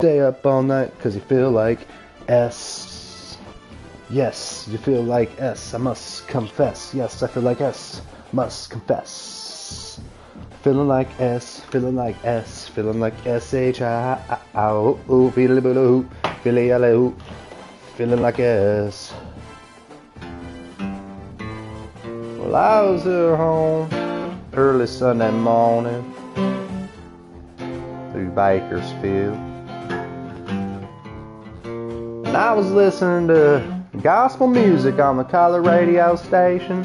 Stay up all night because you feel like S. Yes, you feel like S. I must confess. Yes, I feel like S. Must confess. Feeling like S. Feeling like S. Feeling like S-H-I. Oh, feeling like S. Well, I was at home early Sunday morning through Bakersfield. And I was listening to gospel music on the color radio station.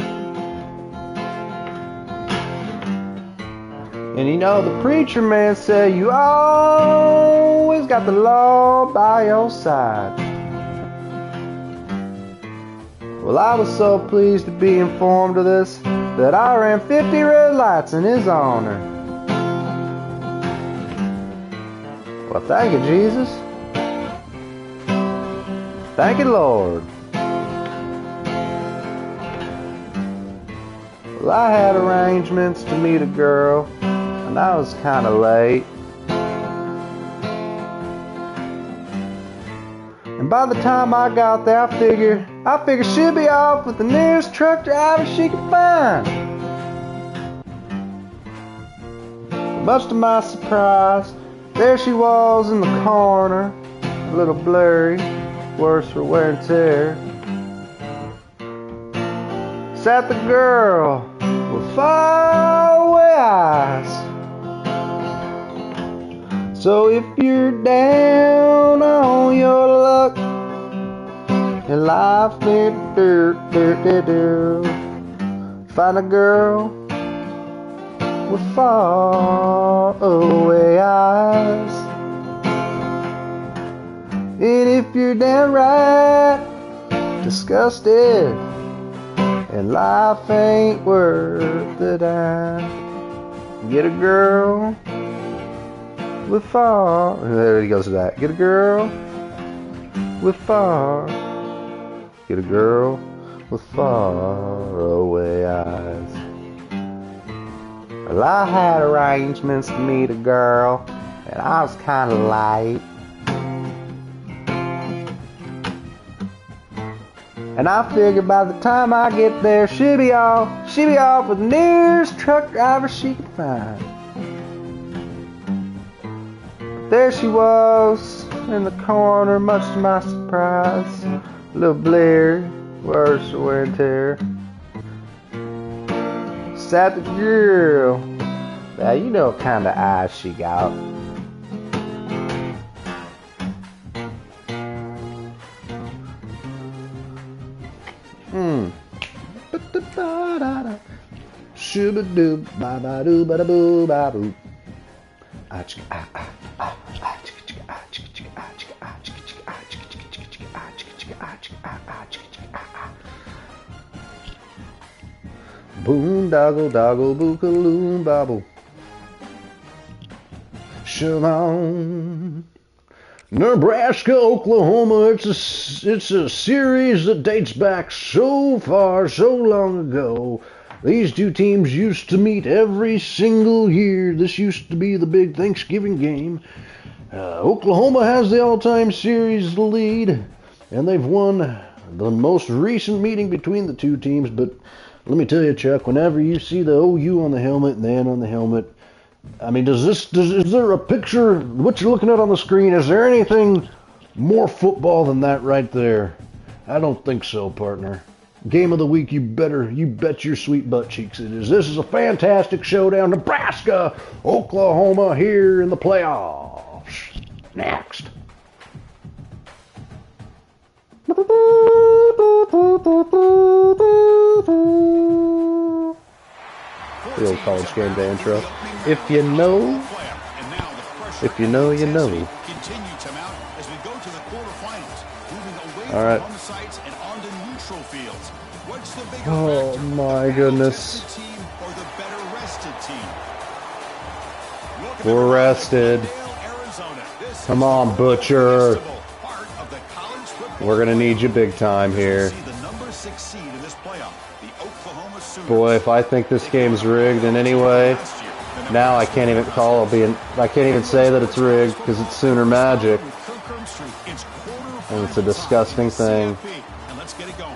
And you know, the preacher man said, you always got the law by your side. Well, I was so pleased to be informed of this that I ran 50 red lights in his honor. Well, thank you, Jesus. Thank you, Lord. Well, I had arrangements to meet a girl, and I was kind of late. And by the time I got there, I figured she'd be off with the nearest truck driver she could find. Much to my surprise, there she was in the corner, a little blurry, worse for wear and tear. Sat the girl with faraway eyes. So if you're down on your luck and life find a girl with faraway eyes. And if you're downright disgusted and life ain't worth the dime, get a girl with far. There he goes to that. Get a girl with far. Get a girl with faraway eyes. Well, I had arrangements to meet a girl, and I was kind of late. And I figured by the time I get there, she'll be off with the nearest truck driver she could find. There she was in the corner, much to my surprise, a little bleary, worse for wear and tear. Sat the girl. Now you know what kind of eyes she got. Shoo-ba-doo, ba-ba-doo, ba-da-boo, ba-boo. Boondoggle, doggle, bookaloon, bobble. Shalom. Nebraska, Oklahoma, it's a series that dates back so far, so long ago. These two teams used to meet every single year. This used to be the big Thanksgiving game. Oklahoma has the all-time series lead, and they've won the most recent meeting between the two teams. But let me tell you, Chuck, whenever you see the OU on the helmet and the N on the helmet, I mean, is there a picture, what you're looking at on the screen, is there anything more football than that right there? I don't think so, partner. Game of the week, you bet your sweet butt cheeks it is. This is a fantastic showdown. Nebraska, Oklahoma here in the playoffs. Next. The old college game day intro. If you know, you know. All right. Oh my goodness. We're rested. Come on, Butcher. We're going to need you big time here. Boy, if I think this game's rigged in any way, Now I can't even call it being. I can't even say that it's rigged because it's Sooner Magic, and it's a disgusting thing. And let's get it going.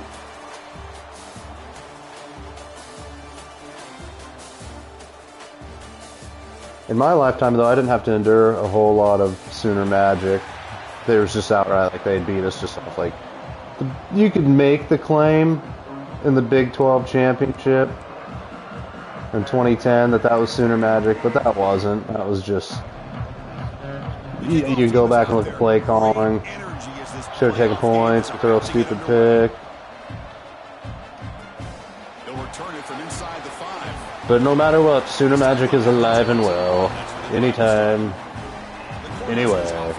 In my lifetime, though, I didn't have to endure a whole lot of Sooner Magic. They was just outright like they'd beat us just off. Like you could make the claim in the Big 12 championship in 2010 that was Sooner Magic, but that wasn't. That was just you go back and look at play calling. Should have taken points. Throw a stupid pick. But no matter what, Sooner Magic is alive and well. Anytime, anywhere.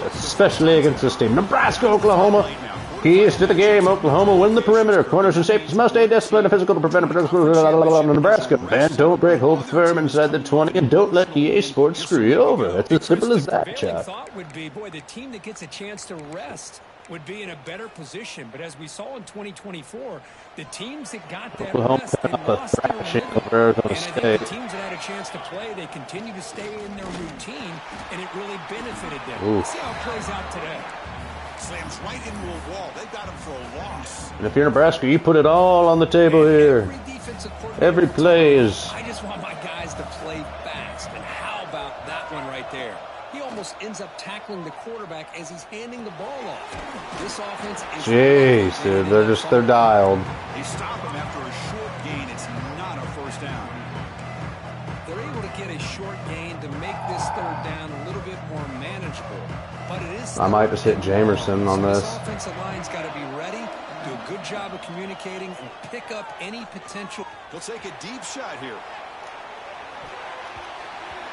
Especially against this team. Nebraska, Oklahoma. Keys to the game. Oklahoma win the perimeter. Corners and safeties must stay disciplined and physical to prevent Nebraska. Man, don't break. Hold firm inside the 20 and don't let EA Sports screw you over. It's as simple as that, Chuck. Thought would be, boy, the team that gets a chance to rest would be in a better position. But as we saw in 2024, the teams that got that rest and lost their rhythm. And I think the teams that had a chance to play, they continue to stay in their routine, and it really benefited them. Let's see how it plays out today. Slams right into a wall. They got him for a loss. And if you're Nebraska, you put it all on the table here. Every play is. I just want my guys to play fast. And how about that one right there? He almost ends up tackling the quarterback as he's handing the ball off. This offense is. Jeez, dude, they're dialed. They stop him after a short gain. It's not a first down. They're able to get a short gain to make this third down a little bit more manageable. But it is. I might just hit Jamerson on this. This offensive line's got to be ready, do a good job of communicating, and pick up any potential. He'll take a deep shot here.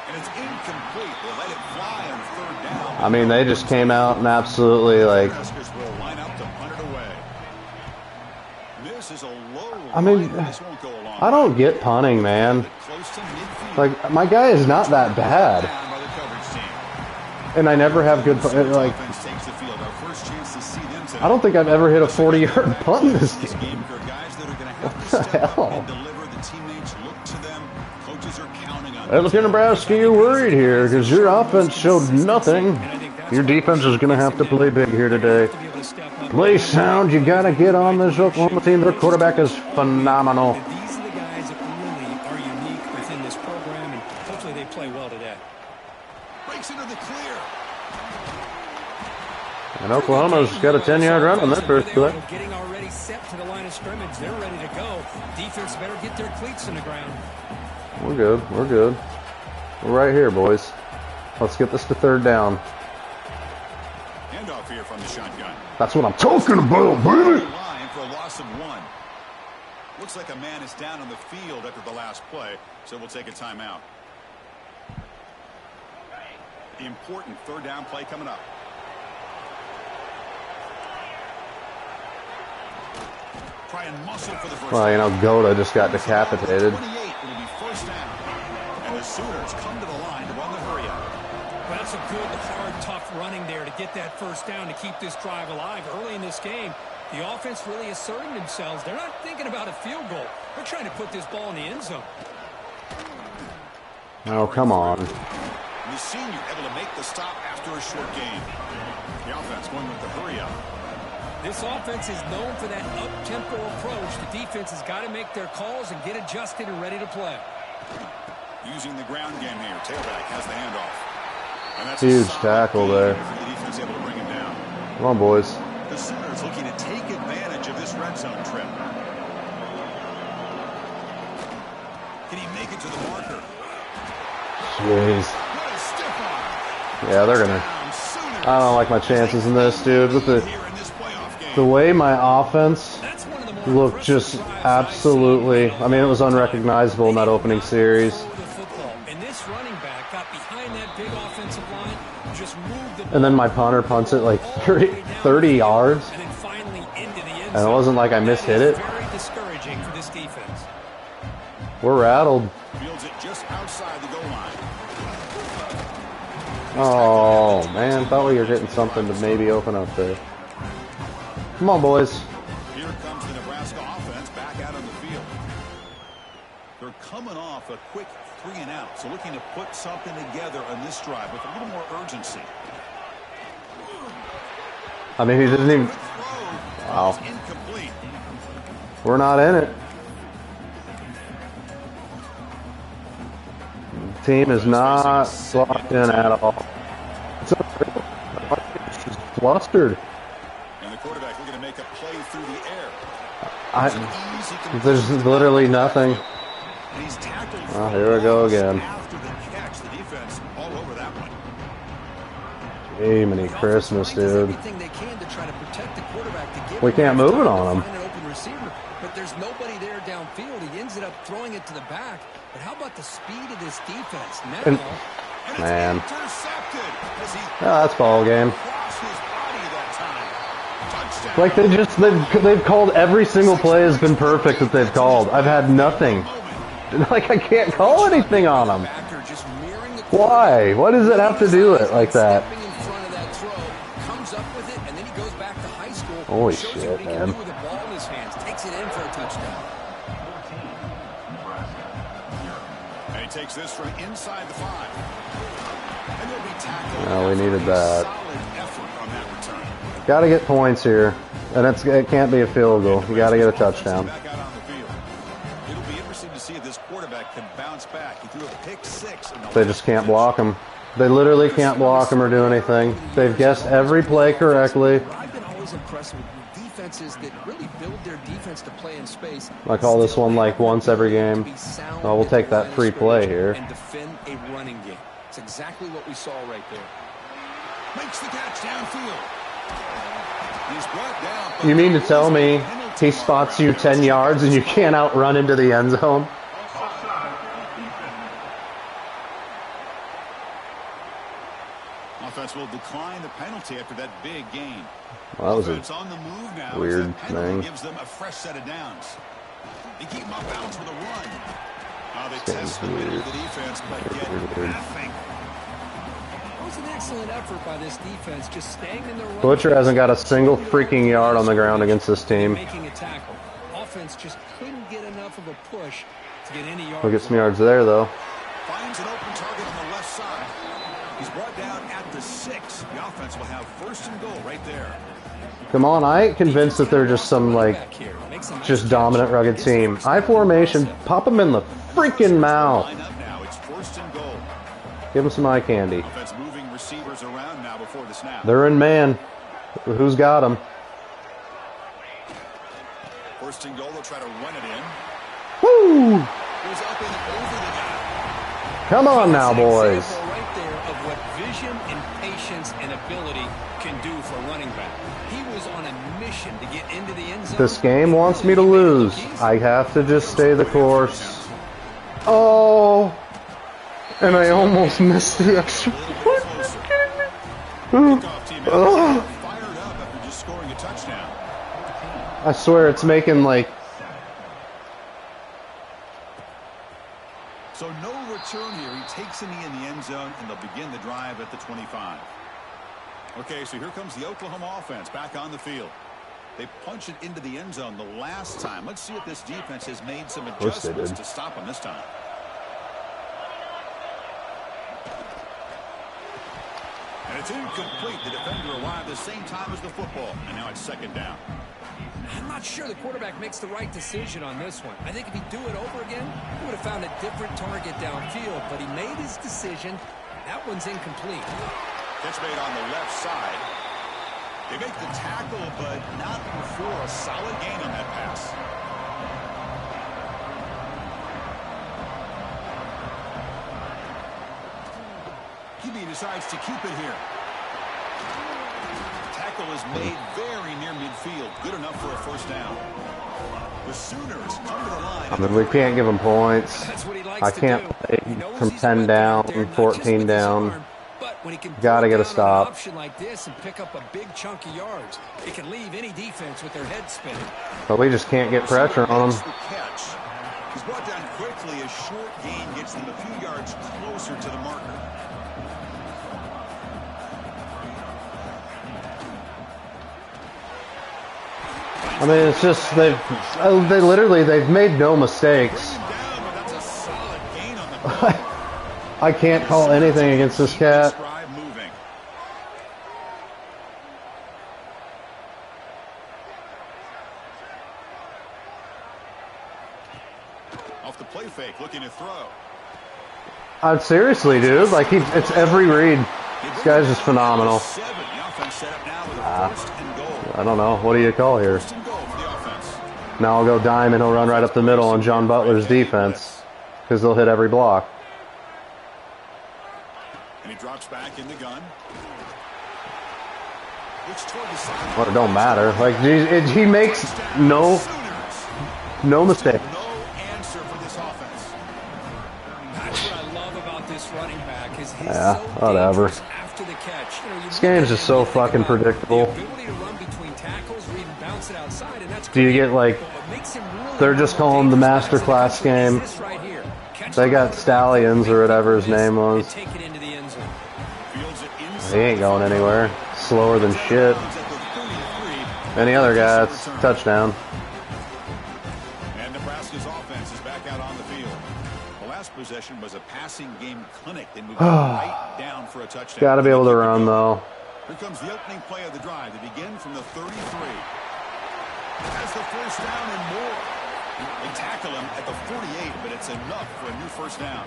And it's incomplete. They'll let it fly on third down. I mean, they just came out and absolutely like. Will line up to punt it away. This is a low. I mean, I don't get punting, man. Like my guy is not that bad. And I never have good, like, I don't think I've ever hit a 40-yard punt in this game. What the hell? Well, if you're Nebraska, you're worried here because your offense showed nothing. Your defense is going to have to play big here today. Play sound. You got to get on this Oklahoma team. Their quarterback is phenomenal. These are the guys that really are unique within this program, and hopefully they play well today. Breaks into the clear. And Oklahoma's got a 10-yard run on that first play. Getting already set to the line of scrimmage. They're ready to go. Defense better get their cleats in the ground. We're good. We're good. We're right here, boys. Let's get this to third down. Handoff here from the shotgun. That's what I'm talking about, baby. Line for a loss of 1. Looks like a man is down on the field after the last play, so we'll take a timeout. Important third down play coming up. Try and muscle for the first well, you know, Goda just got decapitated. 28 will be first down. And the Sooners come to the line to run the hurry up. Well, that's a good, hard, tough running there to get that first down to keep this drive alive early in this game. The offense really asserting themselves. They're not thinking about a field goal. They're trying to put this ball in the end zone. Oh, come on. The senior able to make the stop after a short gain. The offense going with the hurry up. This offense is known for that up-tempo approach. The defense has got to make their calls and get adjusted and ready to play. Using the ground game here. Tailback has the handoff. And that's huge tackle there. The defense able to bring him down. Come on, boys. The Sooners looking to take advantage of this red zone trip. Can he make it to the marker? Jeez. Yeah, they're gonna. I don't like my chances in this, dude. With the way my offense looked just absolutely. I mean, it was unrecognizable in that opening series. And then my punter punts it like 30 yards. And it wasn't like I mishit it. We're rattled. Oh, man. Thought we were getting something to maybe open up there. Come on, boys. Here comes the Nebraska offense back out on the field. They're coming off a quick 3 and out. So looking to put something together on this drive with a little more urgency. I mean, he doesn't even... Wow. Incomplete. We're not in it. The team is not locked in at all. It's just flustered. And the quarterback looking to make a play through the air. There's literally nothing. Oh, here we go again. After the catch, the defense all over that one. Jiminy Christmas, dude. We can't move it on him. But there's nobody there downfield. He ended up throwing it to the back. But how about the speed of this defense? Now, man. Oh, that's ball game. Like they've called every single play has been perfect that they've called. I've had nothing. Like I can't call anything on them. Why? Why does it have to do it like that? Holy shit, man. And he takes this from inside the 5. And he'll be tackled. No, we needed that. Solid effort on that return. Got to get points here, and it can't be a field goal. You got to get a touchdown. Back out on the field. It'll be interesting to see if this quarterback can bounce back. He threw a pick 6. They just can't block him. They literally can't block him or do anything. They've guessed every play correctly. I've been always impressed with defenses that really build their defense to play in space. I call this one like once every game. Oh, we'll take that free play here. And defend a running game. It's exactly what we saw right there. Makes the catch downfield. He's brought down. You mean to tell me he spots you 10 yards and you can't outrun into the end zone? Offense will decline the penalty after that big gain. Well, that was Offense on the move now. weird thing. Gives them a fresh set of downs. They keep him off balance with a run. They test the middle of the defense, but get nothing. That was an excellent effort by this defense, just staying in their run. Butcher hasn't got a single freaking yard on the ground against this team. Making a tackle. Offense just couldn't get enough of a push to get any yards. We'll get some yards there, though. Finds an open target on the left side. He's brought down at the 6. The offense will have 1st and goal right there. Come on, I ain't convinced that they're just some, like, just dominant, rugged team. I formation, pop them in the freaking mouth. Now it's 1st and goal. Give them some eye candy. Offense moving receivers around now before the snap. They're in man. Who's got them? 1st and goal, they'll try to run it in. Woo! Goes up and over the guy. Come on now, boys. Right there of what vision and patience and ability can do for a running back. He was on a mission to get into the end zone. This game wants me to lose. I have to just stay the course. Oh, and I almost missed the extra point. Oh. Fired up after just scoring a touchdown. I swear it's making like. So no return here. He takes in the end zone, and they'll begin the drive at the 25. Okay, so here comes the Oklahoma offense back on the field. They punch it into the end zone the last time. Let's see if this defense has made some adjustments to stop them this time. And it's incomplete. The defender arrived the same time as the football, and now it's 2nd down. I'm not sure the quarterback makes the right decision on this one. I think if he'd do it over again, he would have found a different target downfield, but he made his decision. That one's incomplete. Catch made on the left side. They make the tackle, but not before a solid gain on that pass. QB decides to keep it here. Tackle is made very near midfield. Good enough for a 1st down. The Sooners come to the line. I mean, we can't give them points. I can't from 10 down, 14 down. Got to get a stop. Option like this and pick up a big chunk of yards. It can leave any defense with their head spinning. But we just can't get pressure on them. He's brought down quickly. A short gain gets them a few yards closer to the marker. I mean, it's just they've made no mistakes. I can't call anything against this cat. Off the play fake, looking to throw. Seriously, dude. Like it's every read. This guy's just phenomenal. I don't know. What do you call here? Now I'll go dime and he'll run right up the middle on John Butler's defense because they'll hit every block. And he drops back in the gun. Well, it don't matter. Like he makes no mistake. Yeah, whatever. This game's just so fucking predictable. Do you get like, they're just calling the masterclass game. They got Stallions or whatever his name was. He ain't going anywhere. Slower than shit. Any other guy, it's touchdown. And Nebraska's offense is back out on the field. The last possession was a passing game clinic. They moved right down for a touchdown. Got to be able to run though. Here comes the opening play of the drive. They begin from the 33. Has the first down and more. They tackle him at the 48, but it's enough for a new first down.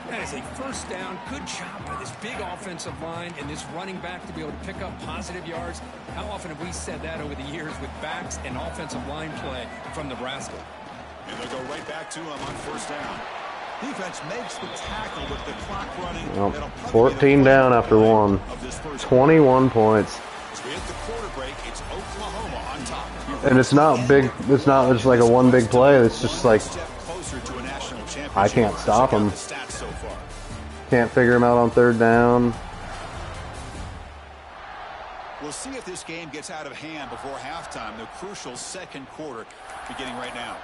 That is a first down. Good job by this big offensive line and this running back to be able to pick up positive yards. How often have we said that over the years with backs and offensive line play from Nebraska? And they'll go right back to him on first down. Defense makes the tackle with the clock running. Well, 14 down after one. 21 points. As we hit the quarter break, it's Oklahoma on top. And it's not big. It's not just like a one big play. It's just like I can't stop him. Can't figure him out on third down. We'll see if this game gets out of hand before halftime. The crucial second quarter beginning right now.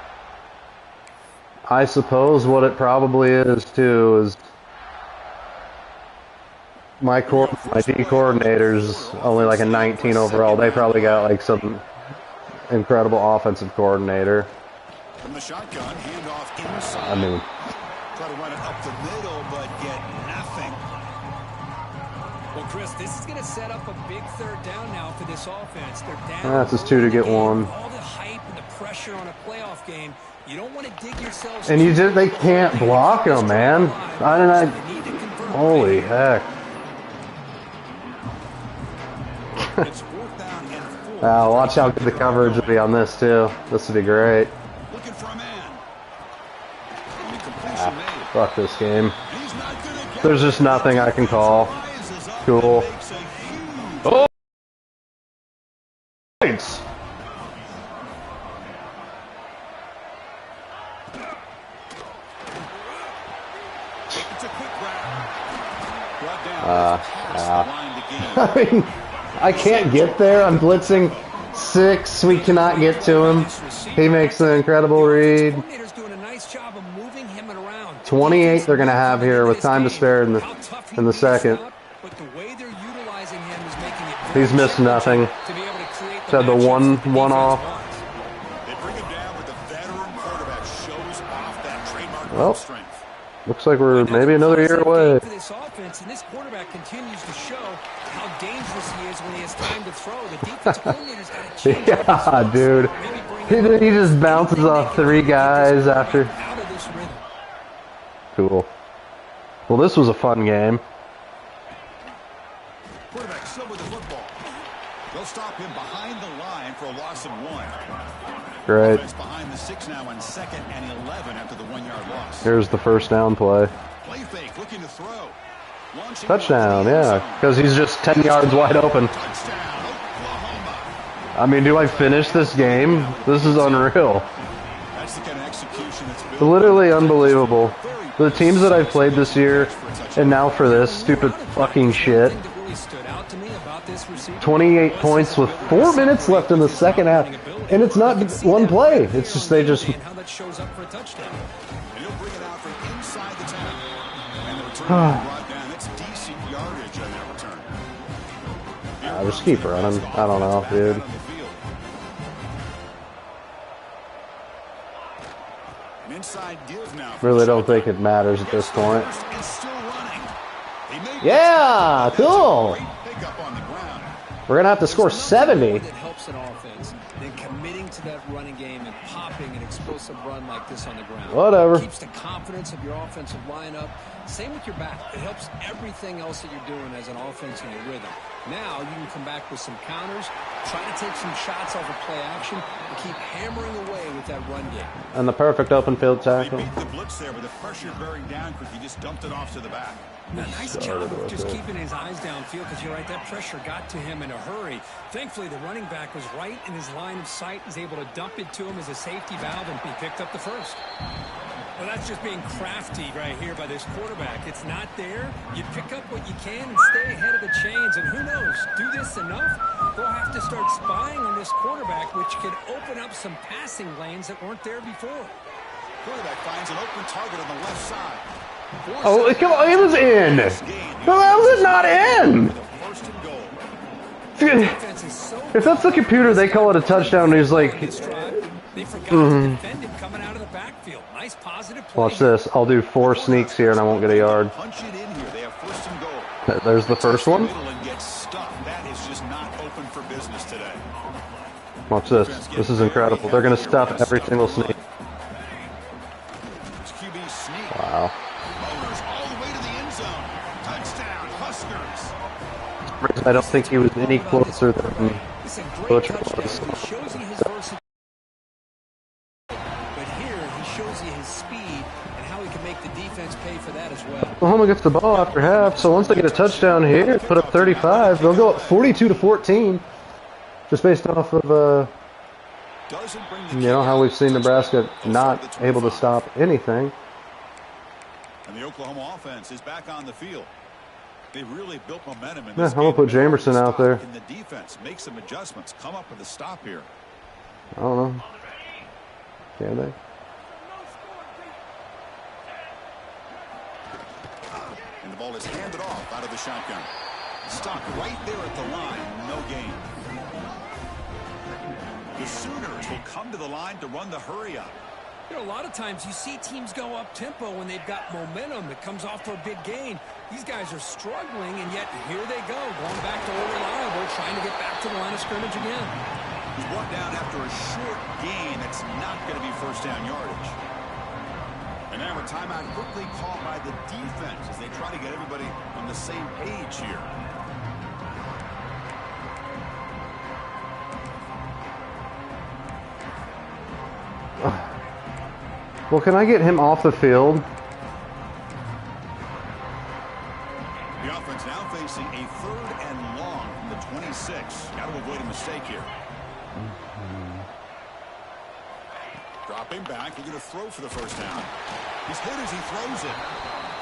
I suppose what it probably is too is my D coordinator's only like a 19 overall. They probably got like some incredible offensive coordinator. From the shotgun, handoff inside. I mean, try to run it up the middle, but get nothing. Well, Chris, this is going to set up a big third down now for this offense. They're down. That's just 2 to get 1. All the hype and the pressure on a playoff game. You don't want to dig yourselves. And they can't block him, man. Holy heck. It's 4th down and 4. Watch how good the coverage will be on this too. This would be great. Looking for a man. Fuck this game. There's just nothing I can call. Cool. Oh! Points! I mean, I can't get there. I'm blitzing 6. We cannot get to him. He makes an incredible read. 28 they're going to have here with time to spare in the second. He's missed nothing. Just had the one off. Well, looks like we're maybe another year away. And this quarterback continues to show how dangerous he is when he has time to throw. The defense coordinator's got to change. Yeah, dude. He just bounces off 3 guys after. Cool. Well, this was a fun game. Quarterback still with the football. They'll stop him behind the line for a loss of 1. Great. Behind the 6 now on 2nd and 11 after the 1-yard loss. Here's the first down play. Play fake, looking to throw. Touchdown, yeah, because he's just 10 yards wide open. I mean, do I finish this game? This is unreal. Literally unbelievable. The teams that I've played this year, and now for this stupid fucking shit. 28 points with 4 minutes left in the second half. And it's not one play. It's just they just... just keep running. I don't know, dude. An inside Really don't think it matters at this point. Yeah, cool. We're going to have to score 70. That helps an offense than committing to that running game and popping an explosive run like this on the ground. Whatever. It keeps the confidence of your offensive lineup. Same with your back. It helps everything else that you're doing as an offense in your rhythm. Now you can come back with some counters, try to take some shots off of play action, and keep hammering away with that run game. And the perfect open field tackle. They beat the blitz there with the pressure bearing down because he just dumped it off to the back. Nice job of just keeping his eyes downfield because you're right, that pressure got to him in a hurry. Thankfully, the running back was right in his line of sight. He's able to dump it to him as a safety valve, and he picked up the first. Well, that's just being crafty right here by this quarterback. It's not there. You pick up what you can and stay ahead of the chains. And who knows, do this enough, they'll have to start spying on this quarterback, which could open up some passing lanes that weren't there before. Quarterback finds an open target on the left side. Oh, come on, it was in. How was it not in? First and goal. If that's the computer, they call it a touchdown. And he's like, They forgot to defend him coming out of the backfield. Nice positive play. watch this. I'll do 4 sneaks here and I won't get a yard. Punch it in here. They have first and goal. There's the first one. And gets stuffed. That is just not open for business today. Watch this. This is incredible. They're going to stuff every single sneak. It's QB sneak. Wow. Motors all the way to the end zone. Touchdown, Huskers. I don't think he was any closer than It's a great Butcher touchdown. was. He shows you his versatility. But here, he shows you his speed and how he can make the defense pay for that as well. Oklahoma gets the ball after half, so once they get a touchdown here, put up 35, they'll go up 42-14, just based off of, how we've seen Nebraska not able to stop anything. And the Oklahoma offense is back on the field. They really built momentum in Yeah, this I'm going to put Jamerson out there. In the defense, make some adjustments, come up with a stop here. I don't know. Can they? And the ball is handed off out of the shotgun. Stuck right there at the line, no gain. The Sooners will come to the line to run the hurry up. You know, a lot of times you see teams go up-tempo when they've got momentum that comes off for a big gain. These guys are struggling, and yet here they go, going back to old reliable, trying to get back to the line of scrimmage again. He's brought down after a short gain. That's not going to be first down yardage. And now a timeout quickly called by the defense as they try to get everybody on the same page here. Well, can I get him off the field? The offense now facing a 3rd and long from the 26. Got to avoid a mistake here. Dropping back, looking to throw for the first down. He's hit as he throws it.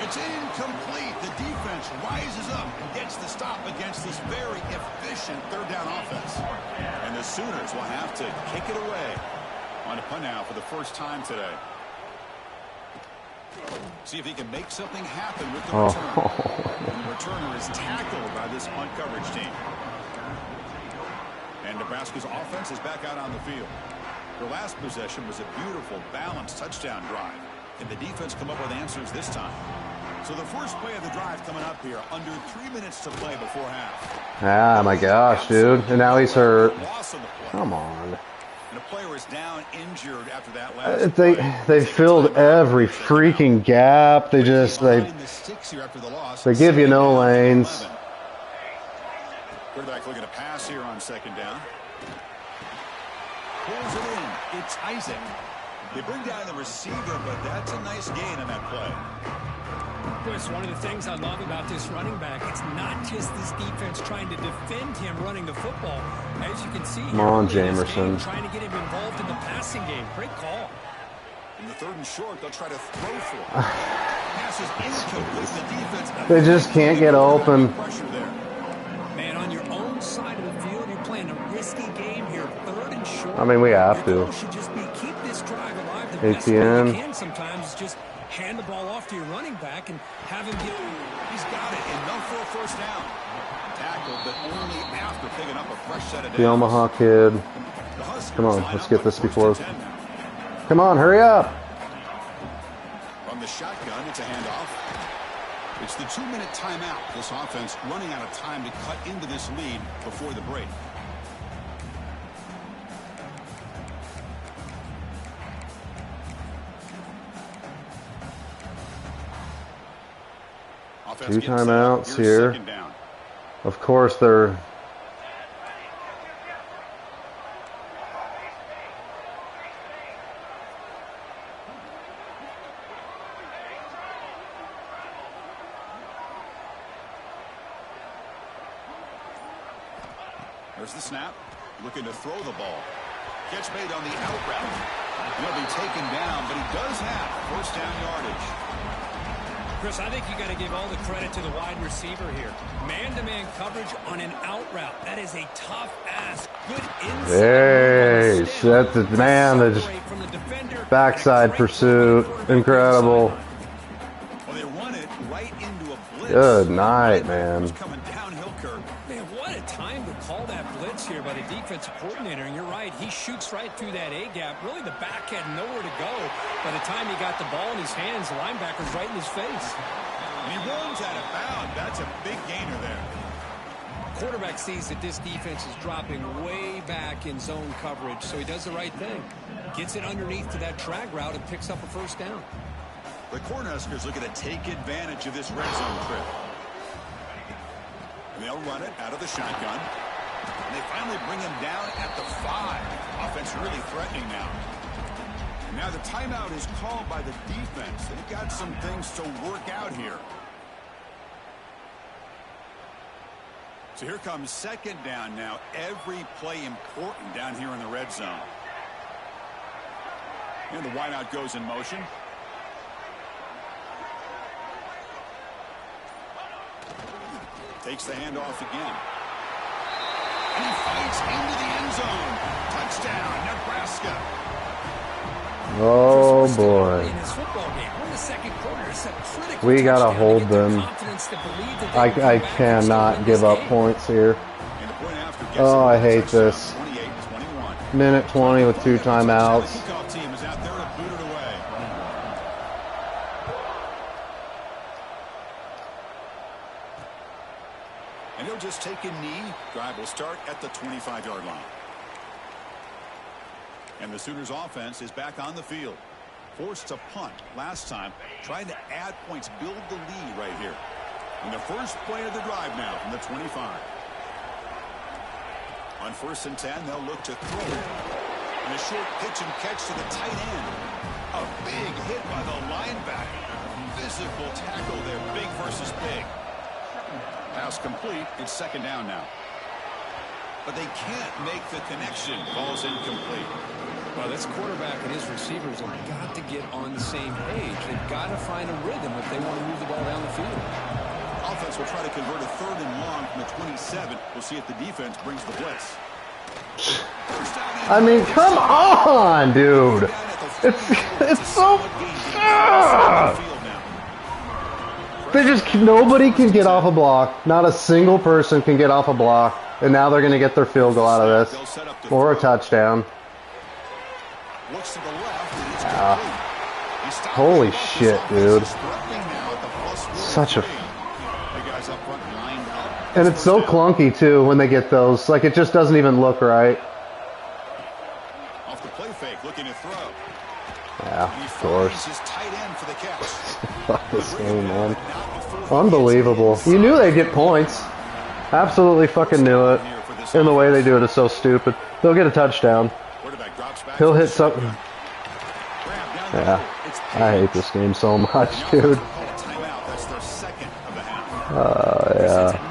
It's incomplete. The defense rises up and gets the stop against this very efficient 3rd down offense. And the Sooners will have to kick it away on a punt now for the first time today. See if he can make something happen with the return. And the returner is tackled by this punt coverage team. And Nebraska's offense is back out on the field. Their last possession was a beautiful, balanced touchdown drive. Can the defense come up with answers this time? So the first play of the drive coming up here, under 3 minutes to play before half. Ah, my gosh, dude. And now he's hurt. Come on. And a player is down injured after that last play. They filled every freaking gap. They give you no lanes. Quarterback looking to pass here on 2nd down. Pulls it in. It's Isaac. They bring down the receiver, but that's a nice gain on that play. It's one of the things I love about this running back. It's not just this defense trying to defend him running the football. As you can see, come on, Jamerson. Trying to get him involved in the passing game. Great call. In the 3rd and short, they'll try to throw for it. Passes incomplete. The defense. They just can't get open. Man, on your own side of the field, you're playing a risky game here. 3rd and short. I mean, we have to. Your should just be keep this drive alive. The best way you can sometimes is just hand the ball off to your running back and have him get. He's got it, enough for a first down. Tackled, but only after picking up a fresh set of downs. The Omaha kid. Come on, let's get this before. Come on, hurry up. the shotgun. It's a handoff. It's the 2-minute timeout. This offense running out of time to cut into this lead before the break. Offense 2 timeouts here. Of course, they're... There's the snap. Looking to throw the ball. Catch made on the out route. He'll be taken down, but he does have first down yardage. Chris, I think you got to give all the credit to the wide receiver here. Man-to-man coverage on an out route. That is a tough ask. Good inside. Hey, that's the man. The backside pursuit. Incredible. Well, they run it right into a blitz. Good night, man. Coming downhill, Kirk. Man, what a time to call that blitz here by the defensive coordinator. And you're right, he shoots right through that A-gap. Really, the back had nowhere to go. By the time he got the ball in his hands, the linebacker's right in his face. And he runs out of bounds. That's a big gainer there. Quarterback sees that this defense is dropping way back in zone coverage, so he does the right thing. Gets it underneath to that drag route and picks up a first down. The Cornhuskers looking to take advantage of this red zone trip. And they'll run it out of the shotgun. And they finally bring him down at the 5. Offense really threatening now. And now the timeout is called by the defense. They've got some things to work out here. So here comes second down now. Every play important down here in the red zone. And the wideout goes in motion. Takes the handoff again. And he fights into the end zone. Touchdown, Nebraska. Oh, boy. We got to hold them. I cannot give up points here. Oh, I hate this. Minute 20 with 2 timeouts. And he'll just take a knee. Drive will start at the 25-yard line. And the Sooners offense is back on the field. Forced to punt last time. Trying to add points, build the lead right here. And the first play of the drive now from the 25. On 1st and 10, they'll look to throw. And a short pitch and catch to the tight end. A big hit by the linebacker. Physical tackle there, big versus big. Pass complete. It's second down now. But they can't make the connection. Ball's incomplete. Well, this quarterback and his receivers have got to get on the same page. They've got to find a rhythm if they want to move the ball down the field. Offense will try to convert a 3rd and long from the 27. We'll see if the defense brings the blitz. I mean, come on, dude. It's so... They just, nobody can get off a block. Not a single person can get off a block. And now they're going to get their field goal out of this. Or a touchdown. Yeah. Holy shit, dude. Such a... And it's so clunky, too, when they get those. Like, it just doesn't even look right. Off the play fake, looking to throw. Yeah, of course. Fuck this game, man. Unbelievable. You knew they'd get points. Absolutely fucking knew it. And the way they do it is so stupid. They'll get a touchdown. He'll hit something. Yeah. I hate this game so much, dude. Yeah.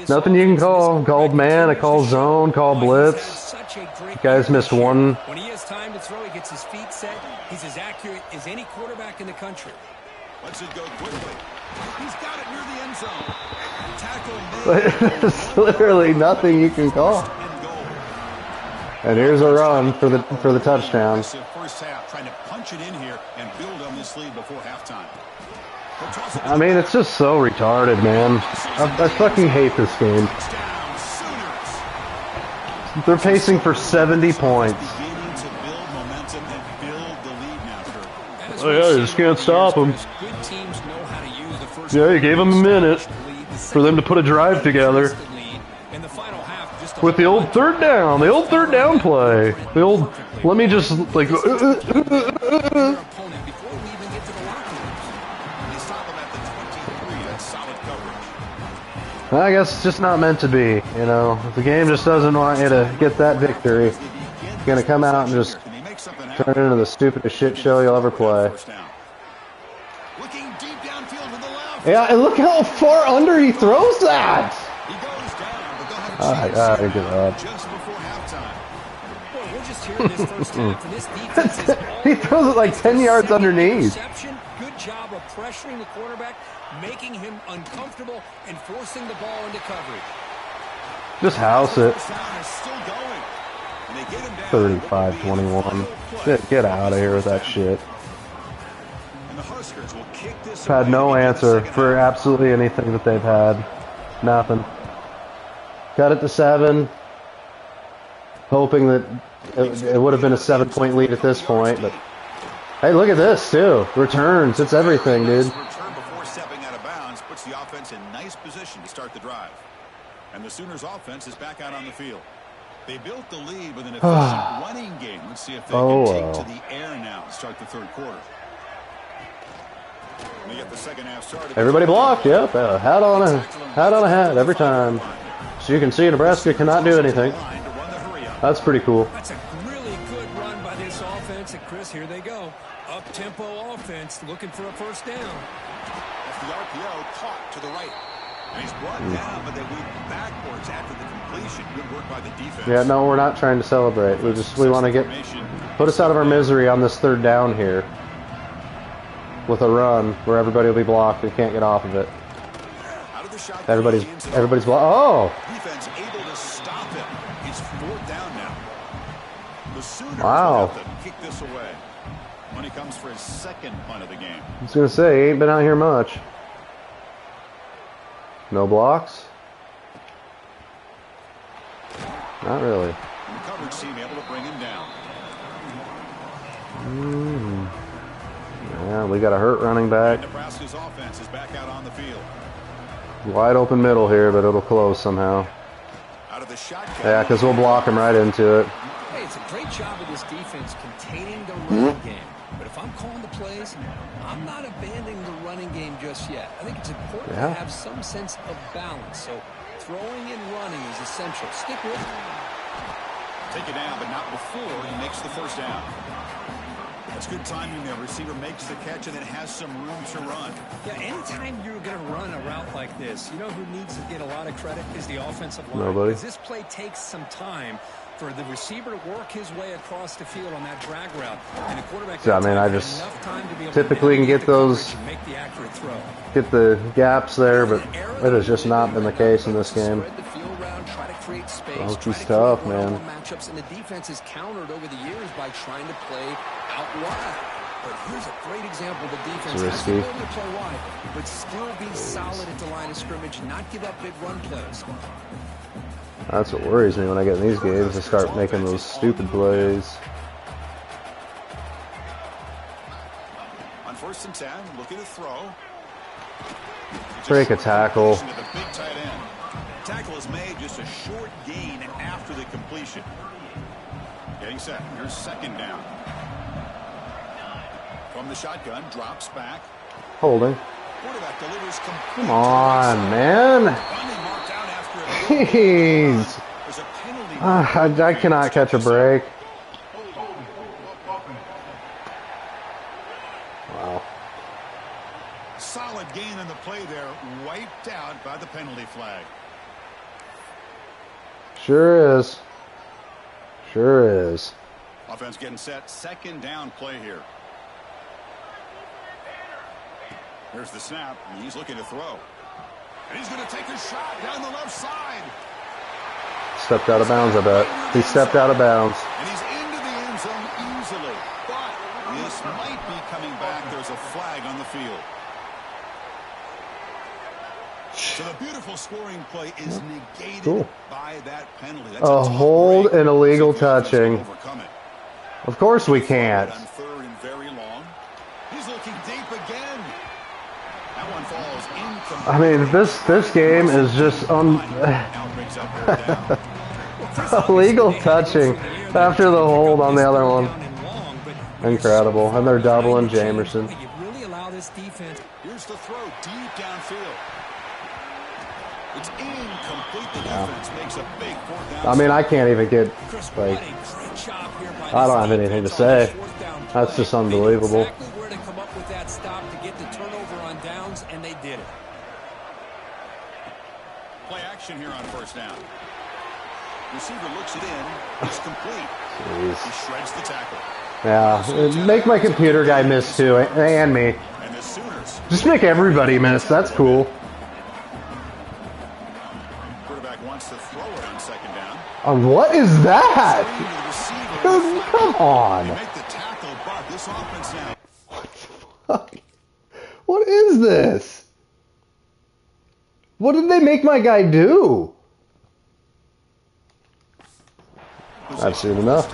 Nothing you can call. Called man, I call zone, call blitz. You guys missed one. When he has time to throw, he gets his feet set. He's as accurate as any quarterback in the country. Lets it go quickly. He's got it near the end zone. Tackle. There's literally nothing you can call. And here's a run for the touchdown. First half, trying to punch it in here and build on this lead before halftime. I mean, it's just so retarded, man. I fucking hate this game. They're pacing for 70 points. that's Oh, yeah, you just can't stop them. Good teams know how to use the first. Yeah, you gave them a minute for them to put a drive together. In the final half, just With the old third down play. The old, let me just, like, your opponent before we even get to the locker room. They stop him at the 23. That's solid coverage. I guess it's just not meant to be, you know. If the game just doesn't want you to get that victory, you're going to come out and just turn it into the stupidest shit show you'll ever play. Looking deep downfield to the left. Yeah, and look how far under he throws that! He goes down, but they'll have a I chance gotta give up. just before halftime. Boy, we're just hearing this first half, and this defense is all He throws it like 10 yards underneath. Interception, good job of pressuring the quarterback, making him uncomfortable, and forcing the ball into coverage. Just house it. First down is still going. And they get him down. 35-21. Get out of here with that shit. And the Huskers will kick this Had no away into the answer second for half. absolutely anything that they've had. Nothing. Cut it to 7. Hoping that it would have been a 7-point lead at this point, but hey, look at this too. Returns, it's everything, dude. Return before stepping out of bounds puts the offense in nice position to start the drive. And the Sooners offense is back out on the field. They built the lead with an efficient running game. Let's see if they can take to the air now to start the third quarter. We get the second half started. Everybody blocked, yep. Hat on a hat every time. So you can see Nebraska cannot do anything. That's pretty cool. That's a really good run by this offense. And Chris, here they go. Up-tempo offense looking for a first down. Off the RPO, caught to the right. And he's brought down, but they went backwards after the completion. Good work by the defense. Yeah, no, we're not trying to celebrate. We want to put us out of our misery on this third down here. With a run where everybody will be blocked. We can't get off of it. Out of the shotgun, Everybody's blocked. Oh! Defense able to stop him. It's fourth down now. The Sooners Wow. have to kick this away. When he comes for his second punt of the game. I was going to say, he ain't been out here much. No blocks? Not really. And the coverage team able to bring him down. Yeah, we got a hurt running back. Nebraska's offense is back out on the field. Wide open middle here, but it'll close somehow. Out of the shotgun. Yeah, because we'll block him right into it. Hey, it's a great job of this defense containing the running game. But if I'm calling the plays, I'm not abandoning the running game just yet. I think it's important to have some sense of balance. So throwing and running is essential. Stick with it. Take it down, but not before he makes the first down. That's good timing there. Receiver makes the catch and then has some room to run. Yeah, anytime you're going to run a route like this, you know who needs to get a lot of credit is the offensive line. Nobody. Because this play takes some time for the receiver to work his way across the field on that drag route. And the quarterback I mean, I just enough time to be able typically to can get those, and make the accurate throw. get the gaps there, but it has just not been the case in this game. Spread the field around, try to create space, Hokies try to tough, create man. one-on-one matchups, and the defense is countered over the years by trying to play out wide. But here's a great example. The defense has the ability to play wide, but still be solid at the line of scrimmage, not give up big run plays. That's what worries me when I get in these games. I start making those stupid plays. On first and 10, looking to throw. Break a tackle. The big tight end. Tackle is made, just a short gain after the completion. Getting set. Here's second down. From the shotgun, drops back. Holding. Quarterback delivers complete. Come on, man. Jeez. I cannot catch a break. Wow. Solid gain in the play there, wiped out by the penalty flag. Sure is. Sure is. Offense getting set, second down play here. Here's the snap, and he's looking to throw. And he's going to take a shot down the left side. Stepped out of bounds, I bet. He stepped out of bounds. And he's into the end zone easily. But this might be coming back. There's a flag on the field. So the beautiful scoring play is negated by that penalty. That's a hold and illegal touching. Of course we can't. looking deep again. That one falls incomplete. I mean, this game is just illegal touching after the hold on the other one. Incredible. And they're doubling Jamerson. Here's the throw deep downfield. It's incomplete. The defense makes a big fourth down. I mean, I can't even get, like, I don't have anything to say. That's just unbelievable. Exactly where to come up with that stop to get the turnover on downs, and they did it. Play action here on first down. Receiver looks it in. It's complete. Jeez. He shreds the tackle. Yeah, make my computer guy miss too, and me. And the Sooners. Just make everybody miss. That's cool. Quarterback wants to throw it on second down. What is that? Dude, come on. They make the tackle, but this offense now. What the fuck? What is this? What did they make my guy do? I've seen enough.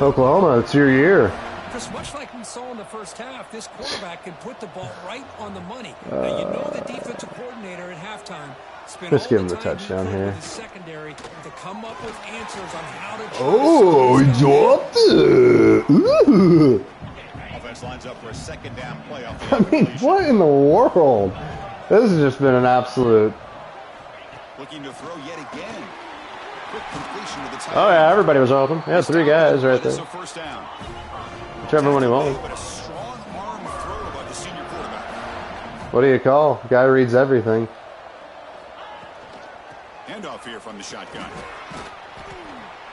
Oklahoma, it's your year. Chris, much like we saw in the first half, this quarterback can put the ball right on the money. Now, you know the defensive coordinator at halftime spent Let's all give him the the time touchdown working here. with his secondary to come up with answers on how to. Oh, he dropped it. Ooh. Offense lines up for a second down play off the I mean, what in the world? This has just been an absolute. Looking to throw yet again. Quick completion to the tight Oh yeah, everybody was open. Yeah, three guys right there. First down. Whichever one he wants. But a strong arm throw by the senior quarterback. What do you call? Guy reads everything. Handoff here from the shotgun.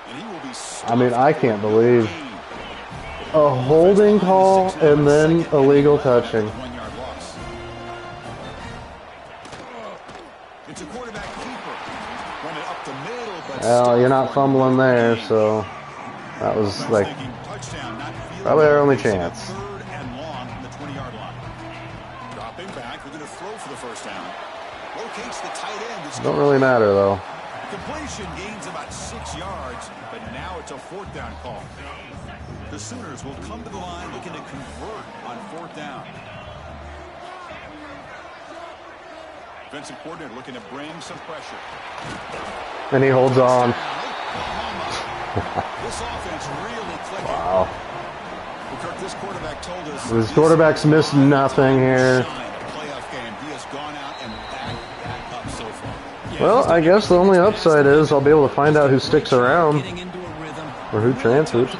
And he will be I mean, I can't believe a holding call and then illegal touching. 1 yard loss. It's a quarterback keeper. Running up the middle, but Well, you're not fumbling there, so that was like probably our only chance. Third and long from the 20-yard line. Dropping back, we're going to throw for the first down. Locates the tight end. Don't really matter though. Completion gains about 6 yards, but now it's a fourth down call. The Sooners will come to the line looking to convert on fourth down. Defensive coordinator looking to bring some pressure. And he holds on. This offense really clicking. Wow. Kirk, this quarterback told us This quarterback's missed nothing here. playoff game. He has gone out and backed that up so far. Well, I guess the only upside is I'll be able to find out who sticks around or who transfers a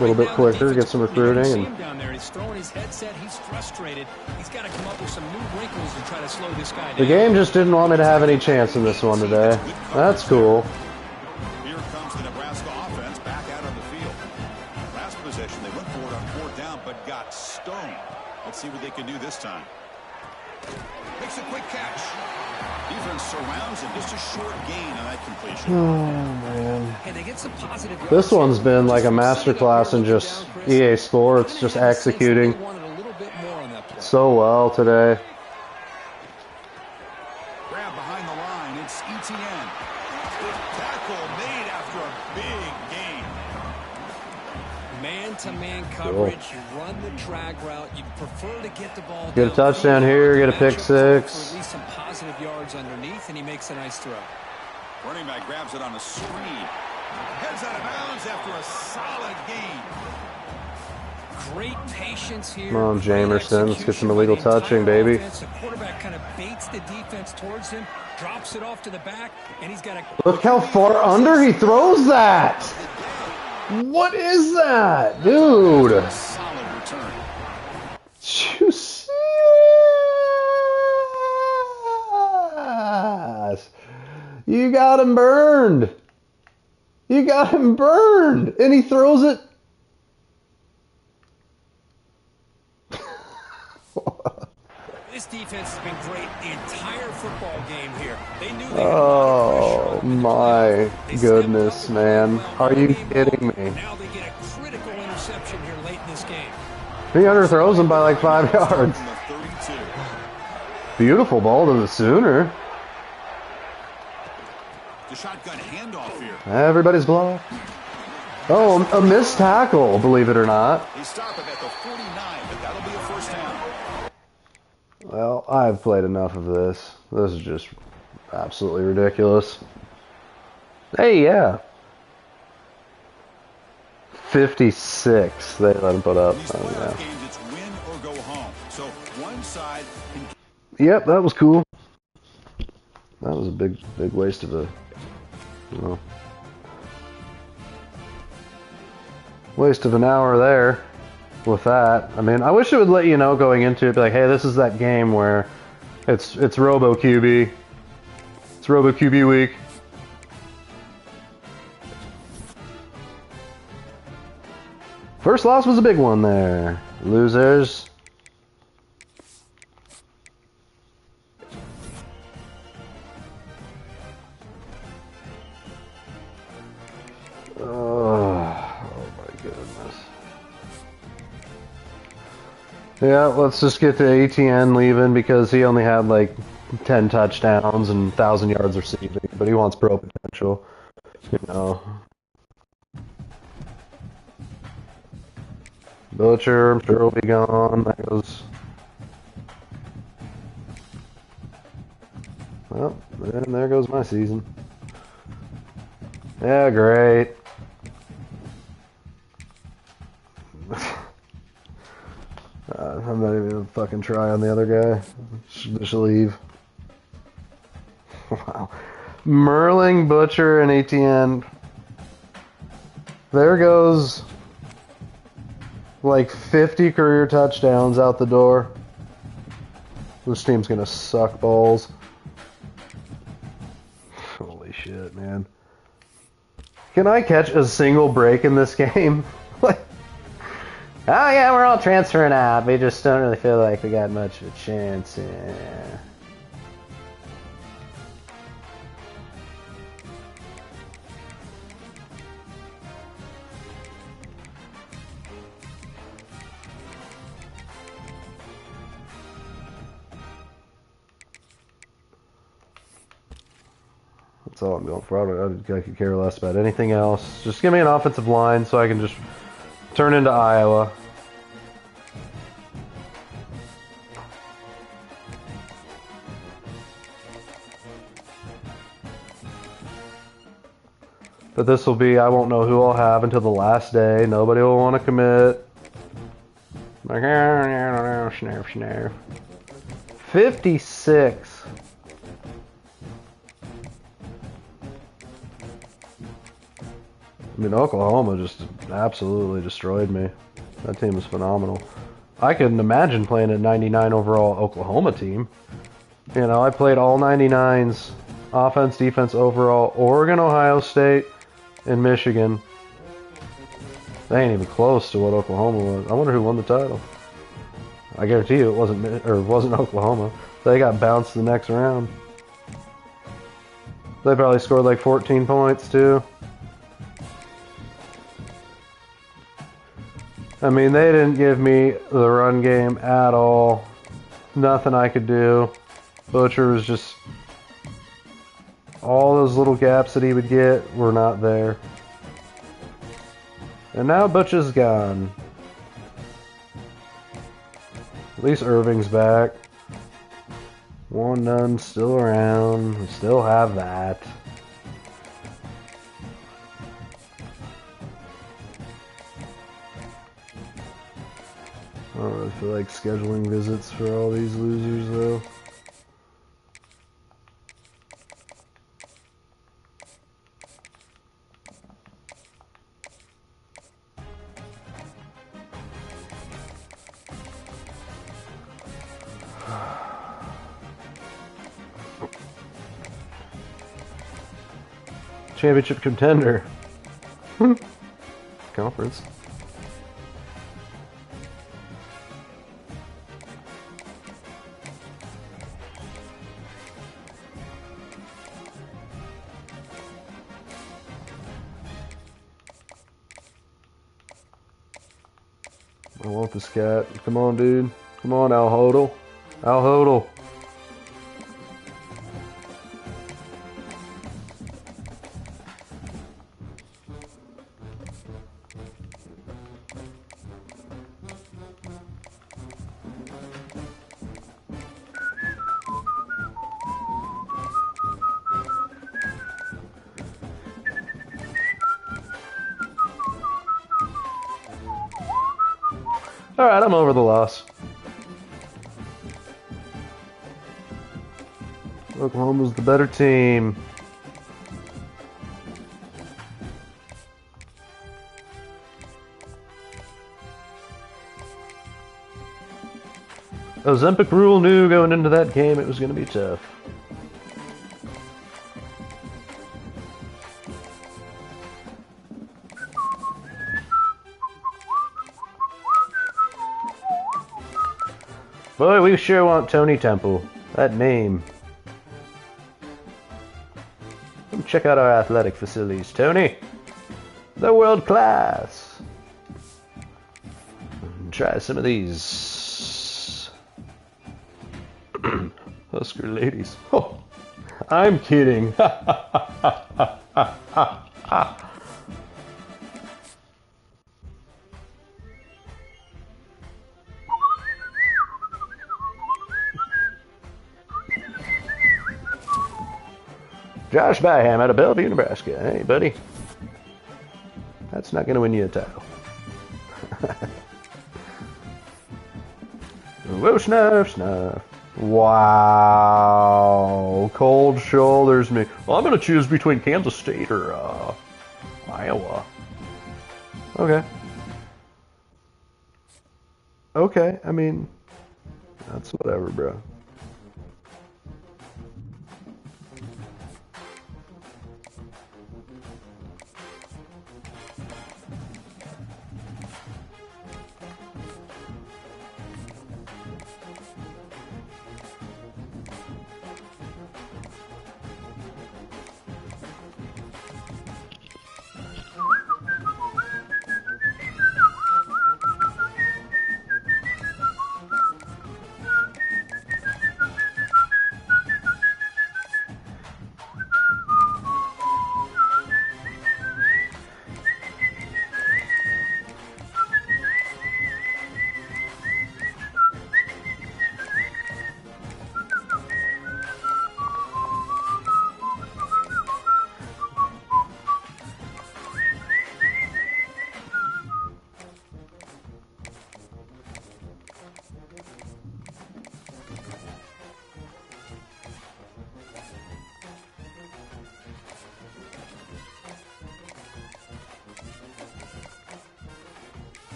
little bit quicker, get some recruiting. And He's throwing his headset. He's frustrated. He's got to come up with some new wrinkles to try to slow this guy down. the game just didn't want me to have any chance in this one today. That's cool. Here comes the Nebraska offense back out on the field. Last possession, they went for it on fourth down, but got stoned. Let's see what they can do this time. Makes a quick catch. Defense surrounds him. Just a short gain on that completion. Oh, man. Hey, they get some positive This one's been like a masterclass in just EA Sports, just executing so well today. Grab behind the line. It's ETN. Good tackle made after a big gain. Man-to-man coverage. You run the drag route. You prefer to get the ball. Get a touchdown here, get a pick six. At least some positive yards underneath, and he makes a nice throw. Running back grabs it on a screen. Heads out of bounds after a solid gain. Great patience here. Come on, Jamerson. Let's get some illegal touching, baby. The quarterback kind of baits the defense towards him, drops it off to the back, and he's got a... Look how far under he throws that. What is that, dude? Solid return. You see it? You got him burned. You got him burned. And he throws it. This defense has been great the entire football game here. They knew they Oh my goodness, man. Are you kidding me? Now they get a critical interception here late in this game. He underthrows him by like 5 yards. Beautiful ball to the Sooner. The shotgun handoff here. Everybody's blocked. Oh, a missed tackle, believe it or not. They stop it at the 49, but that'll be a first down. Well, I've played enough of this. This is just absolutely ridiculous. Hey, yeah. 56 they let him put up. These playoff games, it's win or go home. So one side can... Yep, that was cool. That was a big waste of waste of an hour there with that. I mean, I wish it would let you know going into it, be like, hey, this is that game where it's Robo QB. It's Robo QB week. First loss was a big one there. Losers. Oh my goodness. Yeah, let's just get to ATN leaving because he only had like 10 touchdowns and 1,000 yards receiving, but he wants pro potential, you know. Butcher, I'm sure will be gone. That goes. Well, and there goes my season. Yeah, great. I'm not even gonna fucking try on the other guy. Just leave. Wow. Merling, Butcher, and ATN. There goes like 50 career touchdowns out the door. This team's gonna suck balls. Holy shit, man. Can I catch a single break in this game? Like, oh yeah, we're all transferring out. We just don't really feel like we got much of a chance. Yeah. That's all I'm going for. I could care less about anything else. Just give me an offensive line so I can just turn into Iowa. But this will be, I won't know who I'll have until the last day. Nobody will want to commit. Like, snare, snare. 56. I mean, Oklahoma just absolutely destroyed me. That team is phenomenal. I couldn't imagine playing a 99 overall Oklahoma team. You know, I played all 99s, offense, defense, overall, Oregon, Ohio State, and Michigan. They ain't even close to what Oklahoma was. I wonder who won the title. I guarantee you it wasn't Oklahoma. They got bounced the next round. They probably scored like 14 points too. I mean, they didn't give me the run game at all. Nothing I could do. Butcher was just... all those little gaps that he would get were not there. And now Butcher's gone. At least Irving's back. One none still around. We still have that. I don't really feel like scheduling visits for all these losers, though. Championship contender. Conference. I want this cat. Come on, dude. Come on, Al Hodel. Al Hodel. Alright, I'm over the loss. Oklahoma's the better team. Ozempic Rule knew going into that game it was going to be tough. Boy, we sure want Tony Temple. That name. Come check out our athletic facilities, Tony. They're world class. Try some of these. Husker ladies. Oh, I'm kidding. Josh Byham out of Bellevue, Nebraska. Hey, buddy. That's not going to win you a title. Whoa, snuff, snuff. Wow. Cold shoulders me. Well, I'm going to choose between Kansas State or Iowa. Okay. Okay, I mean, that's whatever, bro.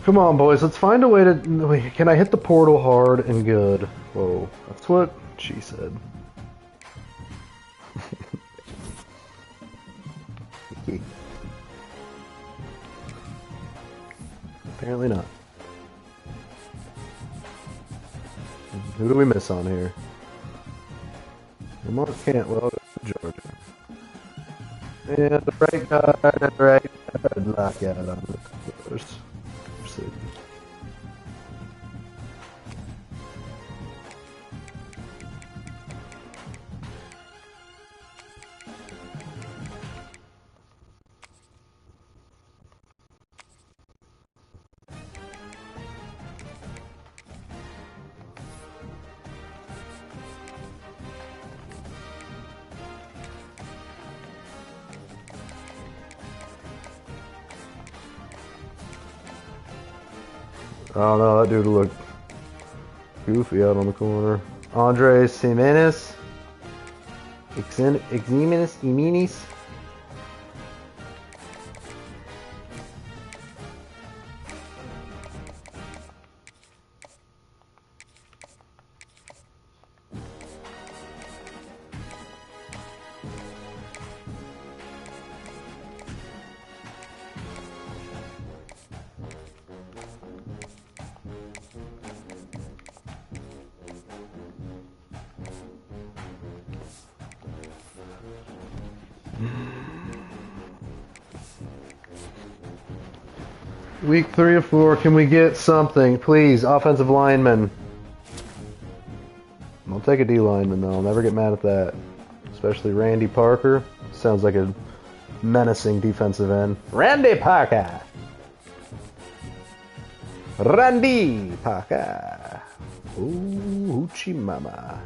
Come on, boys. Let's find a way to... Wait, can I hit the portal hard and good? Whoa. That's what she said. Apparently not. Who do we miss on here? Mark Cantwell, Georgia. And the right guard, right guard, lockout on the course. Oh no, that dude looked goofy out on the corner. Andres Jimenez. Jimenez. Week 3 of 4, can we get something? Please, offensive lineman. I'll take a D lineman though, I'll never get mad at that. Especially Randy Parker. Sounds like a menacing defensive end. Randy Parker! Randy Parker! Ooh, hoochie mama.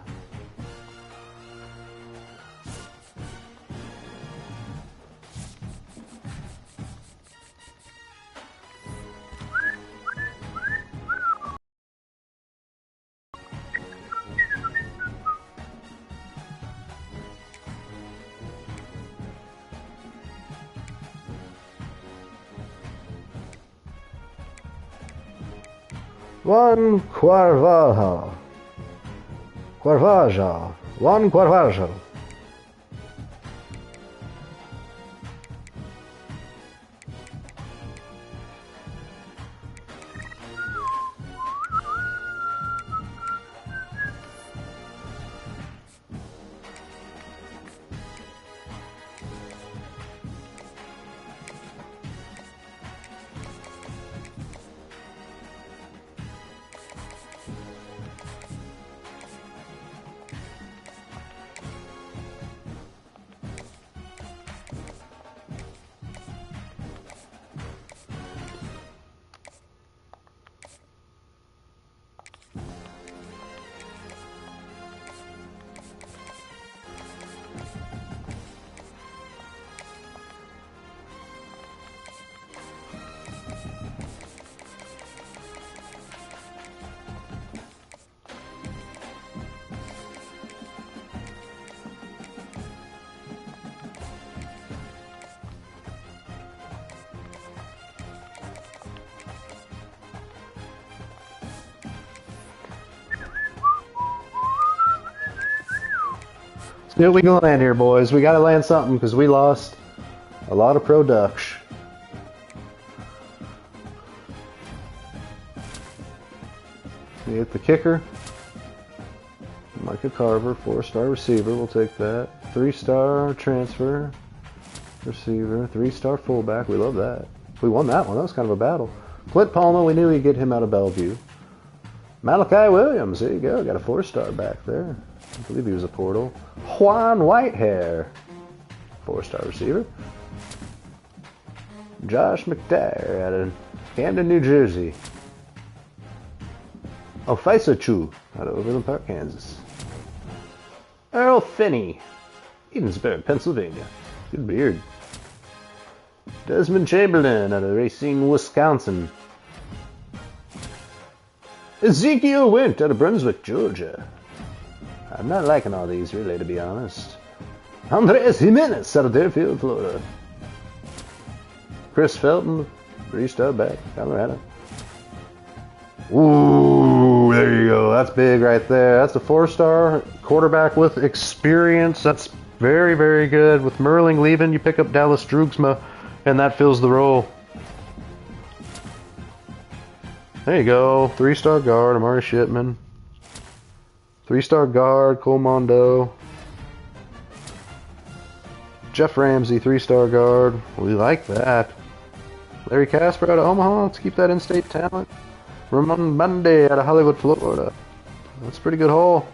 Juan Carvalho. Juan Carvalho. See what we can land here, boys. We gotta land something because we lost a lot of production. We hit the kicker. Micah Carver, 4-star receiver. We'll take that. 3-star transfer receiver. 3-star fullback. We love that. We won that one. That was kind of a battle. Clint Palmer, we knew we'd get him out of Bellevue. Malachi Williams, there you go. Got a 4-star back there. I believe he was a portal. Juan Whitehair, 4-star receiver. Josh McDyer out of Camden, New Jersey. Ofaisa Chu out of Overland Park, Kansas. Earl Finney, Edensburg, Pennsylvania. Good beard. Desmond Chamberlain out of Racine, Wisconsin. Ezekiel Wint out of Brunswick, Georgia. I'm not liking all these, really, to be honest. Andres Jimenez out of Deerfield, Florida. Chris Felton, 3-star back, Colorado. Ooh, there you go. That's big right there. That's a 4-star quarterback with experience. That's very, very good. With Merling leaving, you pick up Dallas Droogsma, and that fills the role. There you go. 3-star guard, Amari Shipman. 3-star guard, Cole Mondo. Jeff Ramsey, 3-star guard. We like that. Larry Casper out of Omaha. Let's keep that in-state talent. Ramon Monday out of Hollywood, Florida. That's a pretty good haul.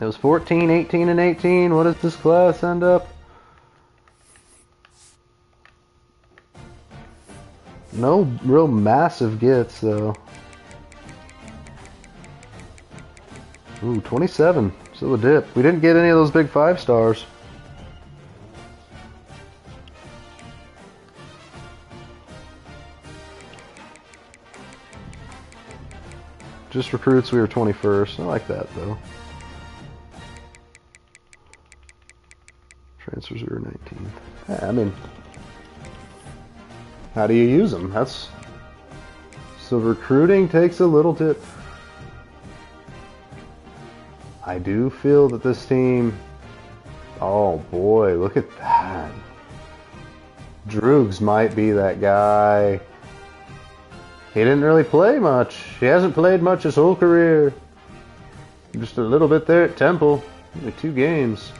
It was 14, 18, and 18. What does this class end up? No real massive gets, though. Ooh, 27. Still a dip. We didn't get any of those big 5-stars. Just recruits, we were 21st. I like that, though. Transfers, we were 19th. Yeah, I mean, how do you use them? That's... So recruiting takes a little dip. I do feel that this team... Oh boy, look at that. Droogs might be that guy. He didn't really play much. He hasn't played much his whole career. Just a little bit there at Temple. Only 2 games.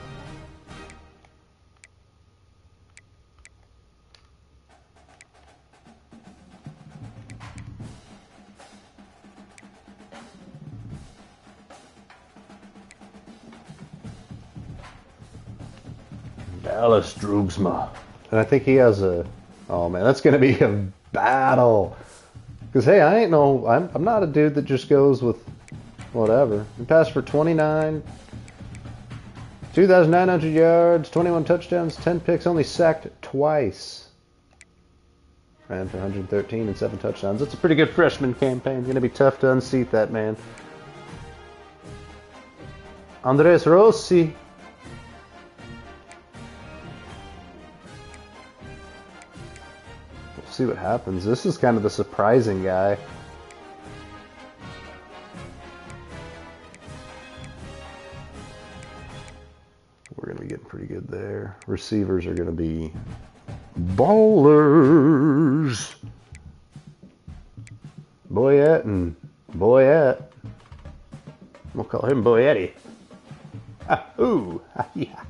Dallas Droogsma. And I think he has a... Oh man, that's going to be a battle. Because hey, I ain't no... I'm not a dude that just goes with whatever. He passed for 29, 2,900 yards, 21 touchdowns, 10 picks, only sacked twice. Ran for 113 and 7 touchdowns. That's a pretty good freshman campaign. Going to be tough to unseat that man. Andres Rossi. See what happens. This is kind of the surprising guy. We're going to be getting pretty good there. Receivers are going to be ballers. Boyette and Boyette. We'll call him Boyetti. Ah, ooh. Yeah.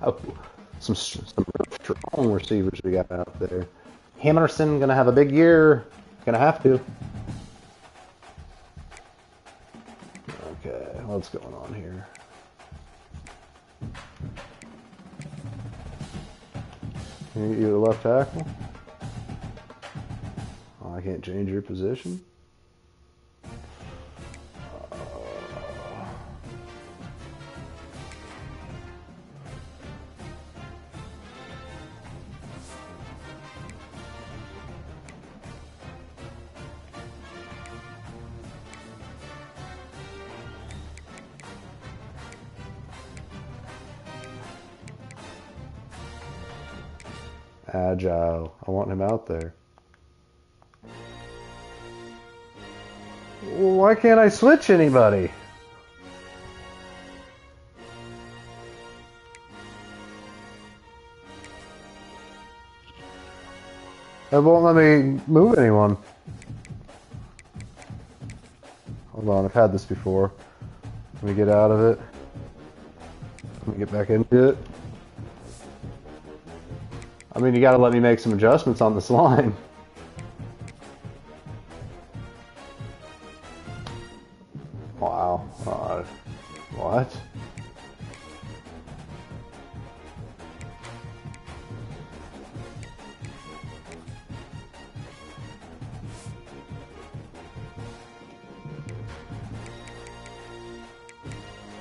Some strong receivers we got out there. Hammerson gonna have a big year. Gonna have to. Okay, what's going on here? Can you get you a left tackle? Oh, I can't change your position. Agile. I want him out there. Why can't I switch anybody? It won't let me move anyone. Hold on, I've had this before. Let me get out of it. Let me get back into it. I mean, you gotta let me make some adjustments on this line. Wow. What?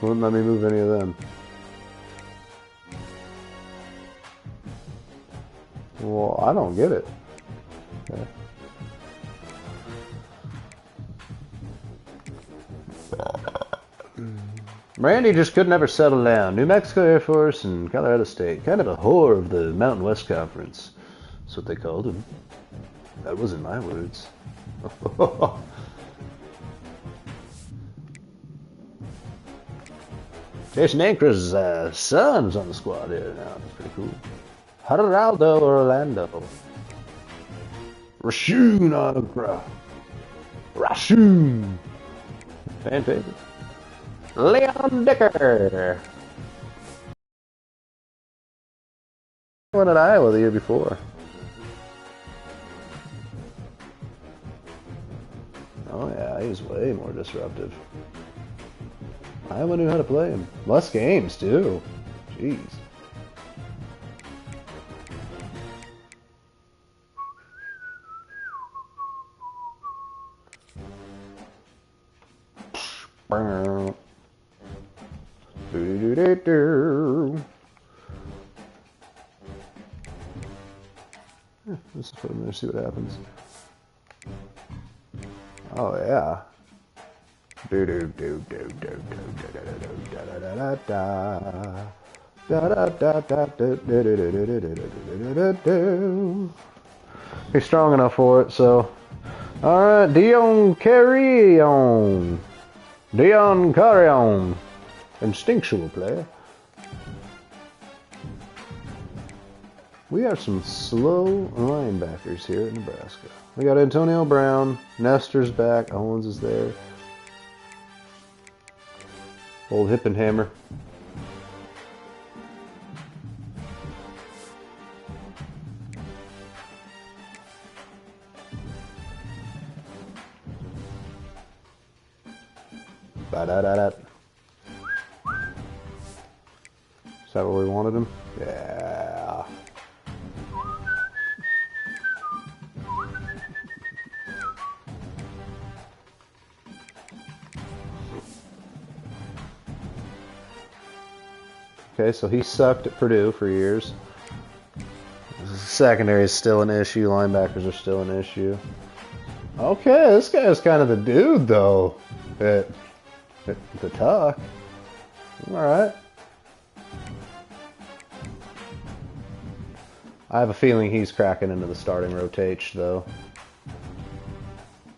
Wouldn't let me move any of them. Well, I don't get it. Okay. Randy just could never settle down. New Mexico Air Force and Colorado State. Kind of a whore of the Mountain West Conference. That's what they called him. That wasn't my words. Jason Anker's son's on the squad here now. That's pretty cool. Geraldo Orlando. Rashun Agra. Rashun. Fan favorite. Leon Dicker. Won at Iowa the year before. Oh yeah, he was way more disruptive. Iowa knew how to play him. Less games too. Jeez. Let's put him there, see what happens. Oh yeah. Do do do do do do da da da da da da da da da. He's strong enough for it, so. Alright, Dion Carrion. Dion Carrion. Instinctual player. We have some slow linebackers here at Nebraska. We got Antonio Brown. Nestor's back. Owens is there. Old Hip and Hammer. Ba-da-da-da. Is that where we wanted him? Yeah. Okay, so he sucked at Purdue for years. Secondary is still an issue. Linebackers are still an issue. Okay, this guy is kind of the dude, though. At the tuck. Alright. I have a feeling he's cracking into the starting rotation, though.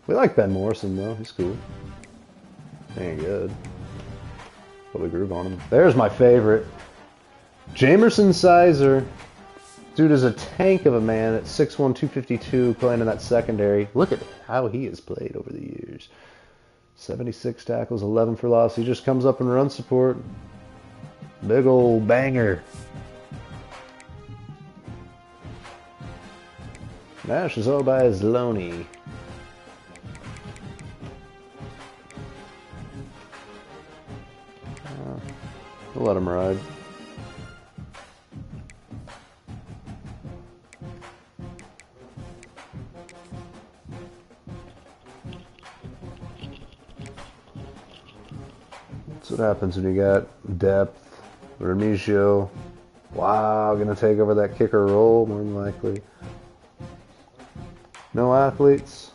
We like Ben Morrison, though. He's cool. He ain't good. But we groove on him. There's my favorite. Jamerson Sizer. Dude is a tank of a man at 6'1", 252, playing in that secondary. Look at how he has played over the years. 76 tackles, 11 for loss. He just comes up and run support. Big old banger. Nash is all by his loney. We'll let him ride. That's what happens when you got depth. Remigio. Wow, gonna take over that kicker role, more than likely. No athletes.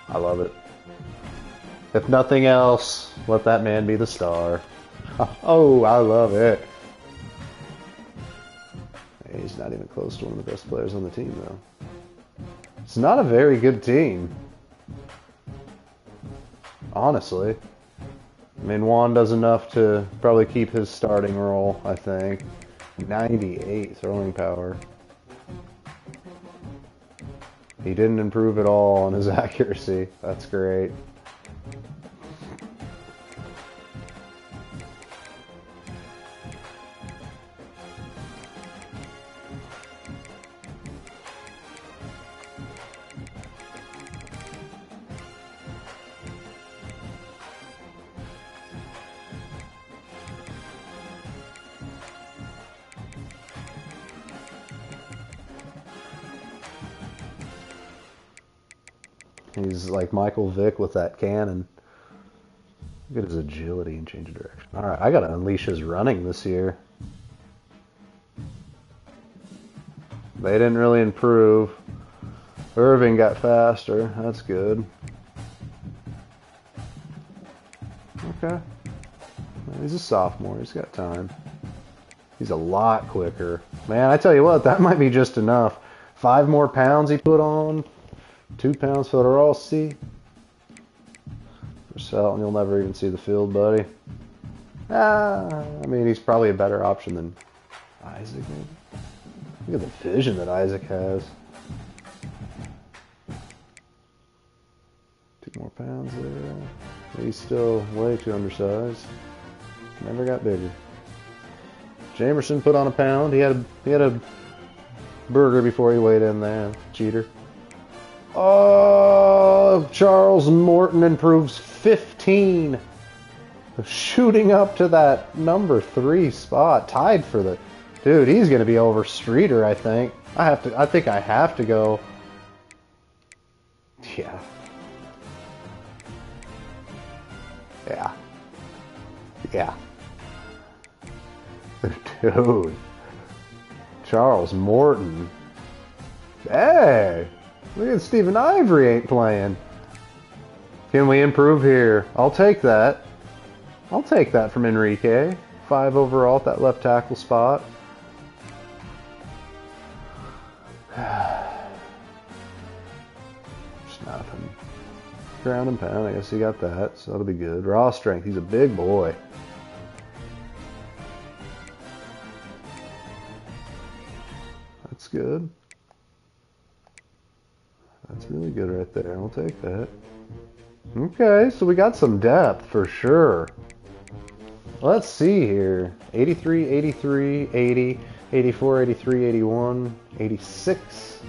I love it. If nothing else, let that man be the star. Oh, I love it. He's not even close to one of the best players on the team, though. It's not a very good team. Honestly. I mean, Juan does enough to probably keep his starting role, I think. 98 throwing power. He didn't improve at all on his accuracy. That's great. He's like Michael Vick with that cannon. Look at his agility and change of direction. All right, I got to unleash his running this year. They didn't really improve. Irving got faster. That's good. Okay. He's a sophomore. He's got time. He's a lot quicker. Man, I tell you what, that might be just enough. 5 more pounds he put on. 2 pounds for the Rossi. For Selton, you'll never even see the field, buddy. I mean, he's probably a better option than Isaac, maybe. Look at the vision that Isaac has. 2 more pounds there. He's still way too undersized. Never got bigger. Jamerson put on a pound. He had a burger before he weighed in there. Cheater. Oh, Charles Morton improves 15. Shooting up to that number 3 spot. Tied for the... Dude, he's going to be over Streeter, I think. I think I have to go... Yeah. Yeah. Yeah. Dude. Charles Morton. Hey! Look at Stephen Ivory ain't playing. Can we improve here? I'll take that. I'll take that from Enrique. 5 overall at that left tackle spot. Just nothing. Ground and pound, I guess he got that, so that'll be good. Raw strength, he's a big boy. That's good. That's really good right there. I'll take that. Okay, so we got some depth for sure. Let's see here. 83, 83, 80, 84, 83, 81, 86.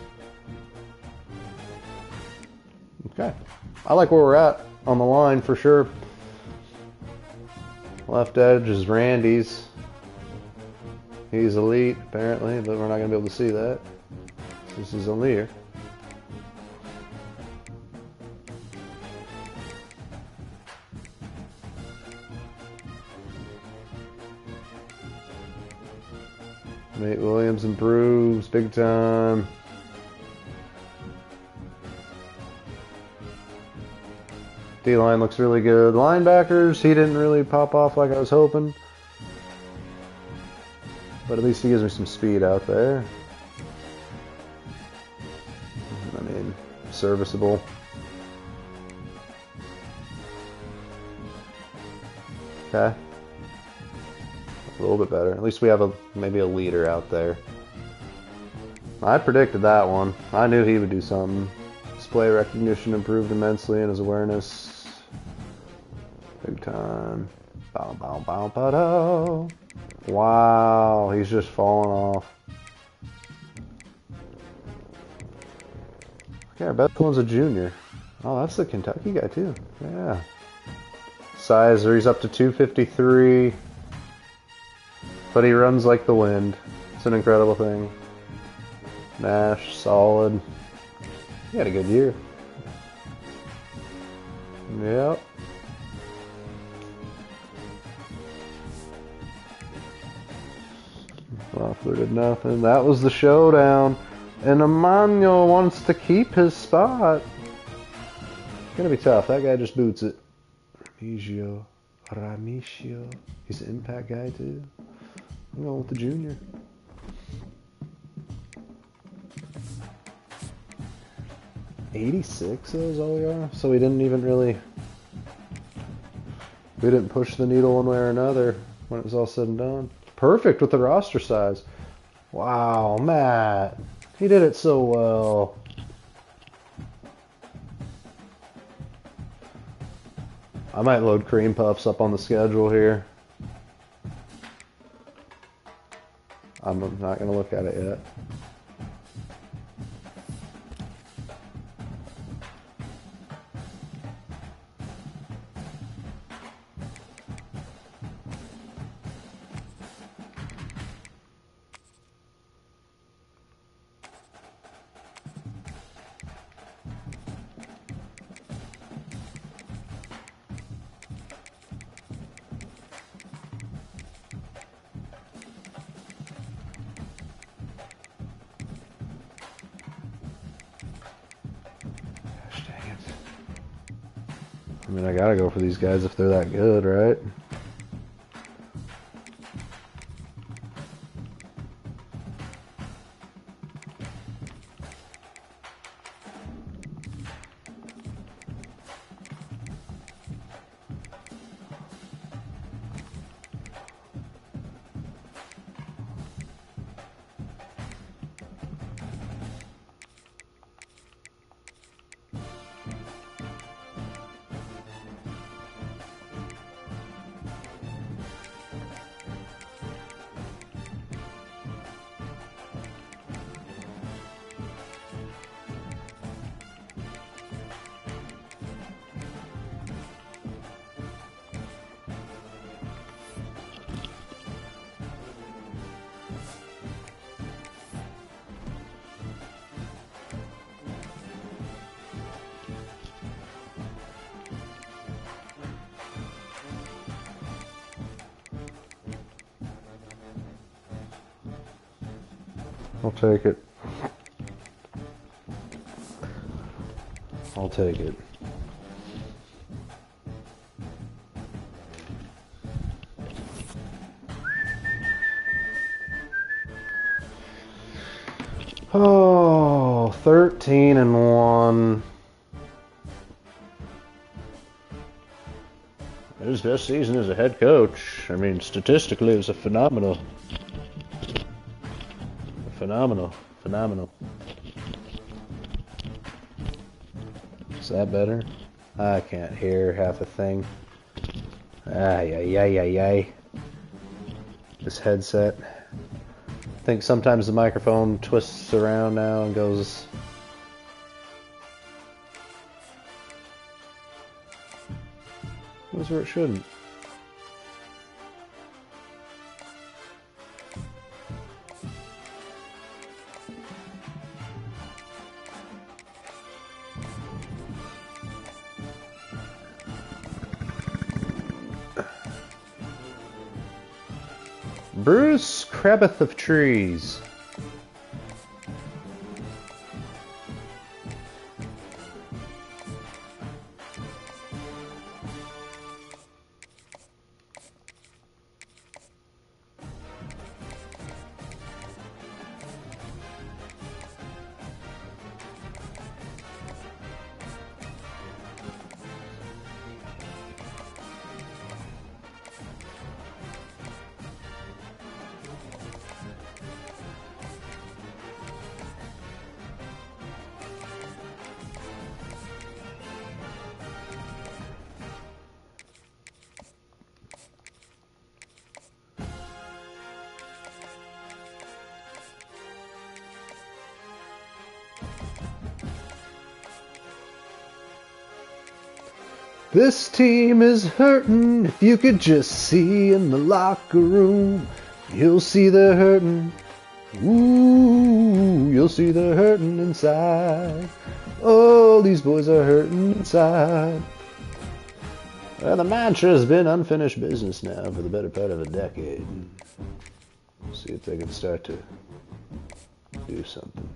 Okay. I like where we're at on the line for sure. Left edge is Randy's. He's elite, apparently, but we're not going to be able to see that. This is only here. Nate Williams improves big time. D-line looks really good. Linebackers, he didn't really pop off like I was hoping. But at least he gives me some speed out there. I mean, serviceable. Okay. A little bit better. At least we have maybe a leader out there. I predicted that one. I knew he would do something. Display recognition improved immensely and his awareness. Big time. Bow, bow, bow, bow, bow. Wow, he's just falling off. Okay, our best one's a junior. Oh, that's the Kentucky guy too. Yeah. Sizer, he's up to 253. But he runs like the wind. It's an incredible thing. Nash, solid. He had a good year. Yep. Loeffler did nothing. That was the showdown. And Emmanuel wants to keep his spot. It's going to be tough. That guy just boots it. Ramicchio. He's an impact guy too. I'm going with the junior. $86 is all we are. So we didn't even really... We didn't push the needle one way or another when it was all said and done. Perfect with the roster size. Wow, Matt. He did it so well. I might load cream puffs up on the schedule here. I'm not going to look at it yet. I mean, I gotta go for these guys if they're that good, right? I'll take it. I'll take it. Oh, 13-1. His best season as a head coach. I mean, statistically, it was a phenomenal. Phenomenal. Is that better? I can't hear half a thing. Ay. This headset. I think sometimes the microphone twists around now and goes. Goes where it shouldn't. Bruce Crabbeth of Trees. This team is hurting. If you could just see in the locker room, you'll see they're hurting. Ooh, you'll see they're hurting inside. Oh, these boys are hurting inside. Well, the mantra has been unfinished business now for the better part of a decade. We'll see if they can start to do something.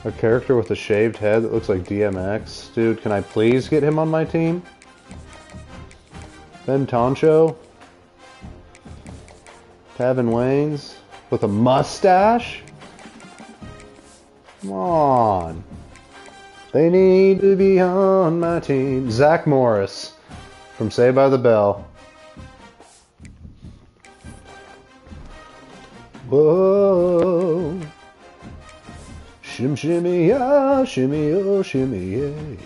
A character with a shaved head that looks like DMX. Dude, can I please get him on my team? Ben Toncho? Tavin Waynes? With a mustache? Come on. They need to be on my team. Zach Morris from Saved by the Bell. Whoa. Shim shimmy ya, shimmy oh, shimmy yay.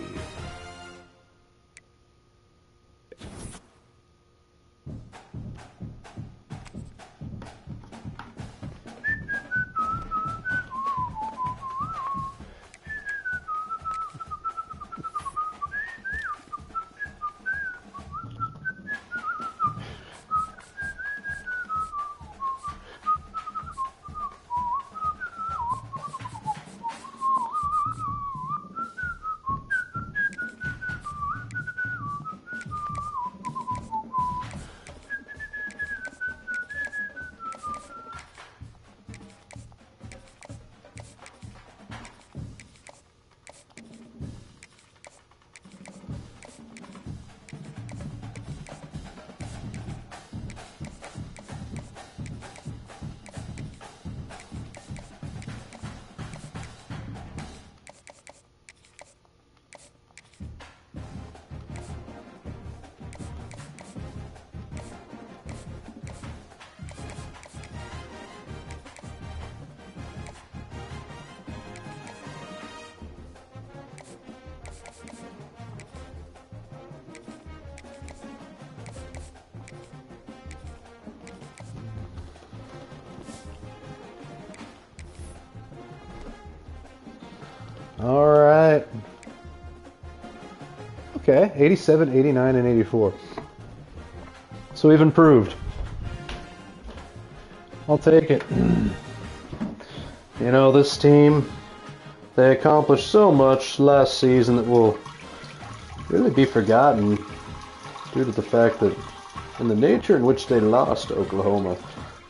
All right. Okay, 87, 89, and 84. So we've improved. I'll take it. You know, this team, they accomplished so much last season that will really be forgotten due to the fact that in the nature in which they lost to Oklahoma,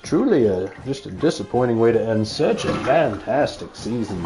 truly just a disappointing way to end such a fantastic season.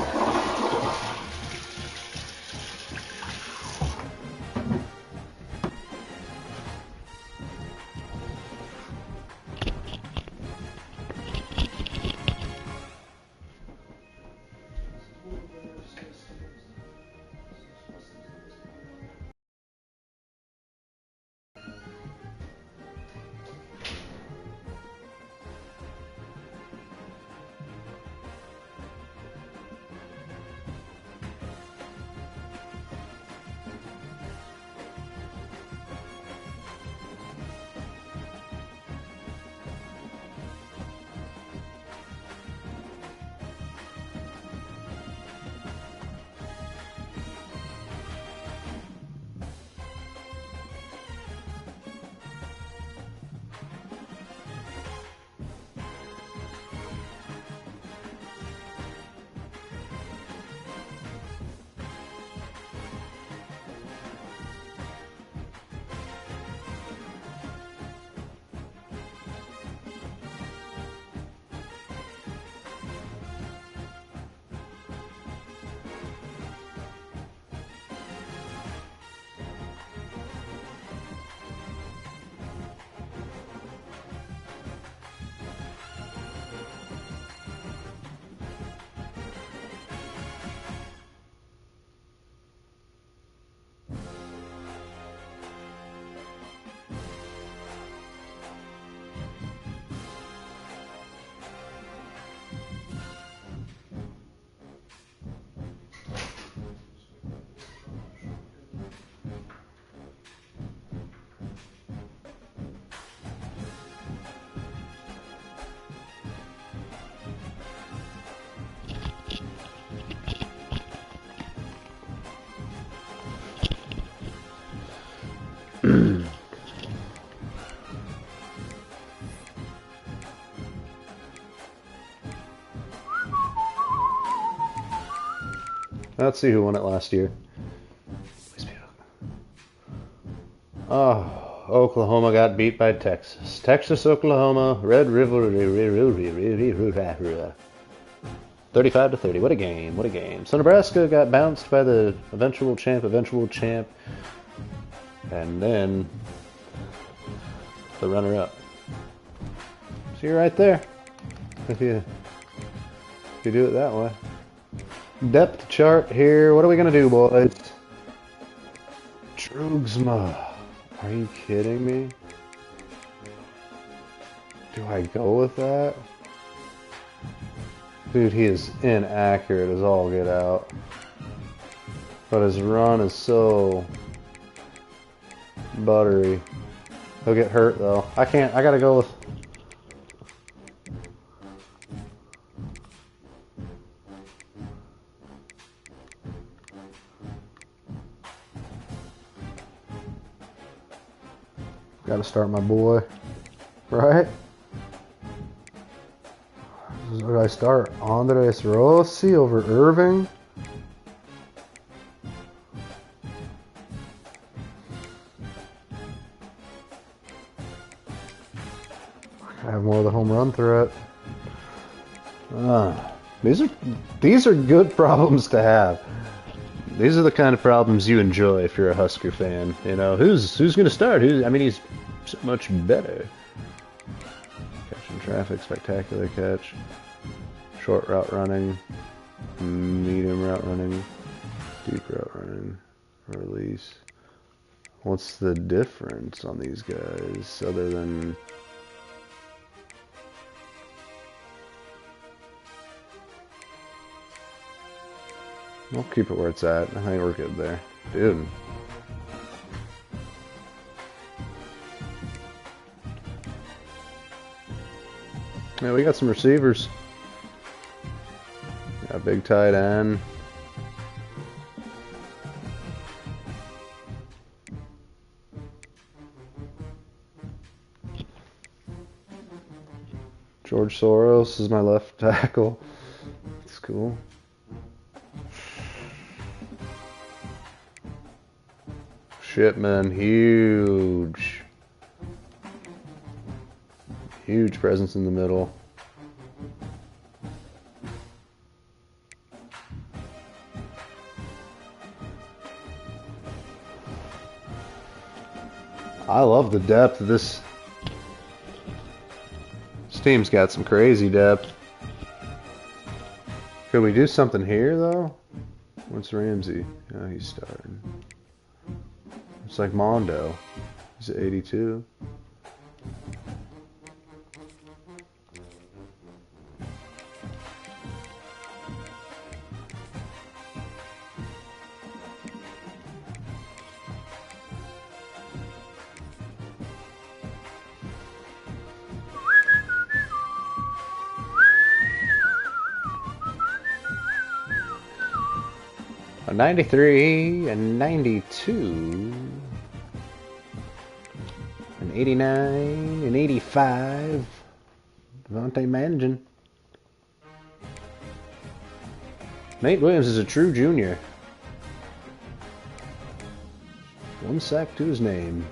Let's see who won it last year. Oh, Oklahoma got beat by Texas. Texas, Oklahoma, Red Rivalry. 35-30. What a game. What a game. So Nebraska got bounced by the eventual champ. And then the runner-up. So you're right there. If you do it that way. Depth chart here. What are we going to do, boys? Trugsma. Are you kidding me? Do I go with that? Dude, he is inaccurate as all get out. But his run is so buttery. He'll get hurt though. I gotta go with... Gotta start my boy. Right? Where do I start? Andres Rossi over Irving? I have more of the home run threat. These are good problems to have. These are the kind of problems you enjoy if you're a Husker fan. You know, who's going to start? I mean, he's so much better. Catching traffic, spectacular catch. Short route running, medium route running, deep route running, release. What's the difference on these guys other than... We'll keep it where it's at. I think we're good there. Dude. Yeah, we got some receivers. Got a big tight end. George Soros is my left tackle. It's cool. Shipman, huge. Huge presence in the middle. I love the depth of this. This team's got some crazy depth. Could we do something here, though? What's Ramsey? Oh, he's starting. It's like Mondo. He's at 82. A 93, a 92, an 89, an 85. Devontae Mannion. Nate Williams is a true junior. 1 sack to his name.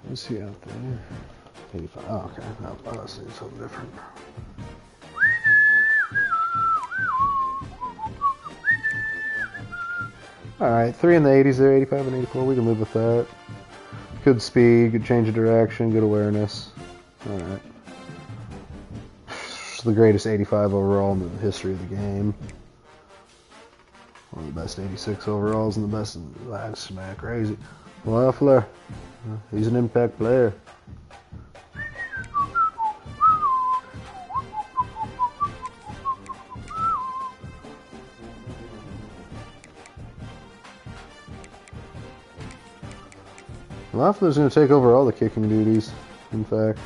What's he out there? 85. Oh, okay. I was seeing something different. Alright, 3 in the 80s there, 85 and 84. We can live with that. Good speed, good change of direction, good awareness. Alright. The greatest 85 overall in the history of the game. One of the best 86 overalls and the best. That's man crazy. Loeffler. He's an impact player. Loeffler's going to take over all the kicking duties, in fact.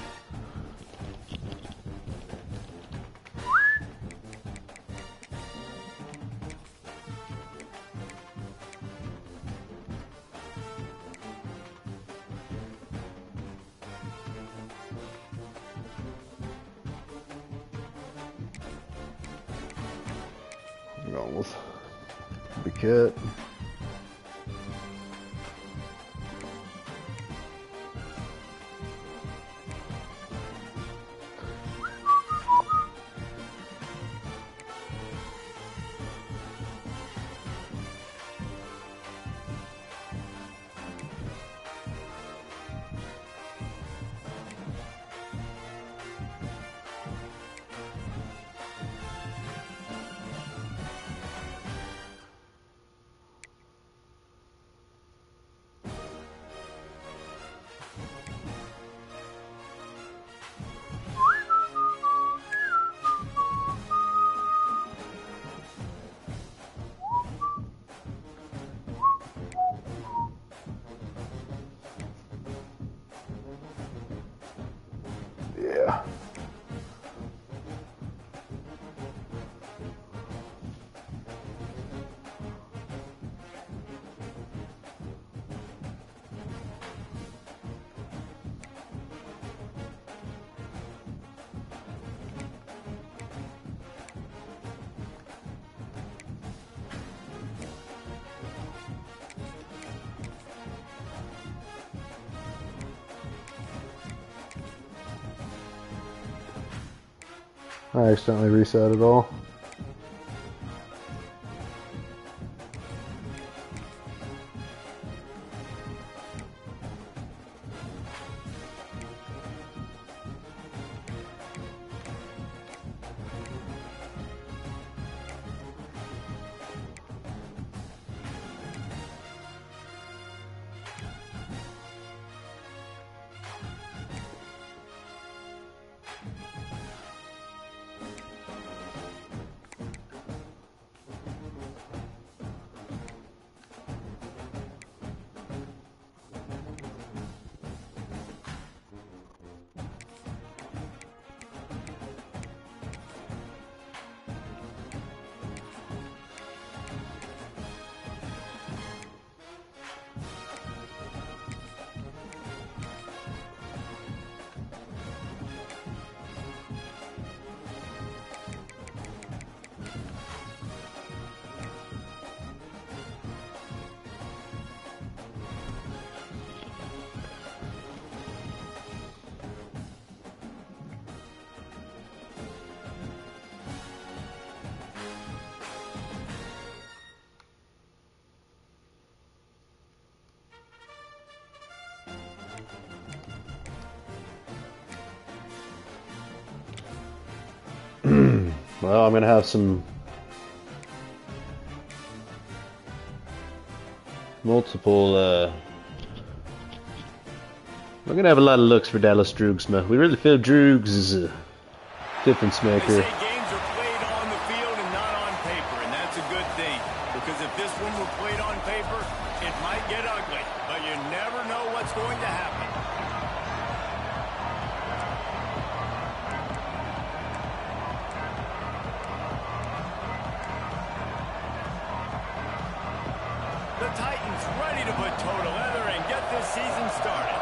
I'm going with Biquette. Yeah. I accidentally reset it all. Well, I'm gonna have some multiple. We're gonna have a lot of looks for Dallas Droogsma. We really feel Droogs is a difference maker. They say games are played on the field and not on paper, and that's a good thing. Because if this one were played on paper, it might get ugly, but you never know what's going to happen. The Titans ready to put toe to leather and get this season started.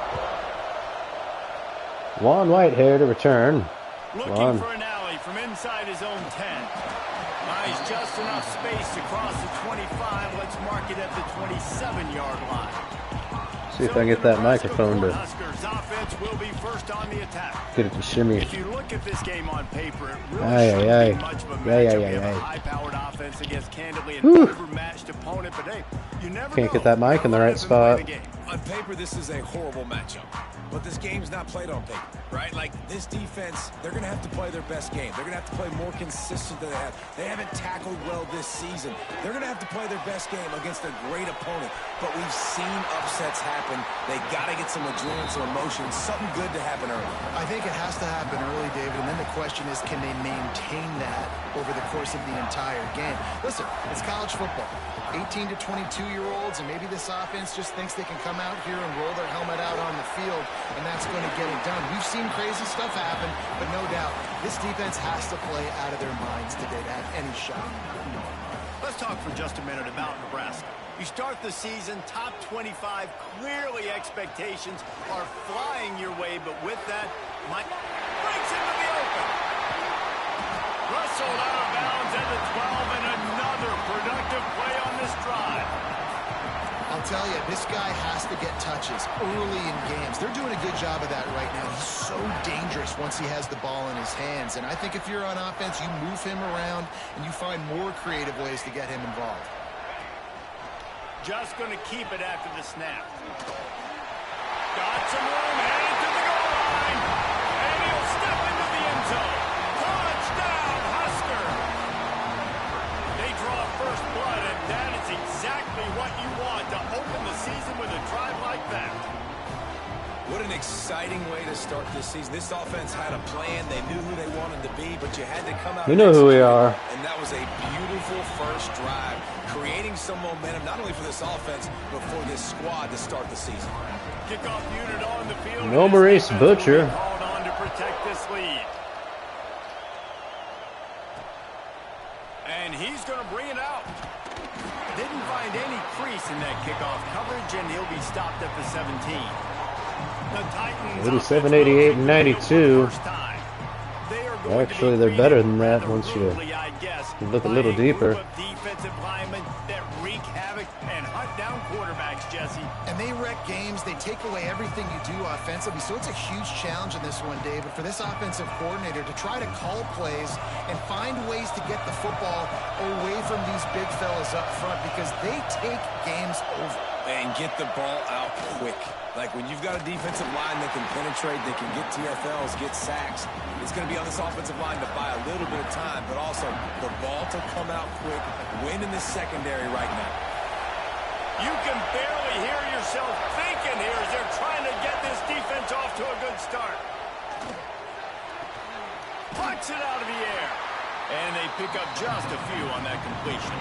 Juan Whitehair to return. Looking for an alley from inside his own 10. Buys just enough space to cross the 25. Let's mark it at the 27-yard line. See if I can get that microphone to Huskers offense will be first on the attack. get it to shimmy. If you look at this game on paper, it really shouldn't be much of a matchup. We have a high-powered offense against candidly an overmatched opponent, but hey, you never Can't know. get that mic in the right spot. On paper, this is a horrible matchup. But this game's not played on paper, right? Like, this defense, they're going to have to play their best game. They're going to have to play more consistent than they have. They haven't tackled well this season. They're going to have to play their best game against a great opponent. But we've seen upsets happen. They got to get some adrenaline, some emotion, something good to happen early. I think it has to happen early, David, and then the question is, can they maintain that over the course of the entire game? Listen, it's college football. 18 to 22-year-olds, and maybe this offense just thinks they can come out here and roll their helmet out on the field, and that's going to get it done. We've seen crazy stuff happen, but no doubt, this defense has to play out of their minds today to have any shot. Let's talk for just a minute about Nebraska. You start the season top 25. Clearly expectations are flying your way, but with that, Mike breaks into the open. Rustled out of bounds at the 12, and another productive play on this drive. I'll tell you, this guy has to get touches early in games. They're doing a good job of that right now. He's so dangerous once he has the ball in his hands. And I think if you're on offense, you move him around and you find more creative ways to get him involved. Just going to keep it after the snap. Got some room, headed to the goal line. And he'll step into the end zone. Touchdown, Husker! They draw first blood, and that is exactly what you want to open the season with a drive like that. What an exciting way to start this season. This offense had a plan. They knew who they wanted to be, but you had to come out. We know who we are. And that was a beautiful first drive, creating some momentum, not only for this offense, but for this squad to start the season. Kickoff unit on the field. No Maurice Butcher. Called on to protect this in that kickoff coverage, and he'll be stopped at the 17. The Titans 87, 88, and 92. Actually, they're they're better than that once you look a little deeper. Defensive linemen that wreak havoc and hunt down quarterbacks, Jesse. And they wreck games. They take away everything you do offensively. So it's a huge challenge in this one, David, for this offensive coordinator to try to call plays and find ways to get the football away from these big fellas up front because they take games over. And get the ball out quick. Like when you've got a defensive line that can penetrate, they can get TFLs, get sacks, it's going to be on this offensive line to buy a little bit of time, but also the ball to come out quick, win in the secondary right now. You can barely hear yourself thinking here as they're trying to get this defense off to a good start. Puts it out of the air. And they pick up just a few on that completion.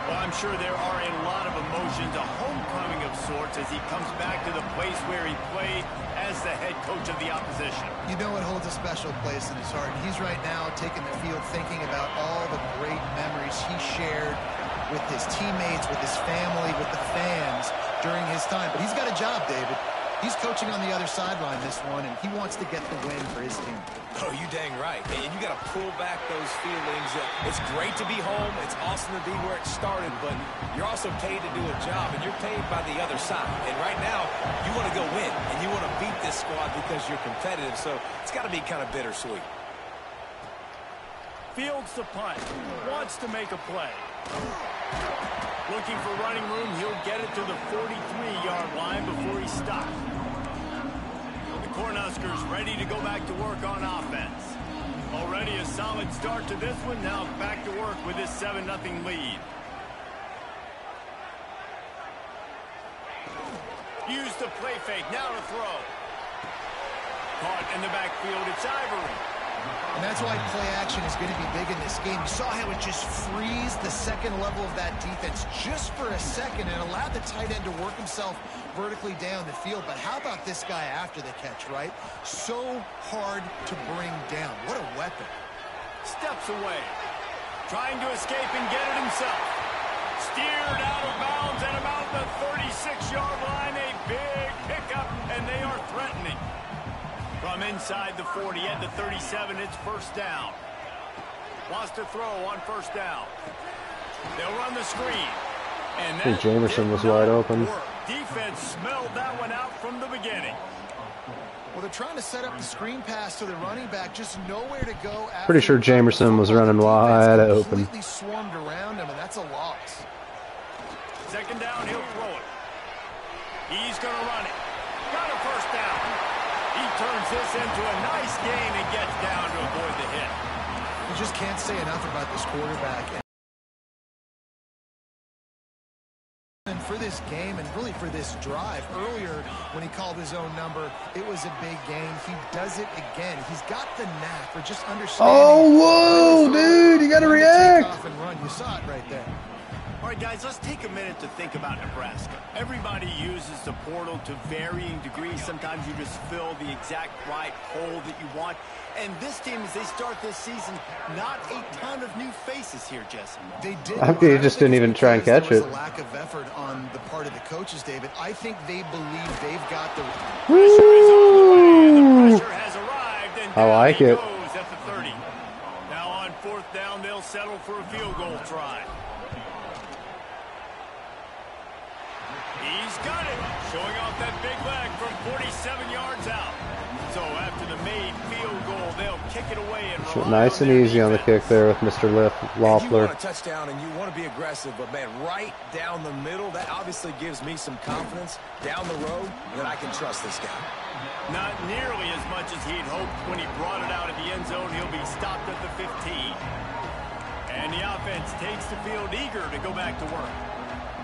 Well, I'm sure there are a lot of emotions, a homecoming of sorts as he comes back to the place where he played as the head coach of the opposition. You know it holds a special place in his heart. He's right now taking the field thinking about all the great memories he shared with his teammates, with his family, with the fans during his time. But he's got a job, David. He's coaching on the other sideline this one, and he wants to get the win for his team. Oh, you dang right. And you got to pull back those feelings. It's great to be home. It's awesome to be where it started, but you're also paid to do a job, and you're paid by the other side. And right now, you want to go win, and you want to beat this squad because you're competitive, so it's got to be kind of bittersweet. Fields the punt. Wants to make a play. Looking for running room. He'll get it to the 43-yard line before he's stopped. The Cornhuskers ready to go back to work on offense. Already a solid start to this one. Now back to work with this 7-0 lead. Use the play fake. Now to throw. Caught in the backfield. It's Ivory. And that's why play action is going to be big in this game. You saw how it just frees the second level of that defense just for a second and allowed the tight end to work himself vertically down the field. But how about this guy after the catch, right? So hard to bring down. What a weapon. Steps away. Trying to escape and get it himself. Steered out of bounds and about the 36-yard line. A big pickup, and they are threatening. From inside the 40 at the 37, it's first down. Wants to throw on first down. They'll run the screen. And I think Jamerson was wide open. Defense smelled that one out from the beginning. Well, they're trying to set up the screen pass to the running back, just nowhere to go. Pretty sure Jamerson was running wide open. Completely swarmed around him, and that's a loss. Second down, he'll throw it. He's going to run it. Got a first down. He turns this into a nice gain and gets down to avoid the hit. You just can't say enough about this quarterback. And for this game and really for this drive, earlier when he called his own number, it was a big gain. He does it again. He's got the knack for just understanding. Oh, whoa, dude, you got to react. Off and run. You saw it right there. All right, guys, let's take a minute to think about Nebraska. Everybody uses the portal to varying degrees. Sometimes you just fill the exact right hole that you want. And this team, as they start this season, not a ton of new faces here, Jesse. They did. I think he just didn't even try and catch it. There was a lack of effort on the part of the coaches, David. I think they believe they've got the pressure is on the way. The pressure has arrived, and I like it. goes at the 30. Now on fourth down, they'll settle for a field goal try. He's got it, showing off that big leg from 47 yards out. So after the made field goal, they'll kick it away and Shot nice and easy on the kick there with Mr. You Loeffler. want a touchdown and you want to be aggressive, but man, right down the middle, that obviously gives me some confidence down the road that I can trust this guy. Not nearly as much as he'd hoped when he brought it out of the end zone. He'll be stopped at the 15. And the offense takes the field eager to go back to work.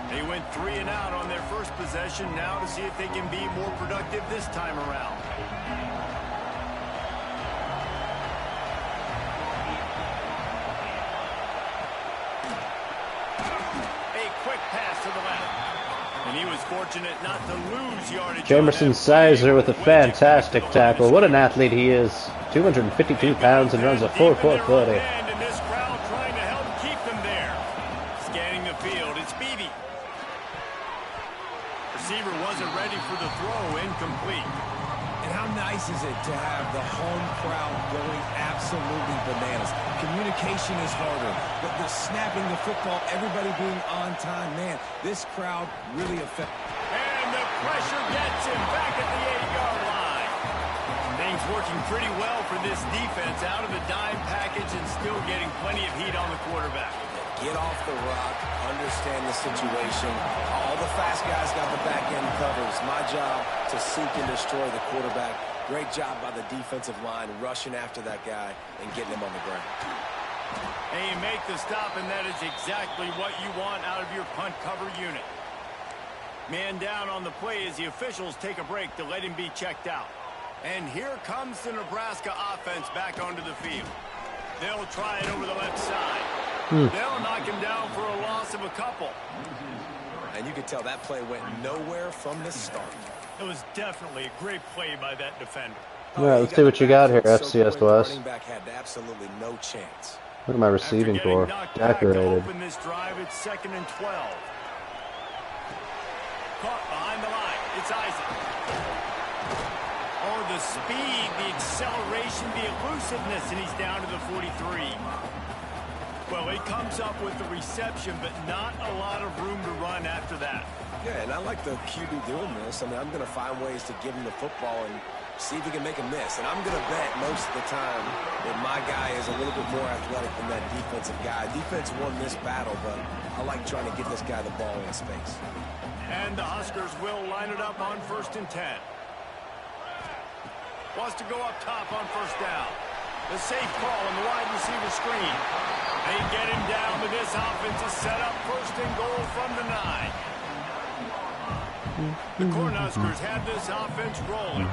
They went 3 and out on their first possession. Now to see if they can be more productive this time around. A quick pass to the left. And he was fortunate not to lose yardage. Jamerson Sizer with a fantastic tackle. What an athlete he is. 252 pounds and runs a 4.40. complete. And how nice is it to have the home crowd going absolutely bananas? Communication is harder, but the snapping the football, everybody being on time, man, this crowd really affects. And the pressure gets him back at the 8-yard line. Things working pretty well for this defense, out of the dime package and still getting plenty of heat on the quarterback. Get off the rock, understand the situation. All the fast guys got the back end covered. It's my job to seek and destroy the quarterback. Great job by the defensive line rushing after that guy and getting him on the ground. And you make the stop, and that is exactly what you want out of your punt cover unit. Man down on the play as the officials take a break to let him be checked out. And here comes the Nebraska offense back onto the field. They'll try it over the left side. They'll knock him down for a loss of a couple. And you can tell that play went nowhere from the start. It was definitely a great play by that defender. Yeah, let's see what you got here, FCS The West. running back had absolutely no chance. What am I receiving for? Decorated. Open this drive, it's 2nd and 12. Caught behind the line. It's Isaac. Oh, the speed, the acceleration, the elusiveness, and he's down to the 43. Well, he comes up with the reception, but not a lot of room to run after that. Yeah, and I like the QB doing this. I mean, I'm going to find ways to give him the football and see if he can make a miss. And I'm going to bet most of the time that my guy is a little bit more athletic than that defensive guy. Defense won this battle, but I like trying to get this guy the ball in space. And the Huskers will line it up on 1st and 10. Wants to go up top on 1st down. The safe call on the wide receiver screen. They get him down with this offensive setup. 1st and goal from the 9. The Cornhuskers have this offense rolling.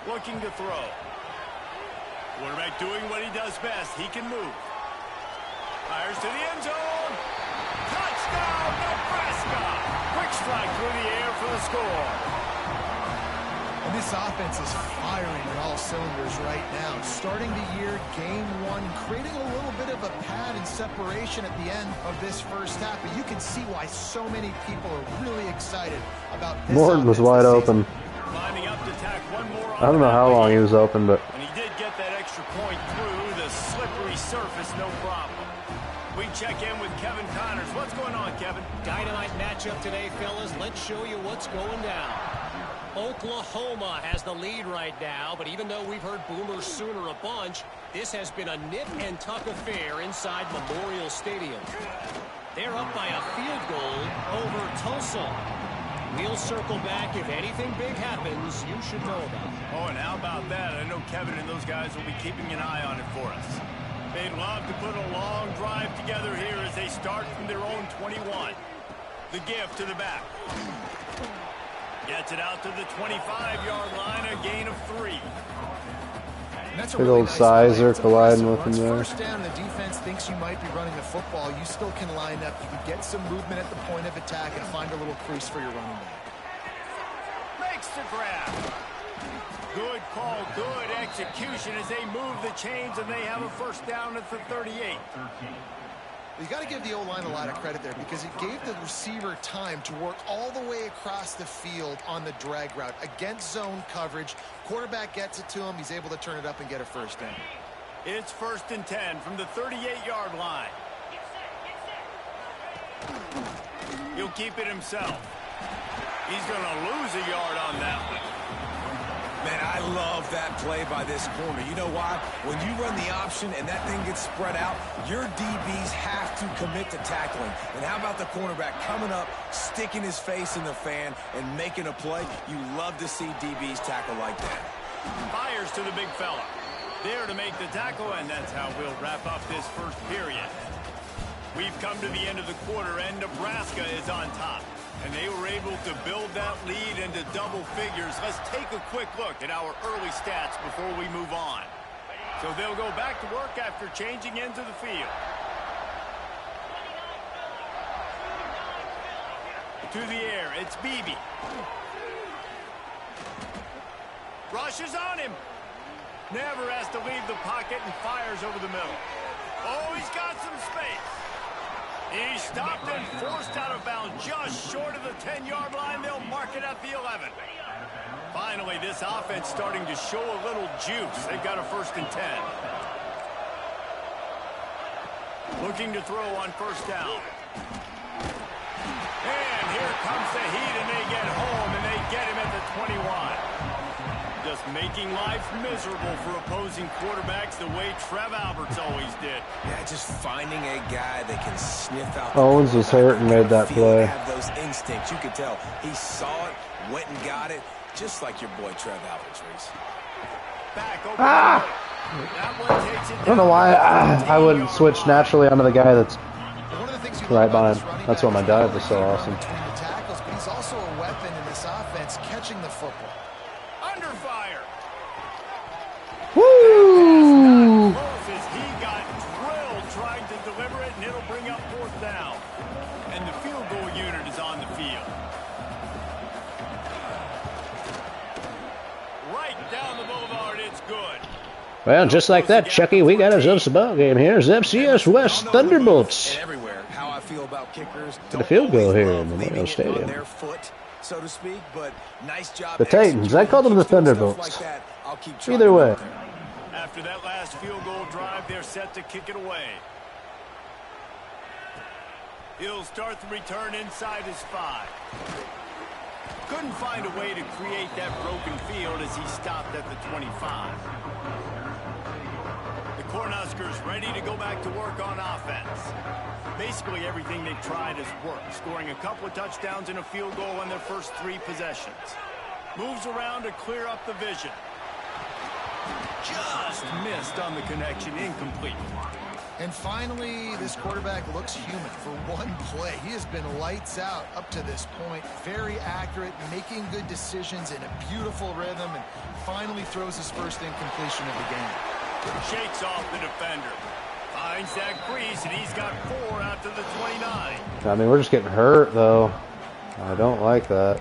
Looking to throw. Quarterback doing what he does best. He can move. Fires to the end zone. Touchdown, Nebraska! Quick strike through the air for the score. And this offense is firing on all cylinders right now. Starting the year, game 1, creating a little bit of a pad and separation at the end of this first half. But you can see why so many people are really excited about this. Morton was wide open. Lining up to tack one more on I don't know how long he was open, but and he did get that extra point through the slippery surface, no problem. We check in with Kevin Connors. What's going on, Kevin? Dynamite matchup today, fellas. Let's show you what's going down. Oklahoma has the lead right now, but even though we've heard Boomer Sooner a bunch, this has been a nip-and-tuck affair inside Memorial Stadium. They're up by a field goal over Tulsa. We'll circle back. If anything big happens, you should know about it. Oh, and how about that? I know Kevin and those guys will be keeping an eye on it for us. They'd love to put a long drive together here as they start from their own 21. The give to the back. Gets it out to the 25-yard line, a gain of 3. That's a big really old nice sizer play. colliding with Once him there. first down, the defense thinks you might be running the football. You still can line up. You can get some movement at the point of attack and find a little crease for your running back. Makes the grab. Good call, good execution as they move the chains, and they have a first down at the 38. You got to give the O-line a lot of credit there because it gave the receiver time to work all the way across the field on the drag route against zone coverage. Quarterback gets it to him. He's able to turn it up and get a first down. It's 1st and 10 from the 38-yard line. He'll keep it himself. He's going to lose a yard on that one. Man, I love that play by this corner. You know why? When you run the option and that thing gets spread out, your DBs have to commit to tackling. And how about the cornerback coming up, sticking his face in the fan, and making a play? You love to see DBs tackle like that. Fires to the big fella. There to make the tackle, and that's how we'll wrap up this first period. We've come to the end of the quarter, and Nebraska is on top. And they were able to build that lead into double figures. Let's take a quick look at our early stats before we move on. So they'll go back to work after changing into the field. To the air, it's Beebe. Rushes on him. Never has to leave the pocket and fires over the middle. Oh, he's got some space. He stopped and forced out of bounds just short of the 10-yard line. They'll mark it at the 11. Finally, this offense starting to show a little juice. They've got a 1st and 10. Looking to throw on 1st down. And here comes the heat, and they get home, and they get him at the 21. Just making life miserable for opposing quarterbacks the way Trev Alberts always did. Yeah, just finding a guy that can sniff out. Owens was hurt and made that play. Have those instincts. You could tell he saw it, went and got it, just like your boy Trev Alberts, Reese. Back over Ah! that one takes it I don't know why I wouldn't switch naturally onto the guy that's One of the things you right love about behind. this running That's back why my is dive was the so run awesome. between the tackles, but he's also a weapon in this offense, catching the football. under fire. Woo! Close as he got drilled trying to deliver it, and it'll bring up 4th down. And the field goal unit is on the field. Right down the boulevard, it's good. Well, just like that, Chucky, we got ourselves a ball game here. It's FCS West Thunderbolts. And everywhere, how I feel about kickers. Get a field goal here in the leaving Mayo it Stadium. on their foot, so to speak, but nice job. The Titans. I called them the Thunderbolts. Like that, I'll keep Either way. After that last field goal drive, they're set to kick it away. He'll start the return inside his 5. Couldn't find a way to create that broken field as he stopped at the 25. The Cornhuskers ready to go back to work on offense. Basically everything they've tried has worked, scoring a couple of touchdowns and a field goal on their first 3 possessions. Moves around to clear up the vision. Just missed on the connection, incomplete. And finally, this quarterback looks human for one play. He has been lights out up to this point. Very accurate, making good decisions in a beautiful rhythm, and finally throws his first incompletion of the game. Shakes off the defender. Finds that crease, and he's got 4 out to the 29. I mean, we're just getting hurt, though. I don't like that.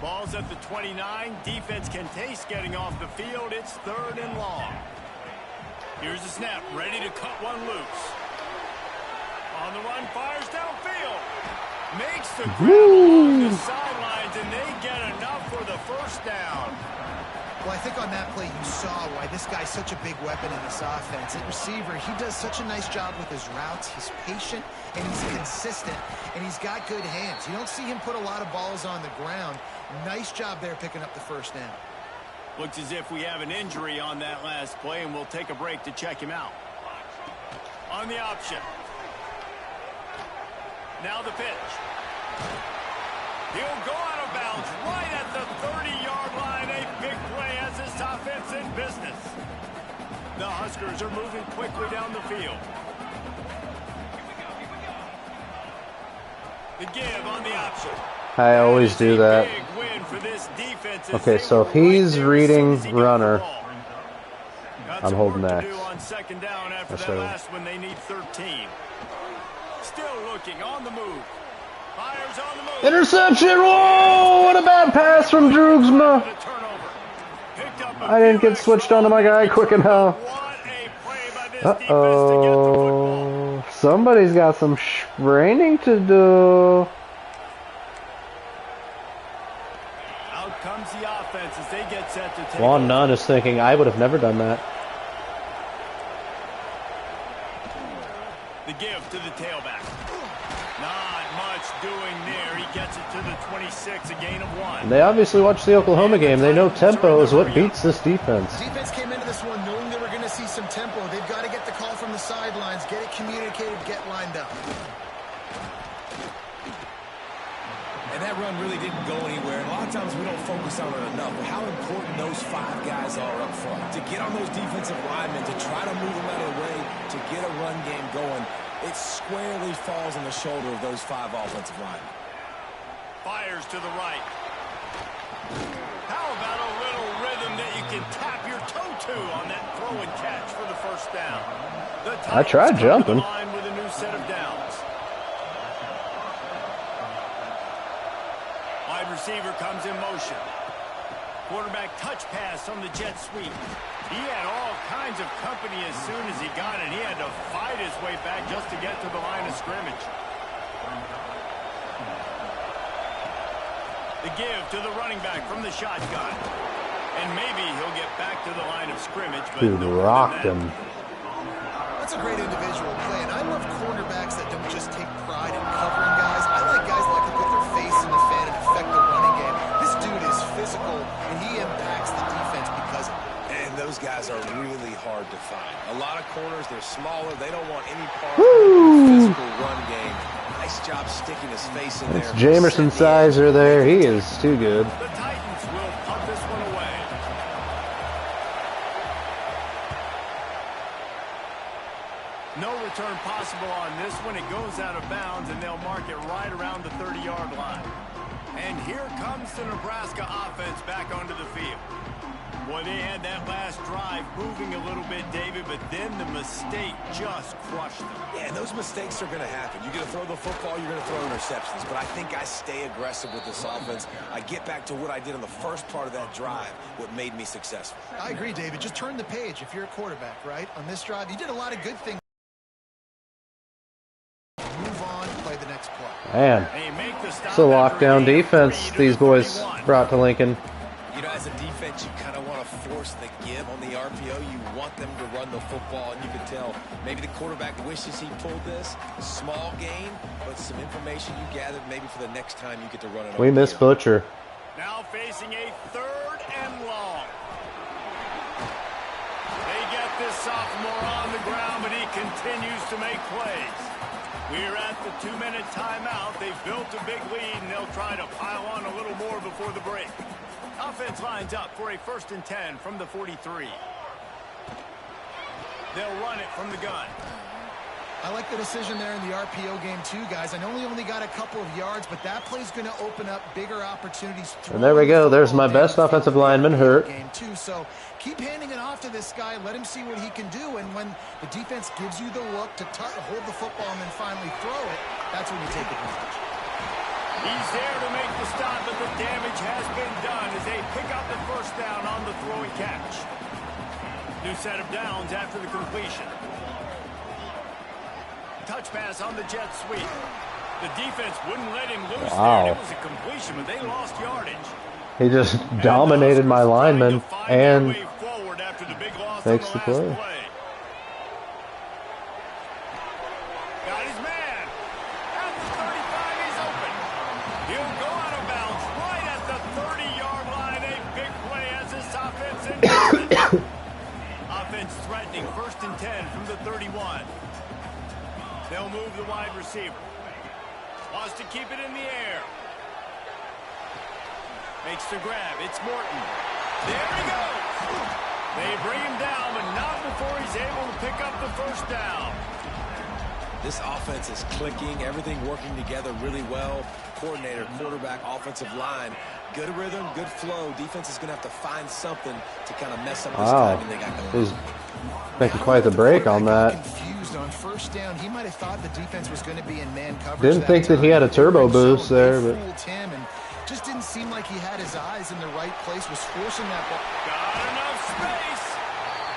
Ball's at the 29. Defense can taste getting off the field. It's 3rd and long. Here's the snap, ready to cut one loose. On the run, fires downfield. Makes the grab along the sidelines, and they get enough for the 1st down. Well, I think on that play you saw why this guy's such a big weapon in this offense. At receiver, he does such a nice job with his routes. He's patient, and he's consistent, and he's got good hands. You don't see him put a lot of balls on the ground. Nice job there picking up the 1st down. Looks as if we have an injury on that last play, and we'll take a break to check him out. On the option. Now the pitch. He'll go out of bounds right at the 30-yard line. A big play as this offense in business. The Huskers are moving quickly down the field. The give on the option. I always do that. Okay, so if he's reading runner, I'm holding X. On 2nd down after That's that right. last one, they need 13. Still looking on the move. Fires on the move. Interception! Whoa! What a bad pass from Droogsma. The turnover. Picked up a I didn't few get switched onto my guy quick enough. What a play by this defense to get the football. Uh-oh. Somebody's got some training to do. Out comes the offense as they get set to take Juan over. Nunn is thinking, I would have never done that. The give to the tailback. Not much doing there. He gets it to the 26, a gain of 1. They obviously watched the Oklahoma game. They know tempo is what beats this defense. Defense came into this one knowing they were going to see some tempo. They've got to get the call from the sidelines, get it communicated, get lined up. And that run really didn't go anywhere. A lot of times we don't focus on it enough. But how important those 5 guys are up front. To get on those defensive linemen, to try to move them out of the way, to get a run game going, it squarely falls on the shoulder of those 5 offensive linemen. Fires to the right. How about a little rhythm that you can tap your toe to on that throw and catch for the 1st down? I tried jumping. Line with a new set of downs. Wide receiver comes in motion. Quarterback touch pass on the jet sweep. He had all kinds of company as soon as he got it. He had to fight his way back just to get to the line of scrimmage. The give to the running back from the shotgun. And maybe he'll get back to the line of scrimmage. But Dude, rocked him. That's a great individual play, and I love cornerbacks that don't just take pride in covering guys. I like guys that can put their face in the fan and affect the running game. This dude is physical, and he impacts the defense because of it. And those guys are really hard to find. A lot of corners, they're smaller. They don't want any part of the physical run game. Nice job sticking his face in there. It's Jamerson Sizer there. He is too good. The Titans will punt this one away. No return possible on this one. It goes out of bounds, and they'll mark it right around the 30-yard line. And here comes the Nebraska offense back onto the field. Boy, they had that last drive moving a little bit, David, but then the mistake just crushed them. Yeah, and those mistakes are going to happen. You're going to throw the football, you're going to throw interceptions. But I think I stay aggressive with this offense. I get back to what I did on the first part of that drive, what made me successful. I agree, David. Just turn the page if you're a quarterback, right? On this drive, you did a lot of good things. Move on, play the next play. Man, it's a lockdown defense these boys brought to Lincoln. You know, as a defense, you kind of want to force the give on the RPO. You want them to run the football, and you can tell maybe the quarterback wishes he pulled this. Small gain, but some information you gathered maybe for the next time you get to run it. We miss Butcher. Now facing a 3rd and long. They get this sophomore on the ground, but he continues to make plays. We're at the 2-minute timeout. They've built a big lead, and they'll try to pile on a little more before the break. Offense lines up for a 1st and 10 from the 43. They'll run it from the gun. I like the decision there in the RPO game too, guys. I know he only got a couple of yards, but that play's going to open up bigger opportunities. And there we go. There's my best offensive lineman hurt. Game too. So keep handing it off to this guy. Let him see what he can do. And when the defense gives you the look to hold the football and then finally throw it, that's when you take advantage. He's there to make the stop, but the damage has been done as they pick up the 1st down on the throw and catch. New set of downs after the completion. Touch pass on the jet sweep. The defense wouldn't let him loose there. It was a completion, but they lost yardage. He just dominated my lineman and makes the play. Got his man. At the 35, he's open. He'll go out of bounds right at the 30-yard line. A big play as this offense enters. Offense threatening 1st and 10 from the 31. They'll move the wide receiver. Wants to keep it in the air. Makes the grab. It's Morton. There he goes. They bring him down, but not before he's able to pick up the 1st down. This offense is clicking, everything working together really well. Coordinator, quarterback, offensive line. Good rhythm, good flow. Defense is going to have to find something to kind of mess up this timing they got going. He's making quite the break on that. Confused on 1st down. He might have thought the defense was going to be in man coverage. Didn't think that he had a turbo boost there, but fooled him and just didn't seem like he had his eyes in the right place. Was forcing that ball. Got enough space.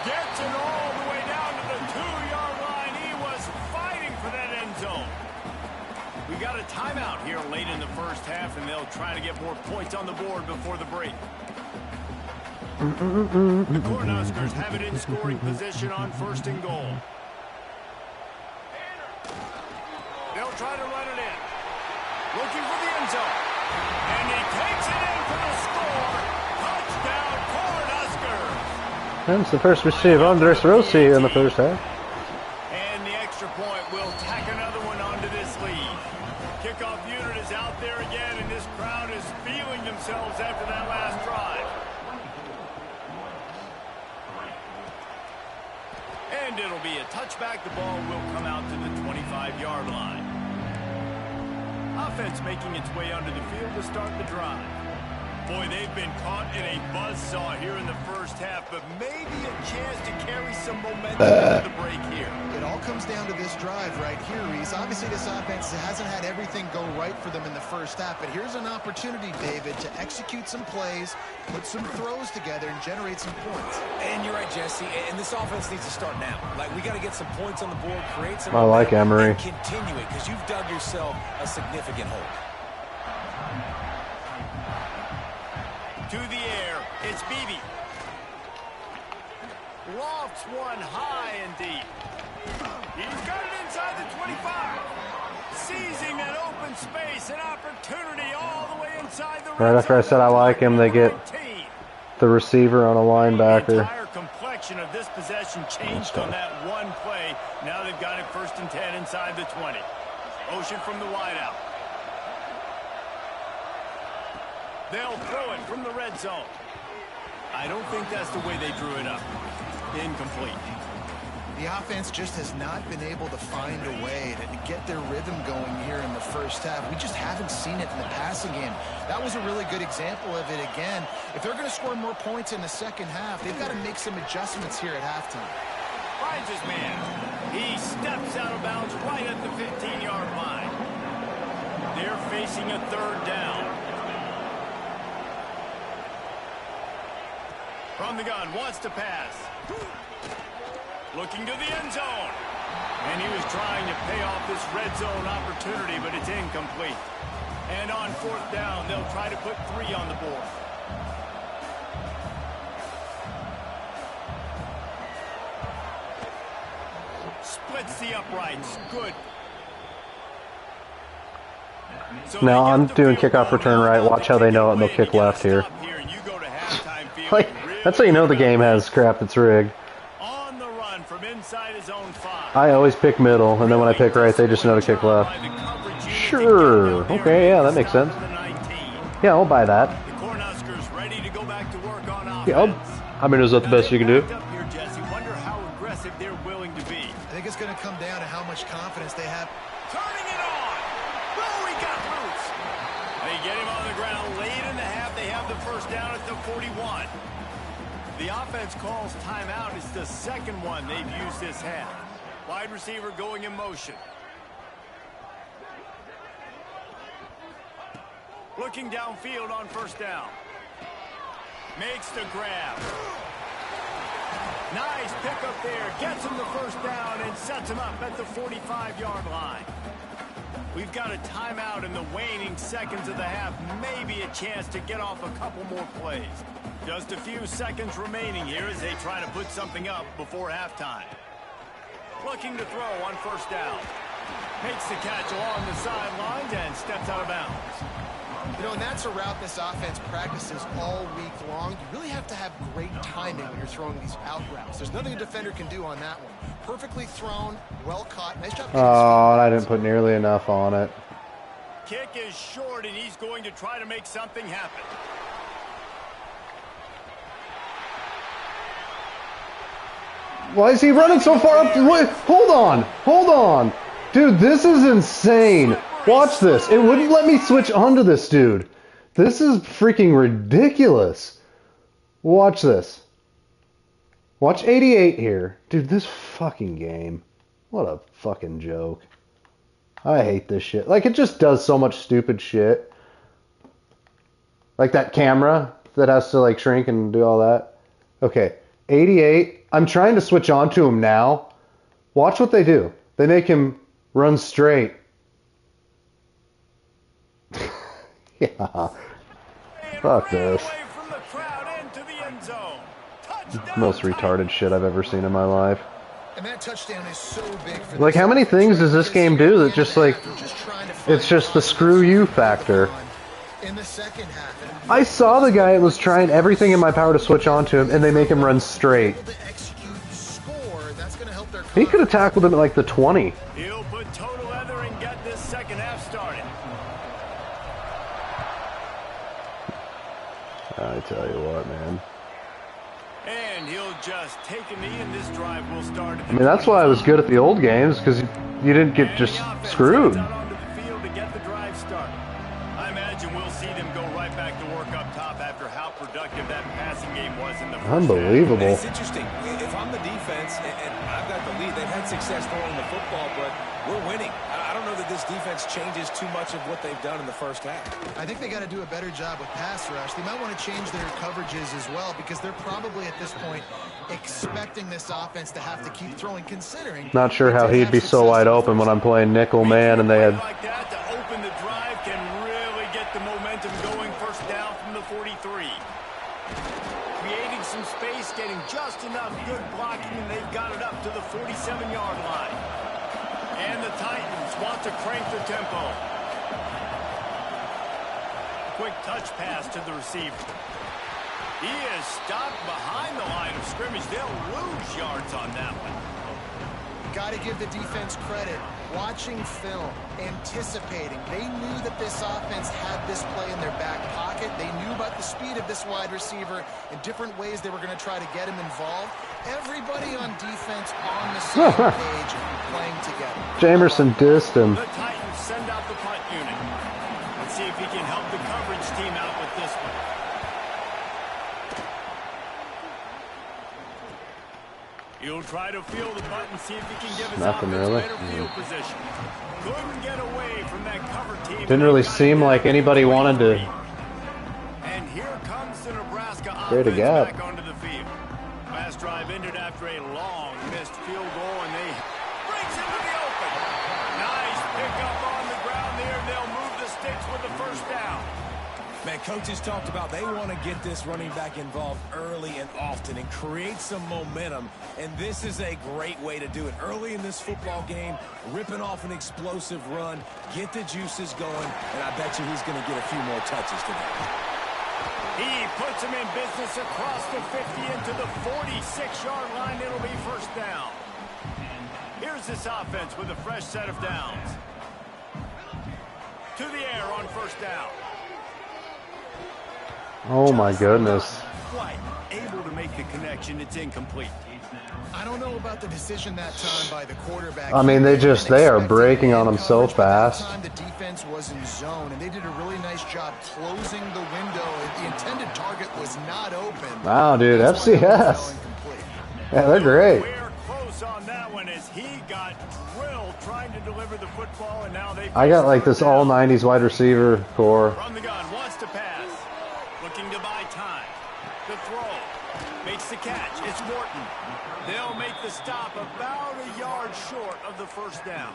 Gets it all the way down to the 2-yard line. He was fighting for that end zone. We got a timeout here late in the 1st half, and they'll try to get more points on the board before the break. The Cornhuskers have it in scoring position on 1st and goal. They'll try to run it in. Looking for the end zone. And he takes it in for the score. Touchdown, Cornhuskers. that's the first receive Andres Rossi in the 1st half. And the extra point will tack another one onto this lead. Kickoff unit is out there again, and this crowd is feeling themselves after that last drive. And it'll be a touchback. The ball will come out to the 25-yard line. Offense making its way onto the field to start the drive. Boy, they've been caught in a buzzsaw here in the first half, but maybe a chance to carry some momentum into the break here. It all comes down to this drive right here, Reese. Obviously, this offense hasn't had everything go right for them in the first half, but here's an opportunity, David, to execute some plays, put some throws together, and generate some points. And you're right, Jesse, and this offense needs to start now. Like, we got to get some points on the board, create some I like Emery. and continue it, because you've dug yourself a significant hole. To the air, it's Beebe. Lofts one high and deep. He's got it inside the 25. Seizing that open space, an opportunity all the way inside the Right after I said I like him, they get the receiver on a linebacker. The entire complexion of this possession changed on that one play. Now they've got it 1st and 10 inside the 20. Motion from the wideout. They'll throw it from the red zone. I don't think that's the way they drew it up. Incomplete. The offense just has not been able to find a way to get their rhythm going here in the first half. We just haven't seen it in the passing game. That was a really good example of it again. If they're going to score more points in the second half, they've got to make some adjustments here at halftime. Finds his man. He steps out of bounds right at the 15-yard line. They're facing a 3rd down. From the gun, wants to pass. Looking to the end zone. And he was trying to pay off this red zone opportunity, but it's incomplete. And on 4th down, they'll try to put 3 on the board. Splits the uprights. Good. So Now I'm doing kickoff return right. Watch how they know it and they'll kick left here. Like, that's how you know the game has crap that's rigged. On the run from inside his own 5. I always pick middle, and then when I pick right, they just know to kick left. Sure. Okay, yeah, that makes sense. Yeah, I'll buy that. The Cornhuskers ready to go back to work on offense. Yeah, I mean, is that the best you can do? Here, Jesse. Wonder how aggressive they're willing to be. I think it's going to come down to how much confidence they have. Turning it on. Oh, he got loose. They get him on the ground late in the half. They have the 1st down at the 41. The offense calls timeout. It's the 2nd one they've used this half. Wide receiver going in motion. Looking downfield on 1st down. Makes the grab. Nice pickup there. Gets him the 1st down and sets him up at the 45-yard line. We've got a timeout in the waning seconds of the half. Maybe a chance to get off a couple more plays. Just a few seconds remaining here as they try to put something up before halftime. Looking to throw on 1st down. Makes the catch along the sidelines and steps out of bounds. You know, and that's a route this offense practices all week long. You really have to have great timing when you're throwing these out routes. There's nothing a defender can do on that one. Perfectly thrown, well caught. Nice job. Oh, I didn't put nearly enough on it. Kick is short, and he's going to try to make something happen. Why is he running so far up? Wait, hold on. Dude, this is insane. Watch this. It wouldn't let me switch onto this dude. This is freaking ridiculous. Watch this. Watch 88 here. Dude, this fucking game. What a fucking joke. I hate this shit. Like, it just does so much stupid shit. Like that camera that has to, like, shrink and do all that. Okay, 88. I'm trying to switch on to him now. Watch what they do. They make him run straight. Yeah. Fuck this. Most retarded shit I've ever seen in my life. And that touchdown is so big for like, how many things does this game do that just, like, it's just the screw you factor? In the second half, I saw the guy that was trying everything in my power to switch onto him, and they make him run straight. He could have tackled him at, like, the 20. He'll put total leather and get this second half started. I tell you what, man. And he'll just take a knee, and this drive will start. I mean, that's why I was good at the old games, because you didn't get just screwed. Out onto the field to get the drive started. I imagine we'll see them go right back to work up top after how productive that passing game was in the first Unbelievable. It's interesting. If I'm the defense and I've got the lead, they've had success throwing the football, but we're winning. I don't know that this defense changes too much of what they've done in the first half. I think they got to do a better job with pass rush. They might want to change their coverages as well because they're probably at this point expecting this offense to have to keep throwing, considering. Not sure how he'd be so wide open when I'm playing nickel man and they had. Like that to open the drive can really get the momentum going. First down from the 43. Creating some space, getting just enough good blocking, and they've got it up to the 47-yard line. And the Titans want to crank the tempo. Quick touch pass to the receiver. He is stopped behind the line of scrimmage. They'll lose yards on that one. Got to give the defense credit. Watching film, anticipating. They knew that this offense had this play in their back pocket. They knew about the speed of this wide receiver and different ways they were going to try to get him involved. Everybody on defense on the same page playing together. Jamerson dissed him. The Titans send out the punt unit. Let's see if he can help the coverage team out with this one. He'll try to field the punt and see if he can give his offense better field position. Couldn't get away from that cover team. Didn't really seem like anybody wanted to. And here comes the Nebraska Create a offense gap. back onto the field. Last drive ended after a long missed field goal, and they breaks into the open. Nice pickup on the ground there. They'll move the sticks with the first down. Man, coaches talked about they want to get this running back involved early and often and create some momentum, and this is a great way to do it. Early in this football game, ripping off an explosive run, get the juices going, and I bet you he's going to get a few more touches today. He puts him in business across the 50 into the 46-yard line. It'll be first down. Here's this offense with a fresh set of downs. To the air on first down. Oh my goodness. Quite able to make the connection. It's incomplete. I don't know about the decision that time by the quarterback. I mean, they are breaking on him so fast. The defense was in zone, and they did a really nice job closing the window. The intended target was not open. Wow, dude, FCS. Yeah, they're great. We're close on that one as he got drilled trying to deliver the football, and now they. I got like this all 90s wide receiver core. From the gun, wants to pass. Looking to buy time. The throw. Makes the catch. It's Morton. They'll make the stop about a yard short of the first down.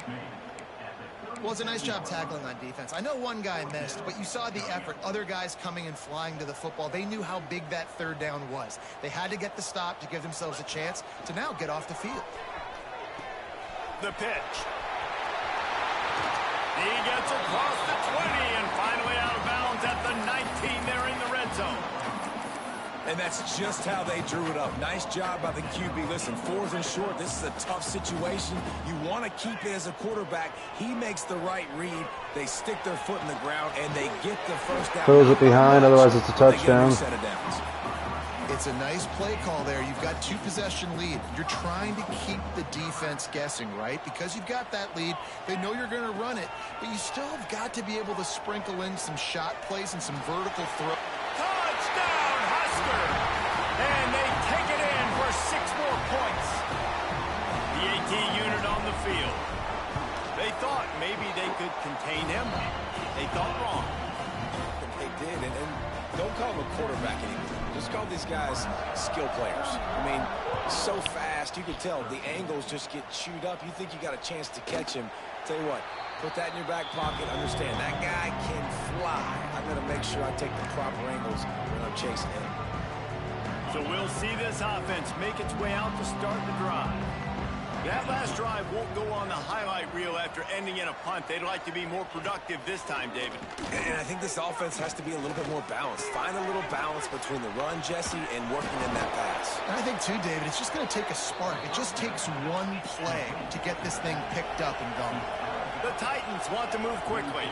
Well, it's a nice job tackling on defense. I know one guy missed, but you saw the effort. Other guys coming and flying to the football. They knew how big that third down was. They had to get the stop to give themselves a chance to now get off the field. The pitch. He gets across the 20 and finally out of bounds at the 19. They're in the red zone. And that's just how they drew it up. Nice job by the QB. Listen, 4th and short, this is a tough situation. You want to keep it as a quarterback. He makes the right read. They stick their foot in the ground, and they get the first down. Throws it behind, otherwise it's a touchdown. It's a nice play call there. You've got 2-possession lead. You're trying to keep the defense guessing, right? Because you've got that lead. They know you're going to run it, but you still have got to be able to sprinkle in some shot plays and some vertical throw. Touchdown, Husker! And they take it in for 6 more points. The AT unit on the field. They thought maybe they could contain him. They thought wrong. They did, and don't call him a quarterback anymore. Just call these guys skill players. I mean, so fast, you can tell the angles just get chewed up. You think you got a chance to catch him. Tell you what, put that in your back pocket. Understand, that guy can fly. I'm going to make sure I take the proper angles when I'm chasing him. So we'll see this offense make its way out to start the drive. That last drive won't go on the highlight reel after ending in a punt. They'd like to be more productive this time, David. And I think this offense has to be a little bit more balanced. Find a little balance between the run, Jesse, and working in that pass. And I think, too, David, it's just going to take a spark. It just takes one play to get this thing picked up and going. The Titans want to move quickly.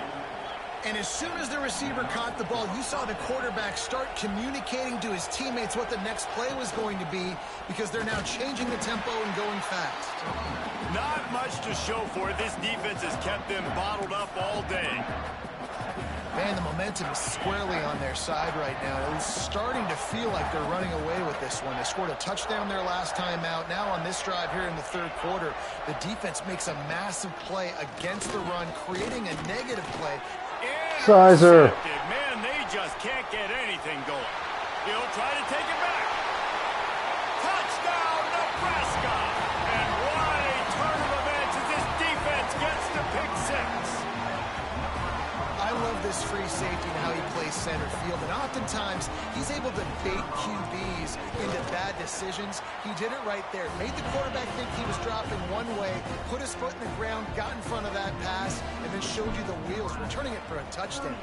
And as soon as the receiver caught the ball, you saw the quarterback start communicating to his teammates what the next play was going to be because they're now changing the tempo and going fast. Not much to show for it. This defense has kept them bottled up all day. Man, the momentum is squarely on their side right now. It was starting to feel like they're running away with this one. They scored a touchdown their last time out. Now on this drive here in the third quarter, the defense makes a massive play against the run, creating a negative play. Sizer. Man, they just can't get anything going. He'll try to take it back. Touchdown, Nebraska! And what a turn of events as this defense gets to pick six. I love this free safety and how he plays center field, and oftentimes he's able to bait QBs into bad decisions. He did it right there. Made the quarterback think he was dropping one way, put his foot in the ground, got in front of that pass, and then showed you the wheels, returning it for a touchdown.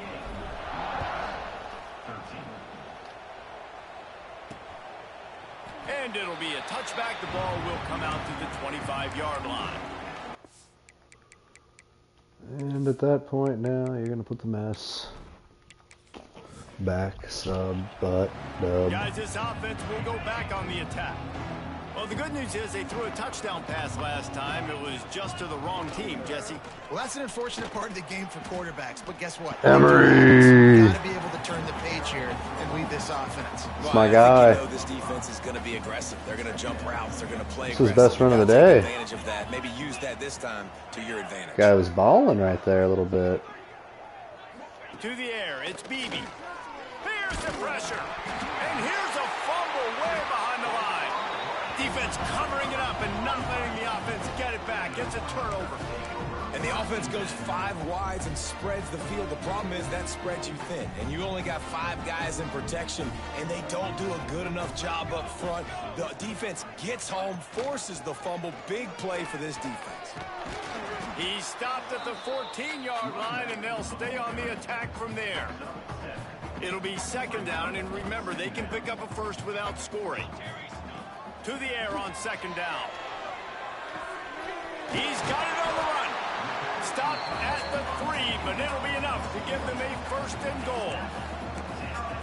And it'll be a touchback. The ball will come out to the 25-yard line. And at that point now, you're going to put the mess back, sub, butt, dub. Guys, this offense will go back on the attack. Well, the good news is they threw a touchdown pass last time. It was just to the wrong team, Jesse. Well, that's an unfortunate part of the game for quarterbacks, but guess what? Emery! Got to be able to turn the page here and lead this offense. It's my guy. This defense is going to be aggressive. They're going to jump routes. They're going to play aggressive. This is aggressive. best run of the day. Take advantage of that. Maybe use that this time to your advantage. Guy was balling right there a little bit. To the air, it's Beebe. Here's the pressure. And here's a fumble way behind the line. Defense covering it up and not letting the offense get it back. Gets a turnover. And the offense goes 5 wides and spreads the field. The problem is that spreads you thin. And you only got 5 guys in protection, and they don't do a good enough job up front. The defense gets home, forces the fumble. Big play for this defense. He stopped at the 14-yard line, and they'll stay on the attack from there. It'll be second down, and remember, they can pick up a first without scoring. To the air on second down. He's got it on the run. Stop at the 3, but it'll be enough to give them a first and goal.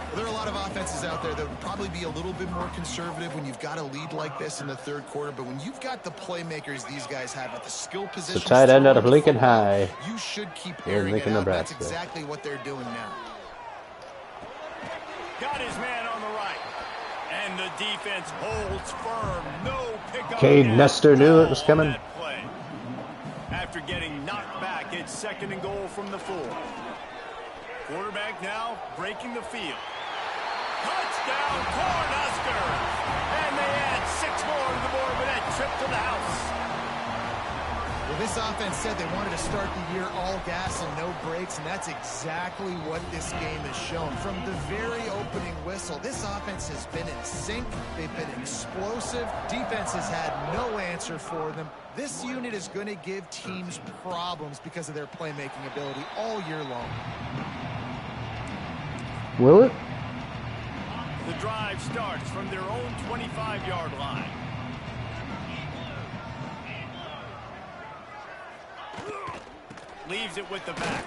Well, there are a lot of offenses out there that would probably be a little bit more conservative when you've got a lead like this in the third quarter, but when you've got the playmakers these guys have at the skill position, the tight end out of Lincoln High. You should keep Here in airing Lincoln, it out. Nebraska. That's exactly what they're doing now. Got his man on the right. And the defense holds firm. No pickup. Cade Nestor knew it was coming. After getting knocked back, it's second and goal from the 4. Quarterback now breaking the field. Touchdown, Cornhuskers! And they add 6 more to the board with that trip to the house. Well, this offense said they wanted to start the year all gas and no brakes, and that's exactly what this game has shown. From the very opening whistle, this offense has been in sync. They've been explosive. Defense has had no answer for them. This unit is going to give teams problems because of their playmaking ability all year long. Will it? The drive starts from their own 25-yard line. Leaves it with the back.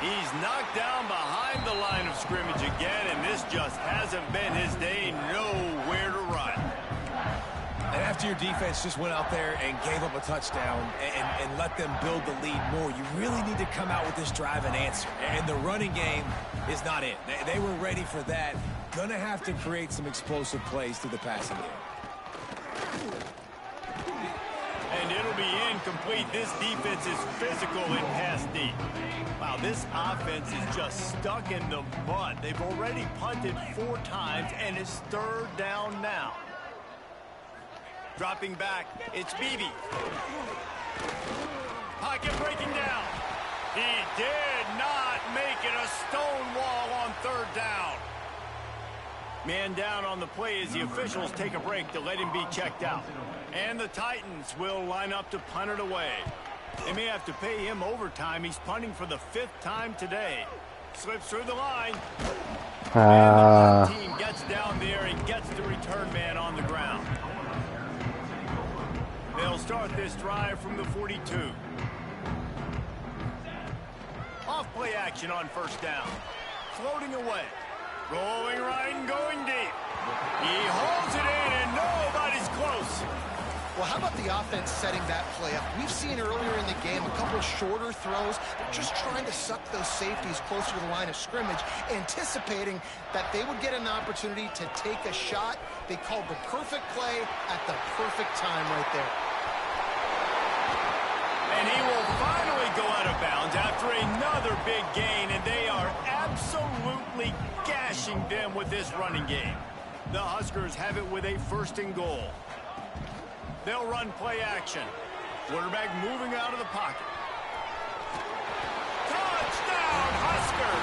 He's knocked down behind the line of scrimmage again, and this just hasn't been his day. Nowhere to run. And after your defense just went out there and gave up a touchdown and let them build the lead more, you really need to come out with this drive and answer. And the running game is not it. They were ready for that. Gonna have to create some explosive plays through the passing game. And it'll be incomplete. This defense is physical and pass deep. Wow, this offense is just stuck in the mud. They've already punted 4 times, and it's third down now. Dropping back, it's Beebe. Pocket breaking down. He did not make it a stone wall on third down. Man down on the play as the officials take a break to let him be checked out. And the Titans will line up to punt it away. They may have to pay him overtime. He's punting for the 5th time today. Slips through the line. And the team gets down there and gets the return man on the ground. They'll start this drive from the 42. Off play action on first down. Floating away. Rolling right and going deep. He holds it in and nobody's close. Well, how about the offense setting that play up? We've seen earlier in the game a couple of shorter throws. They're just trying to suck those safeties closer to the line of scrimmage, anticipating that they would get an opportunity to take a shot. They called the perfect play at the perfect time right there. And he will finally go out of bounds after another big gain, and they are absolutely gashing them with this running game. The Huskers have it with a 1st and goal. They'll run play action. Quarterback moving out of the pocket. Touchdown, Husker!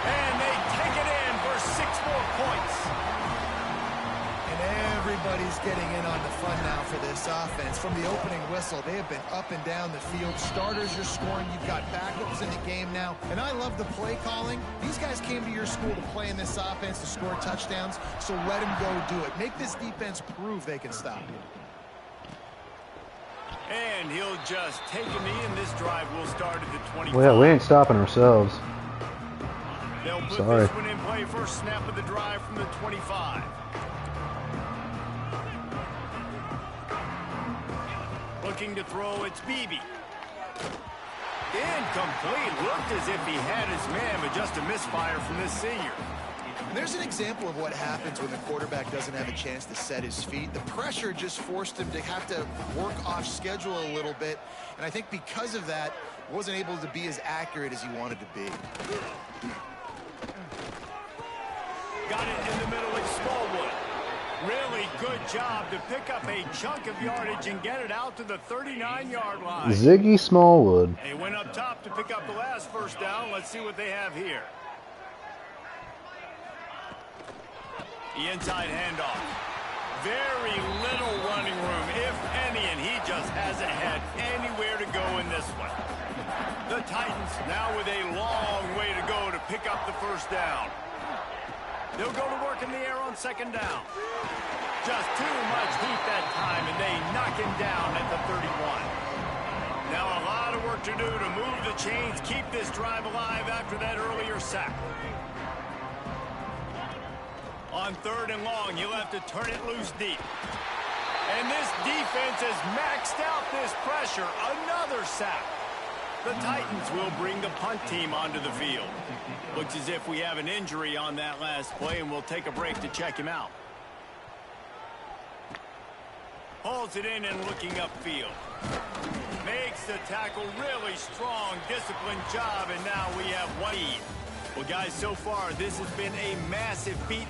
And they take it in for 6 more points. And everybody's getting in on the fun now for this offense. From the opening whistle, they have been up and down the field. Starters are scoring. You've got backups in the game now. And I love the play calling. These guys came to your school to play in this offense to score touchdowns, so let them go do it. Make this defense prove they can stop you. And he'll just take a knee, and this drive will start at the 25. Well, we ain't stopping ourselves. They'll put Sorry. this one in play, first snap of the drive from the 25. Looking to throw, it's Beebe. Incomplete. Looked as if he had his man, but just a misfire from this senior. There's an example of what happens when the quarterback doesn't have a chance to set his feet. The pressure just forced him to have to work off schedule a little bit. And I think because of that, wasn't able to be as accurate as he wanted to be. Got it in the middle with Smallwood. Really good job to pick up a chunk of yardage and get it out to the 39-yard line. Ziggy Smallwood. They went up top to pick up the last first down. Let's see what they have here. The inside handoff. Very little running room, if any, and he just hasn't had anywhere to go in this one. The Titans now with a long way to go to pick up the first down. They'll go to work in the air on 2nd down. Just too much heat that time, and they knock him down at the 31. Now a lot of work to do to move the chains, keep this drive alive after that earlier sack. On 3rd and long, he'll have to turn it loose deep. And this defense has maxed out this pressure. Another sack. The Titans will bring the punt team onto the field. Looks as if we have an injury on that last play, and we'll take a break to check him out. Pulls it in and looking upfield. Makes the tackle, really strong, disciplined job, and now we have one lead. Well, guys, so far, this has been a massive beat.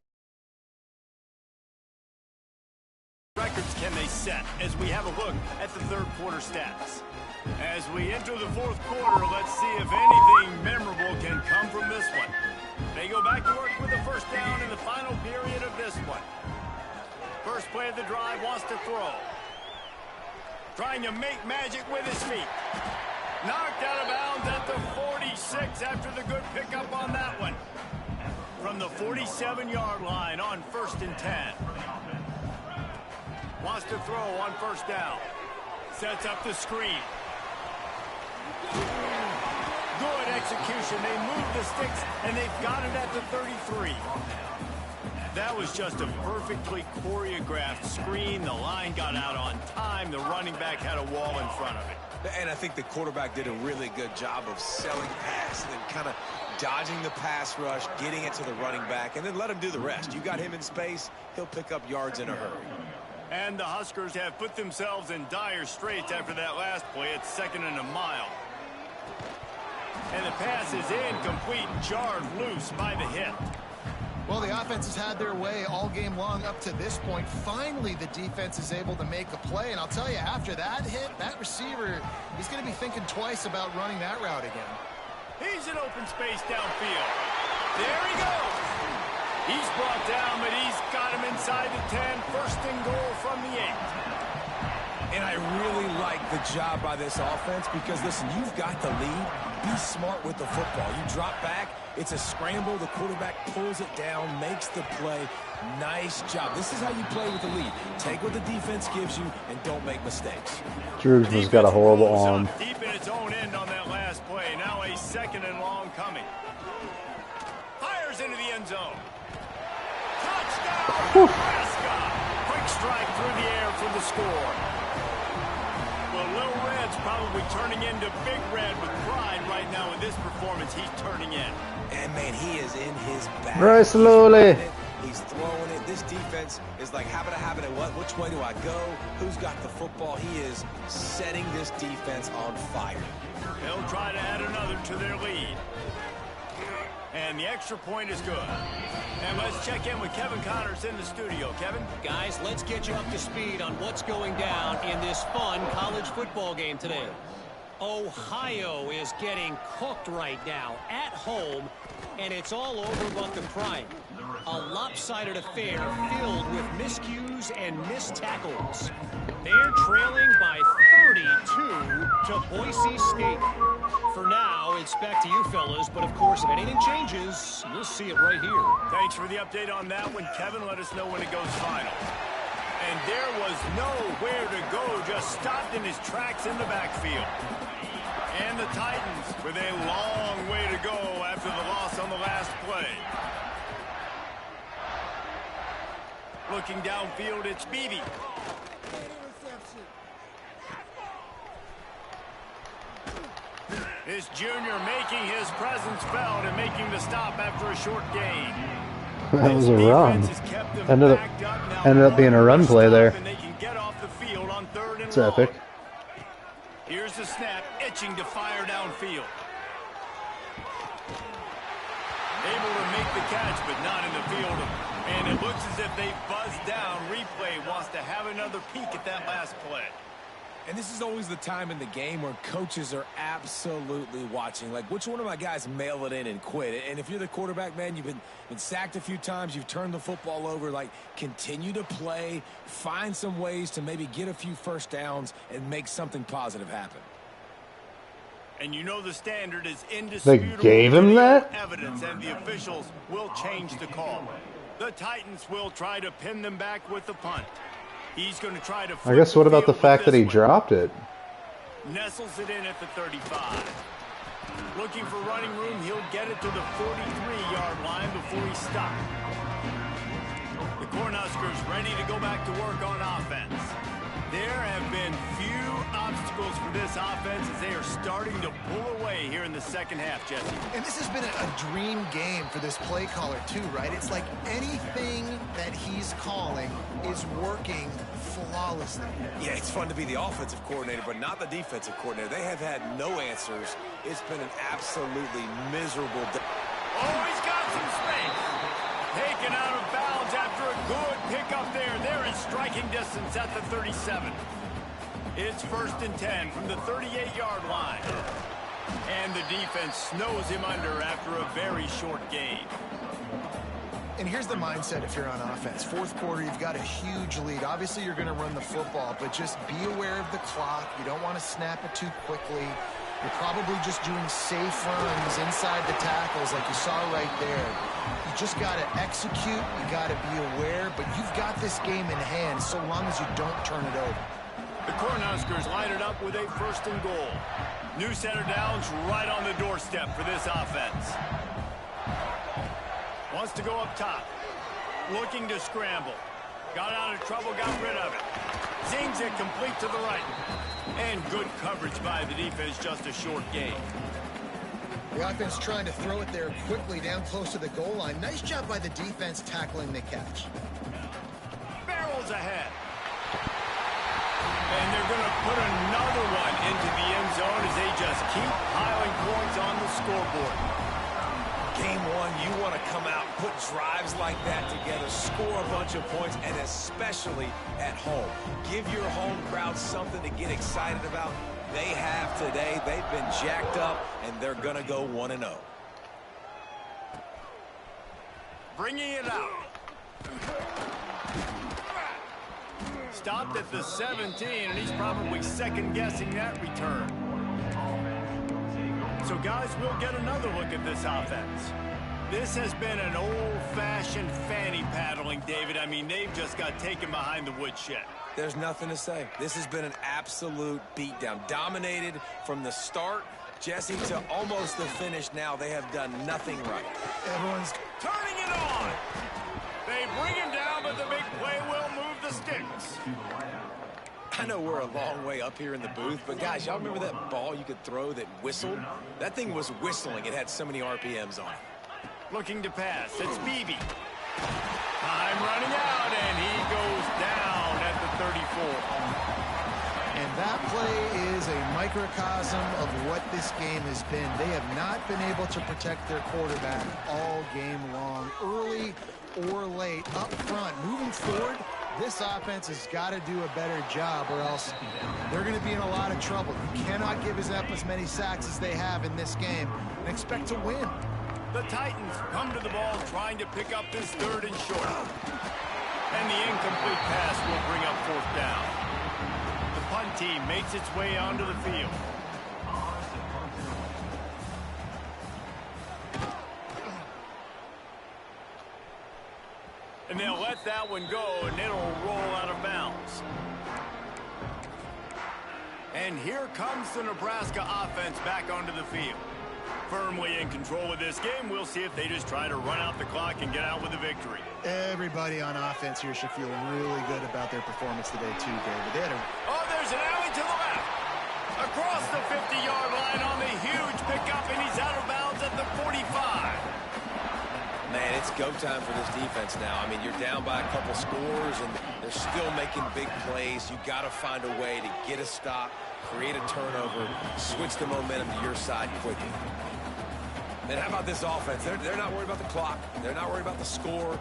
Records can they set as we have a look at the 3rd quarter stats. As we enter the 4th quarter, let's see if anything memorable can come from this one. They go back to work with the first down in the final period of this one. First play of the drive, wants to throw. Trying to make magic with his feet. Knocked out of bounds at the 46 after the good pickup on that one. From the 47-yard line on 1st and 10. Wants to throw on 1st down. Sets up the screen. Good execution. They move the sticks, and they've got it at the 33. That was just a perfectly choreographed screen. The line got out on time. The running back had a wall in front of it. And I think the quarterback did a really good job of selling pass and then kind of dodging the pass rush, getting it to the running back, and then let him do the rest. You got him in space, he'll pick up yards in a hurry. And the Huskers have put themselves in dire straits after that last play. It's 2nd and a mile. And the pass is incomplete, jarred loose by the hit. Well, the offense has had their way all game long up to this point. Finally, the defense is able to make a play. And I'll tell you, after that hit, that receiver, he's going to be thinking twice about running that route again. He's in open space downfield. There he goes. He's brought down, but he's got him inside the 10. 1st and goal from the 8. And I really like the job by this offense because, listen, you've got the lead. Be smart with the football. You drop back, it's a scramble. The quarterback pulls it down, makes the play. Nice job. This is how you play with the lead. Take what the defense gives you and don't make mistakes. Drew's has got a horrible arm. Deep in its own end on that last play. Now a 2nd and long coming. Fires into the end zone. Touchdown, Nebraska. Quick strike through the air for the score. Well, Little Red's probably turning into Big Red with pride right now in this performance he's turning in. And, man, he is in his bag. Very slowly. He's throwing it. This defense is like, habit, what? Which way do I go? Who's got the football? He is setting this defense on fire. They'll try to add another to their lead. And the extra point is good. And let's check in with Kevin Connors in the studio. Kevin? Guys, let's get you up to speed on what's going down in this fun college football game today. Ohio is getting cooked right now at home, and it's all over but the crying. A lopsided affair filled with miscues and missed tackles. They're trailing by 32 to Boise State. For now, it's back to you fellas, but of course, if anything changes, you'll see it right here. Thanks for the update on that one, Kevin. Let us know when it goes final. And there was nowhere to go, just stopped in his tracks in the backfield. And the Titans with a long way to go after the loss on the last play. Looking downfield, it's Beebe. This junior making his presence felt and making the stop after a short gain. That was a run. Ended up being a run play there. It's epic. Here's the snap, itching to fire downfield. Able to make the catch, but not in the field. And it looks as if they buzzed down. Replay wants to have another peek at that last play. And this is always the time in the game where coaches are absolutely watching. Like, which one of my guys mail it in and quit? And if you're the quarterback, man, you've been sacked a few times, you've turned the football over. Like, continue to play, find some ways to maybe get a few first downs and make something positive happen. And you know the standard is indisputable. They gave him that? Evidence, and the officials will change the call. The Titans will try to pin them back with the punt. He's going to try to. I guess what about the fact that he dropped it? Nestles it in at the 35. Looking for running room, he'll get it to the 43-yard line before he stops. The Cornhuskers ready to go back to work on offense. There have been few obstacles for this offense as they are starting to pull away here in the second half, Jesse. And this has been a dream game for this play caller too, right? It's like anything that he's calling is working flawlessly. Yeah, it's fun to be the offensive coordinator, but not the defensive coordinator. They have had no answers. It's been an absolutely miserable day. Oh, he's got some space. Taken out of bounds after a good pickup there. They're in striking distance at the 37. It's 1st and 10 from the 38-yard line. And the defense snows him under after a very short gain. And here's the mindset if you're on offense. Fourth quarter, you've got a huge lead. Obviously, you're going to run the football, but just be aware of the clock. You don't want to snap it too quickly. You're probably just doing safe runs inside the tackles like you saw right there. You just got to execute. You got to be aware, but you've got this game in hand so long as you don't turn it over. The Cornhuskers line it up with a 1st and goal. New center downs right on the doorstep for this offense. Wants to go up top. Looking to scramble. Got out of trouble, got rid of it. Zings it complete to the right. And good coverage by the defense, just a short gain. The offense trying to throw it there quickly down close to the goal line. Nice job by the defense tackling the catch. Barrels ahead. And they're going to put another one into the end zone as they just keep piling points on the scoreboard. Game one, you want to come out, put drives like that together, score a bunch of points, and especially at home. Give your home crowd something to get excited about. They have today. They've been jacked up, and they're going to go 1-0. Bringing it out. Stopped at the 17, and he's probably second-guessing that return. So, guys, we'll get another look at this offense. This has been an old-fashioned fanny paddling, David. I mean, they've just got taken behind the woodshed. There's nothing to say. This has been an absolute beatdown. Dominated from the start, Jesse, to almost the finish now. They have done nothing right. Everyone's turning it on. They bring him down, but the big play will move the sticks. I know we're a long way up here in the booth, but guys, y'all remember that ball you could throw that whistled? That thing was whistling. It had so many RPMs on it. Looking to pass. It's Beebe. Time running out, and he goes down at the 34. And that play is a microcosm of what this game has been. They have not been able to protect their quarterback all game long, early or late, up front. Moving forward, this offense has got to do a better job, or else they're going to be in a lot of trouble. You cannot give up as many sacks as they have in this game and expect to win. The Titans come to the ball trying to pick up this 3rd and short. And the incomplete pass will bring up 4th down. The punt team makes its way onto the field. And they'll let that one go, and it'll roll out of bounds. And here comes the Nebraska offense back onto the field. Firmly in control of this game. We'll see if they just try to run out the clock and get out with a victory. Everybody on offense here should feel really good about their performance today, too, David. They had Oh, there's an alley to the left. Across the 50-yard line on the huge pickup, and he's out of bounds at the 45. Man, it's go time for this defense now. I mean, you're down by a couple scores, and they're still making big plays. You got to find a way to get a stop, create a turnover, switch the momentum to your side quickly. And how about this offense? They're not worried about the clock. They're not worried about the score.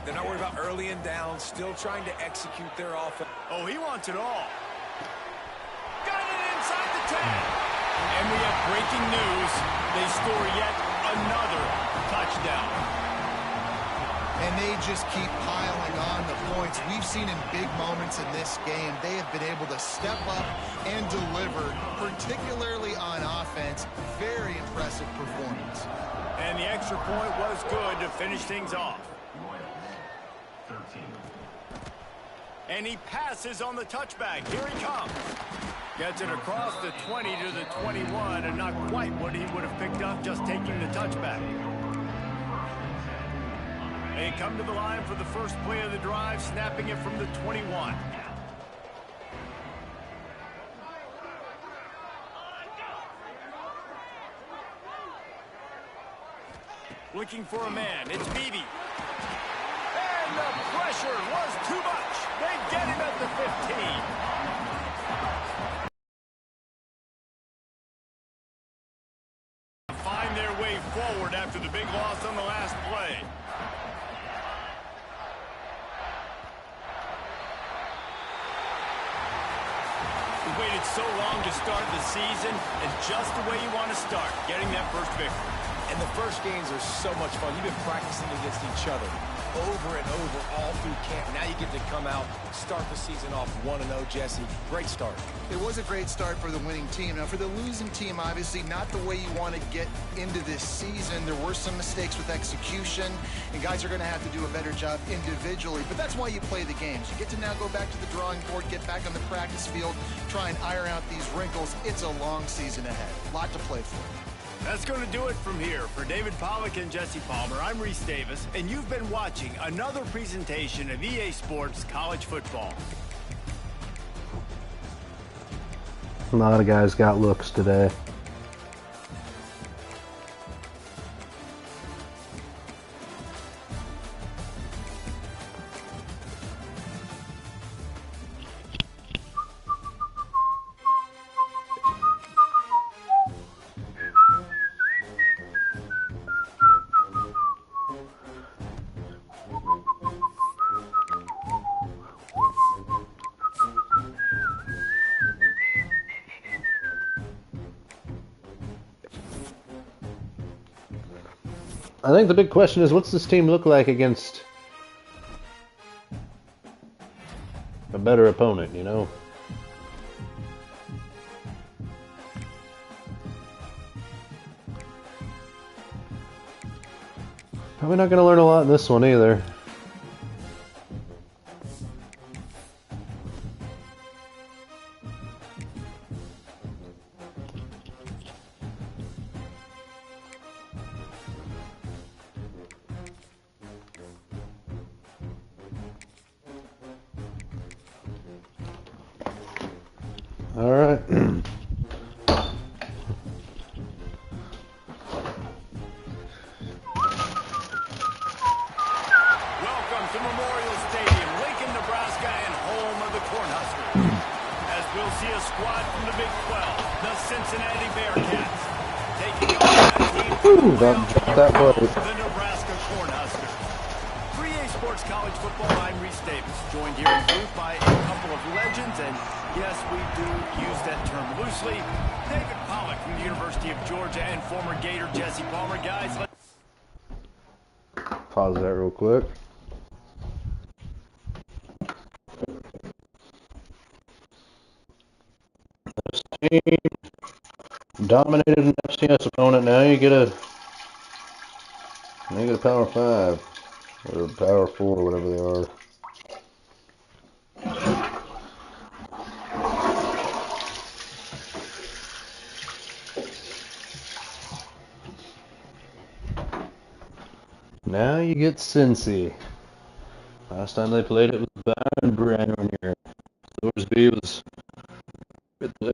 They're not worried about early and down. Still trying to execute their offense. Oh, he wants it all. Got it inside the 10. And we have breaking news. They score yet another touchdown. And they just keep piling on the points. We've seen in big moments in this game, they have been able to step up and deliver, particularly on offense. Very impressive performance. And the extra point was good to finish things off. And he passes on the touchback. Here he comes. Gets it across the 20 to the 21, and not quite what he would have picked up just taking the touchback. They come to the line for the first play of the drive, snapping it from the 21. Looking for a man. It's Beebe. And the pressure was too much. They get him at the 15. Find their way forward after the big loss on the last play. We waited so long to start the season, and just the way you want to start, getting that first victory. And the first games are so much fun. You've been practicing against each other over and over all through camp. Now you get to come out, start the season off 1-0, Jesse. Great start. It was a great start for the winning team. Now, for the losing team, obviously not the way you want to get into this season. There were some mistakes with execution, and guys are going to have to do a better job individually. But that's why you play the games. You get to now go back to the drawing board, get back on the practice field, try and iron out these wrinkles. It's a long season ahead. A lot to play for. That's going to do it from here. For David Pollack and Jesse Palmer, I'm Reese Davis, and you've been watching another presentation of EA Sports College Football. A lot of guys got looks today. I think the big question is, what's this team look like against a better opponent, you know? Probably not going to learn a lot in this one either. All right. Welcome to Memorial Stadium, Lincoln, Nebraska, and home of the Cornhuskers. As we'll see a squad from the Big 12, the Cincinnati Bearcats, taking on a team from the Nebraska Cornhuskers. 3A Sports College Football, I'm Reese Davis, joined here in booth by a couple of legends, and yes, we do use that term loosely. David Pollock from the University of Georgia and former Gator Jesse Palmer. Guys, let's Pause that real quick. This team dominated an FCS opponent. Now you get a Power 5 or Power 4, whatever they are. Now you get Cincy. Last time they played it was Byron Brown here. Thorsby was with the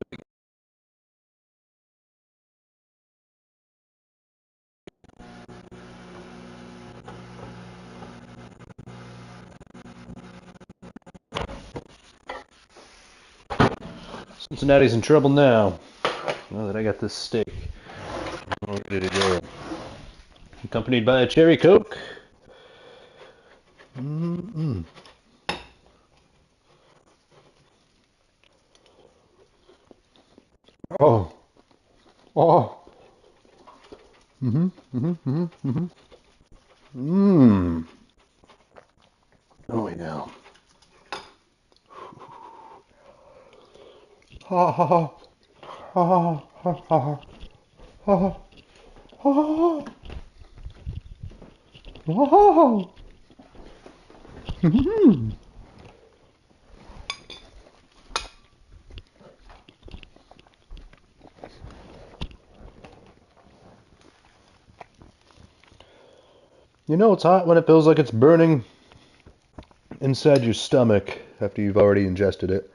Cincinnati's in trouble now. Now that I got this steak, I'm ready to go. Accompanied by a cherry Coke. Oh. Oh. Oh, wait now. Ha ha ha. Ha ha ha ha. Ha ha. Oh. You know it's hot when it feels like it's burning inside your stomach after you've already ingested it.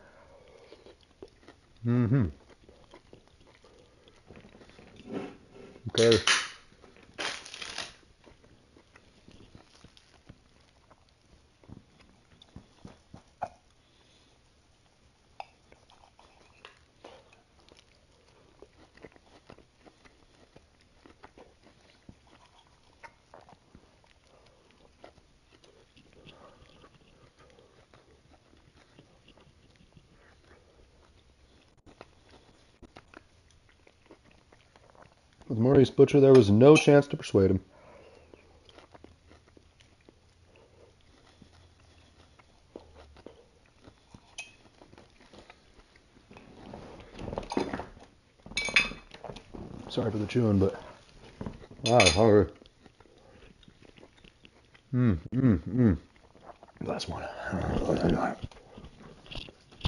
Okay. With Maurice Butcher, there was no chance to persuade him. Sorry for the chewing, but wow, hungry. Last one.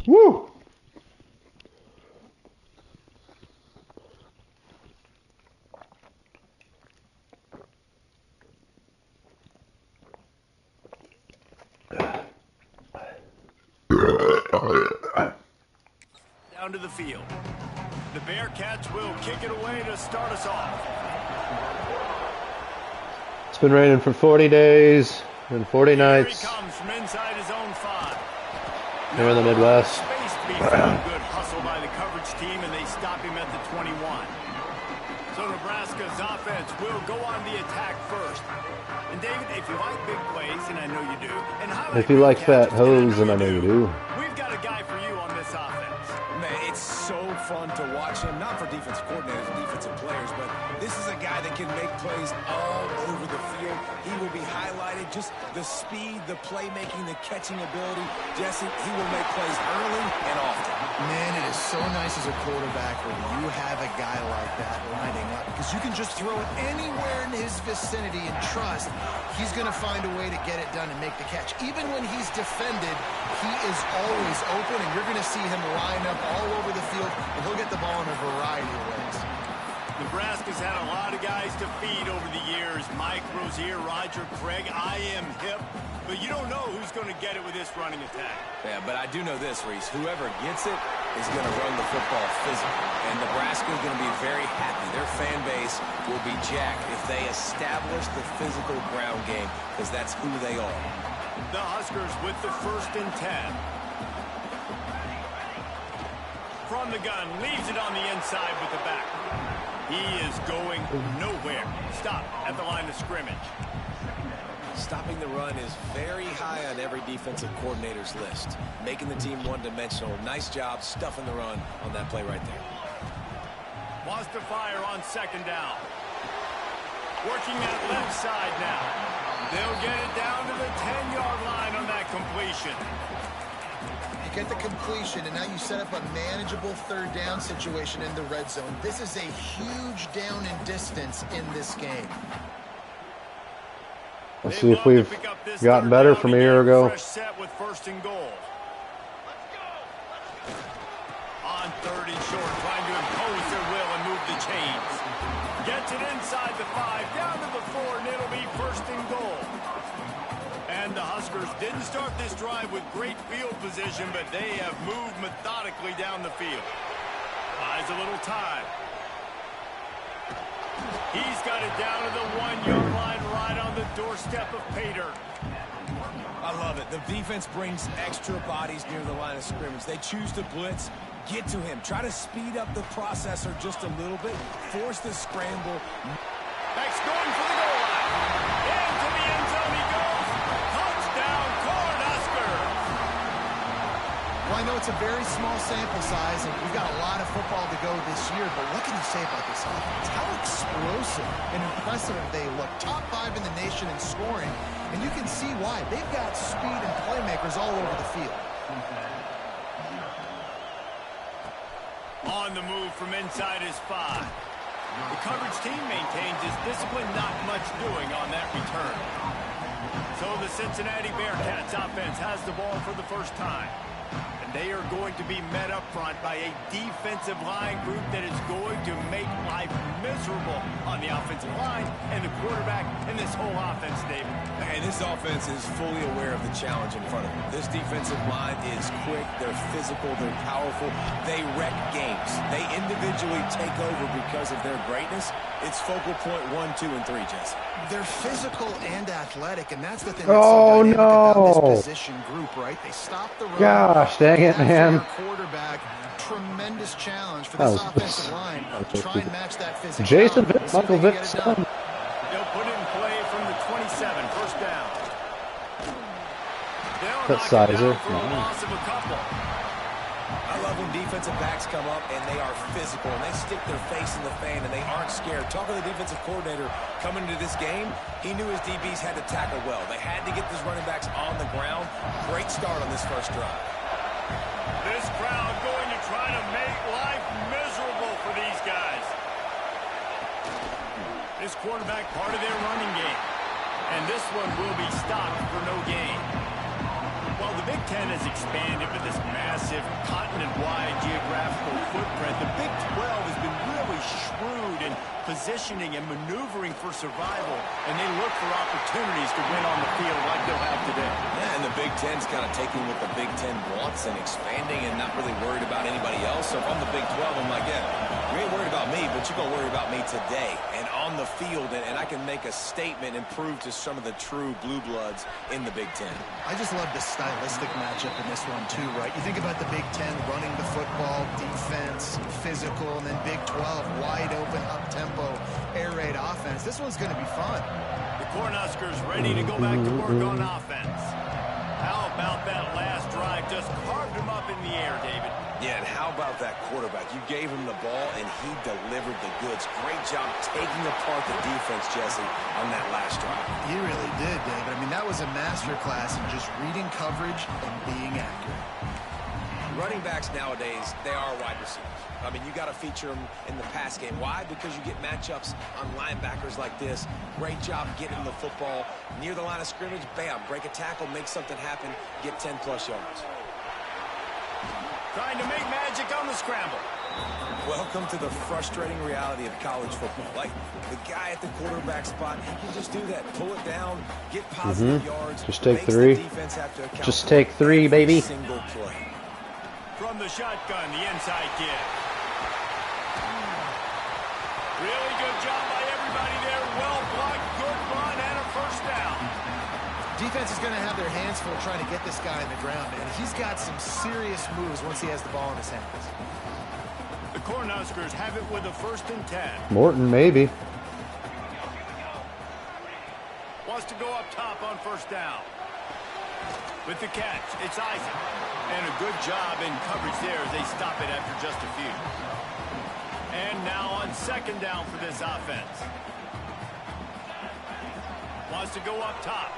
Woo! down to the field. The Bearcats will kick it away to start us off. It's been raining for 40 days and 40 nights. Here he comes from inside his own 5. Here in the Midwest. Space to be found. Good hustle by the coverage team, and they stop him at the 21. So Nebraska's offense will go on the attack first. And David, if you like big plays, and I know you do, and if you like fat hoes, and I know you do, we've got a guy for you on this offense. Man, it's so fun to watch him, not for defensive coordinators and defensive players, but this is a guy that can make plays all over the field. He will be highlighted, just the speed, the playmaking, the catching ability. Jesse, he will make plays early and often. Man, it is so nice as a quarterback when you have a guy like that lining up, because you can just throw it anywhere in his vicinity and trust he's going to find a way to get it done and make the catch. Even when he's defended, he is always open, and you're going to see him line up all over the field, and he'll get the ball in a variety of ways. Nebraska's had a lot of guys to feed over the years. Mike Rozier, Roger Craig, I am hip. But you don't know who's going to get it with this running attack. Yeah, but I do know this, Reese. Whoever gets it is going to run the football physical. And Nebraska is going to be very happy. Their fan base will be jacked if they establish the physical ground game, because that's who they are. The Huskers with the 1st and 10. From the gun, leaves it on the inside with the back. He is going nowhere. Stop at the line of scrimmage. Stopping the run is very high on every defensive coordinator's list. Making the team one-dimensional. Nice job stuffing the run on that play right there. Wants to fire on 2nd down. Working that left side now. They'll get it down to the 10-yard line on that completion. You get the completion, and now you set up a manageable 3rd down situation in the red zone. This is a huge down in distance in this game. Let's see if we've gotten better from a year ago. Fresh set with 1st and goal. On 3rd and short, trying to impose their will and move the chains. Gets it inside the 5, down to the 4, and it'll be 1st and goal. And the Huskers didn't start this drive with great field position, but they have moved methodically down the field. Buys a little time. He's got it down to the 1-yard line, right on the doorstep of Pater. I love it. The defense brings extra bodies near the line of scrimmage. They choose to blitz, get to him, try to speed up the processor just a little bit, force the scramble. Beck's going for the goal line. Into the end zone he goes. Touchdown, Cornhuskers. Well, I know it's a very small sample size, and we've got a lot of football to go this year, but what can you say about this offense? How explosive and impressive they look. Top 5 in the nation in scoring, and you can see why. They've got speed and playmakers all over the field. On the move from inside his 5. The coverage team maintains his discipline, not much doing on that return. So the Cincinnati Bearcats offense has the ball for the first time. And they are going to be met up front by a defensive line group that is going to make life miserable on the offensive line and the quarterback and this whole offense, David. And this offense is fully aware of the challenge in front of them. This defensive line is quick, they're physical, they're powerful, they wreck games. They individually take over because of their greatness. It's focal point 1, 2, and 3, Jesse. They're physical and athletic, and that's the thing Oh, that's so dynamic about no. this position group, right? They stop the run. Gosh, dang it, man. Quarterback, tremendous challenge for this offensive line. Try and match that physicality. Jason Vick, Let's see if Michael they can Vick's get it done. son. They'll put it in play from the 27, 1st down. They'll That knock it sizer. down for a loss of a couple. I love when defensive backs come up and they are physical and they stick their face in the fan and they aren't scared. Talk to the defensive coordinator coming into this game. He knew his DBs had to tackle well. They had to get these running backs on the ground. Great start on this first drive. This crowd going to try to make life miserable for these guys. This quarterback part of their running game. And this one will be stopped for no gain. Well, the Big Ten has expanded with this massive continent-wide geographical footprint. The Big 12 has been really shrewd in positioning and maneuvering for survival, and they look for opportunities to win on the field like they'll have today. Yeah, and the Big Ten's kind of taking what the Big Ten wants and expanding and not really worried about anybody else. So if I'm the Big 12, I'm like, yeah, you ain't worried about me, but you're going to worry about me today and on the field, and I can make a statement and prove to some of the true blue bloods in the Big Ten. I just love the stylistic matchup in this one, too, right? You think about the Big Ten running the football, defense, physical, and then Big 12, wide open, up-tempo, air raid offense. This one's going to be fun. The Cornhuskers ready to go back to work on offense. How about that last drive? Just carved him up in the air, David. Yeah, and how about that quarterback? You gave him the ball, and he delivered the goods. Great job taking apart the defense, Jesse, on that last drive. He really did, David. I mean, that was a masterclass in just reading coverage and being accurate. Running backs nowadays, they are wide receivers. I mean, you got to feature them in the pass game. Why? Because you get matchups on linebackers like this. Great job getting the football near the line of scrimmage. Bam, break a tackle, make something happen, get 10-plus yards. Trying to make magic on the scramble. Welcome to the frustrating reality of college football. Like, the guy at the quarterback spot, he can just do that. Pull it down, get positive yards. Just take 3. Just take 3, baby. Single play. From the shotgun, the inside give. Really good job by everybody there. Well blocked, good run, and a first down. Defense is going to have their hands full trying to get this guy in the ground, and he's got some serious moves once he has the ball in his hands. The Cornhuskers have it with a 1st and 10. Morton, maybe. Wants to go up top on 1st down. With the catch, it's Isaac. And a good job in coverage there as they stop it after just a few. And now on 2nd down for this offense. Wants to go up top.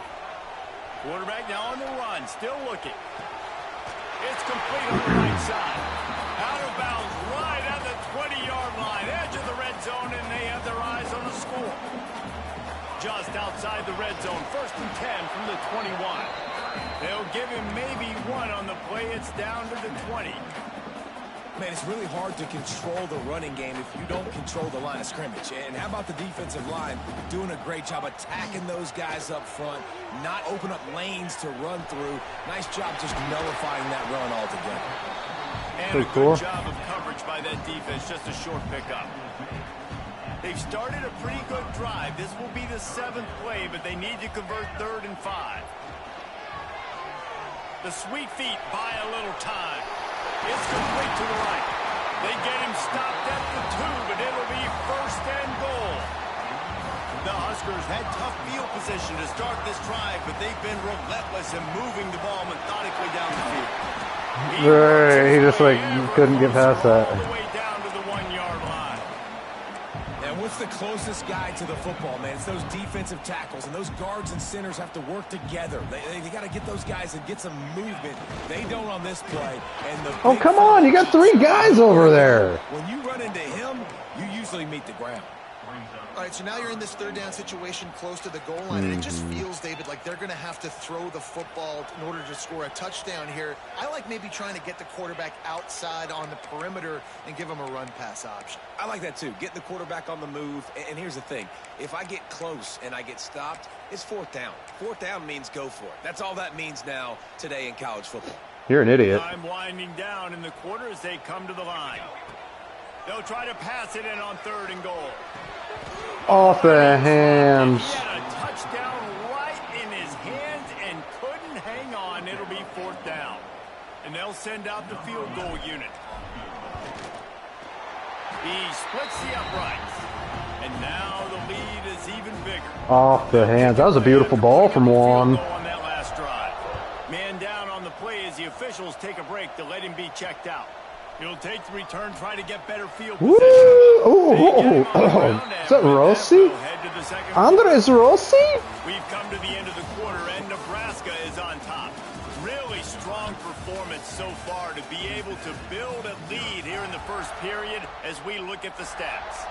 Quarterback now on the run, still looking. It's complete on the right side. Out of bounds, right at the 20-yard line, edge of the red zone, and they have their eyes on the score. Just outside the red zone, 1st and 10 from the 21. They'll give him maybe 1 on the play. It's down to the 20. Man, it's really hard to control the running game if you don't control the line of scrimmage. And how about the defensive line doing a great job attacking those guys up front, not open up lanes to run through. Nice job just nullifying that run altogether. And a good job of coverage by that defense, just a short pickup. They've started a pretty good drive. This will be the 7th play, but they need to convert 3rd and 5. The sweet feet buy a little time. It's complete to the right. They get him stopped at the 2, but it'll be 1st and goal. The Huskers had tough field position to start this drive, but they've been relentless in moving the ball methodically down the field. He just like couldn't get past that. All the way down to the 1-yard line. And what's the closest guy to the football, man? It's those defensive tackles, and those guards and centers have to work together. They got to get those guys and get some movement. They don't on this play. And the Oh, come on. You got 3 guys over there. When you run into him, you usually meet the ground. All right, so now you're in this 3rd down situation close to the goal line, and it just feels, David, like they're going to have to throw the football in order to score a touchdown here. I like maybe trying to get the quarterback outside on the perimeter and give him a run-pass option. I like that, too. Getting the quarterback on the move. And here's the thing. If I get close and I get stopped, it's 4th down. 4th down means go for it. That's all that means now today in college football. You're an idiot. Time winding down in the quarter as they come to the line. They'll try to pass it in on 3rd and goal. Off the hands. He had a touchdown right in his hands and couldn't hang on. It'll be 4th down. And they'll send out the field goal unit. He splits the uprights. And now the lead is even bigger. Off the hands. That was a beautiful ball from Juan. On that last drive. Man down on the play as the officials take a break to let him be checked out. He'll take the return, try to get better field position. Is that Rossi? Andres Rossi? We've come to the end of the quarter, and Nebraska is on top. Really strong performance so far to be able to build a lead here in the 1st period as we look at the stats.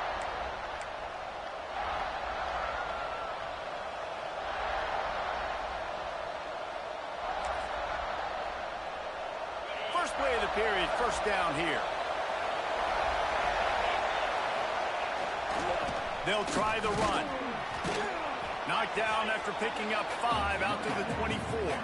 First play of the period, 1st down here. They'll try the run. Knocked down after picking up 5 out to the 24.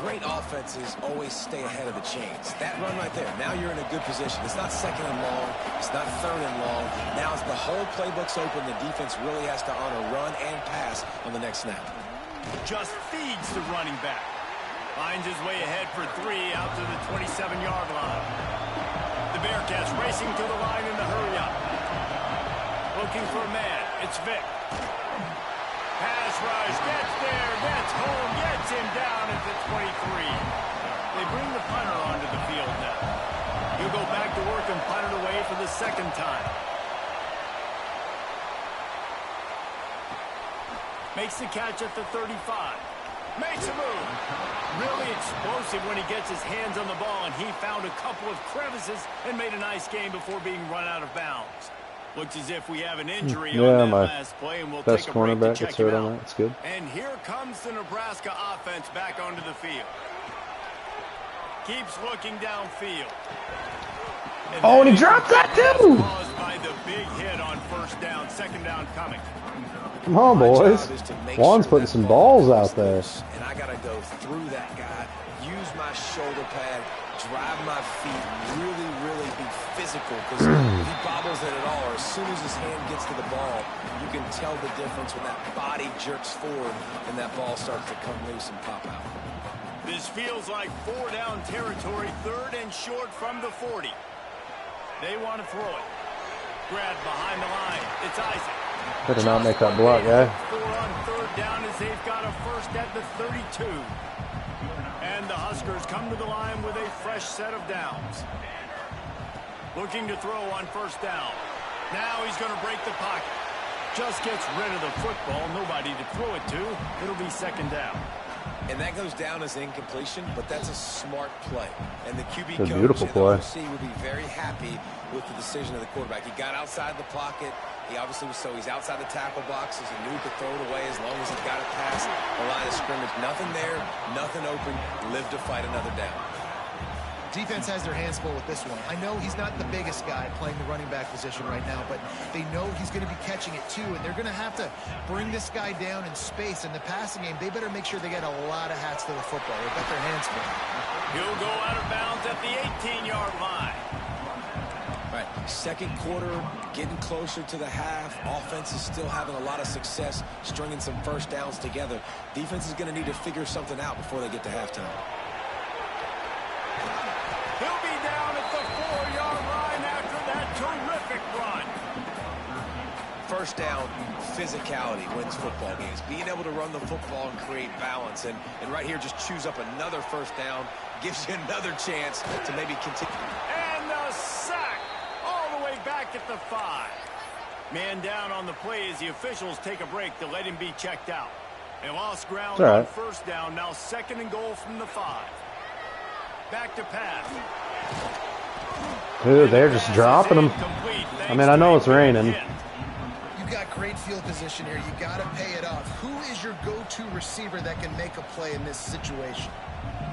Great offenses always stay ahead of the chains. That run right there, now you're in a good position. It's not 2nd and long. It's not 3rd and long. Now as the whole playbook's open, the defense really has to honor run and pass on the next snap. Just feeds the running back. Finds his way ahead for 3 out to the 27-yard line. The Bearcats racing to the line in the hurry-up. Looking for a man. It's Vic. Pass rush. Gets there. Gets home. Gets him down at the 23. They bring the punter onto the field now. He'll go back to work and punt it away for the 2nd time. Makes the catch at the 35. Makes a move. Really explosive when he gets his hands on the ball, and he found a couple of crevices and made a nice game before being run out of bounds. Looks as if we have an injury on that last play, and we'll take a break to check him out. That's good. And here comes the Nebraska offense back onto the field. Keeps looking downfield. Oh, and he dropped that too. Caused by the big hit on first down, second down coming. Come on, boys. Juan's putting some balls out there. And I got to go through that guy, use my shoulder pad, drive my feet, really be physical, because if he bobbles it at all, or as soon as his hand gets to the ball, you can tell the difference when that body jerks forward and that ball starts to come loose and pop out. This feels like 4-down territory, 3rd and short from the 40. They want to throw it. Grab behind the line. It's Isaac. Better not make that block, guy. 4 on 3rd down as they've got a first at the 32. And the Huskers come to the line with a fresh set of downs. Looking to throw on first down. Now he's going to break the pocket. Just gets rid of the football. Nobody to throw it to. It'll be second down. And that goes down as incompletion, but that's a smart play. And the QB It's a coach beautiful and play. the OC will be very happy with the decision of the quarterback. He got outside the pocket. He obviously was he's outside the tackle boxes. He knew he could throw it away as long as he got it past the line of scrimmage. Nothing there, nothing open. Live to fight another down. Defense has their hands full with this one. I know he's not the biggest guy playing the running back position right now, but they know he's going to be catching it too, and they're going to have to bring this guy down in space. In the passing game, they better make sure they get a lot of hats to the football. They've got their hands full. He'll go out of bounds at the 18-yard line. Right, second quarter, getting closer to the half. Offense is still having a lot of success stringing some first downs together. Defense is going to need to figure something out before they get to halftime. He'll be down at the 4-yard line after that terrific run. First down, physicality wins football games. Being able to run the football and create balance. And right here, just choose up another first down. Gives you another chance to maybe continue. And the sack all the way back at the 5. Man down on the play as the officials take a break to let him be checked out. They lost ground on first down. Now 2nd and goal from the 5. Back to pass. Dude, they're just dropping them. I mean, I know it's raining. You've got great field position here. You got to pay it off. Who is your go-to receiver that can make a play in this situation?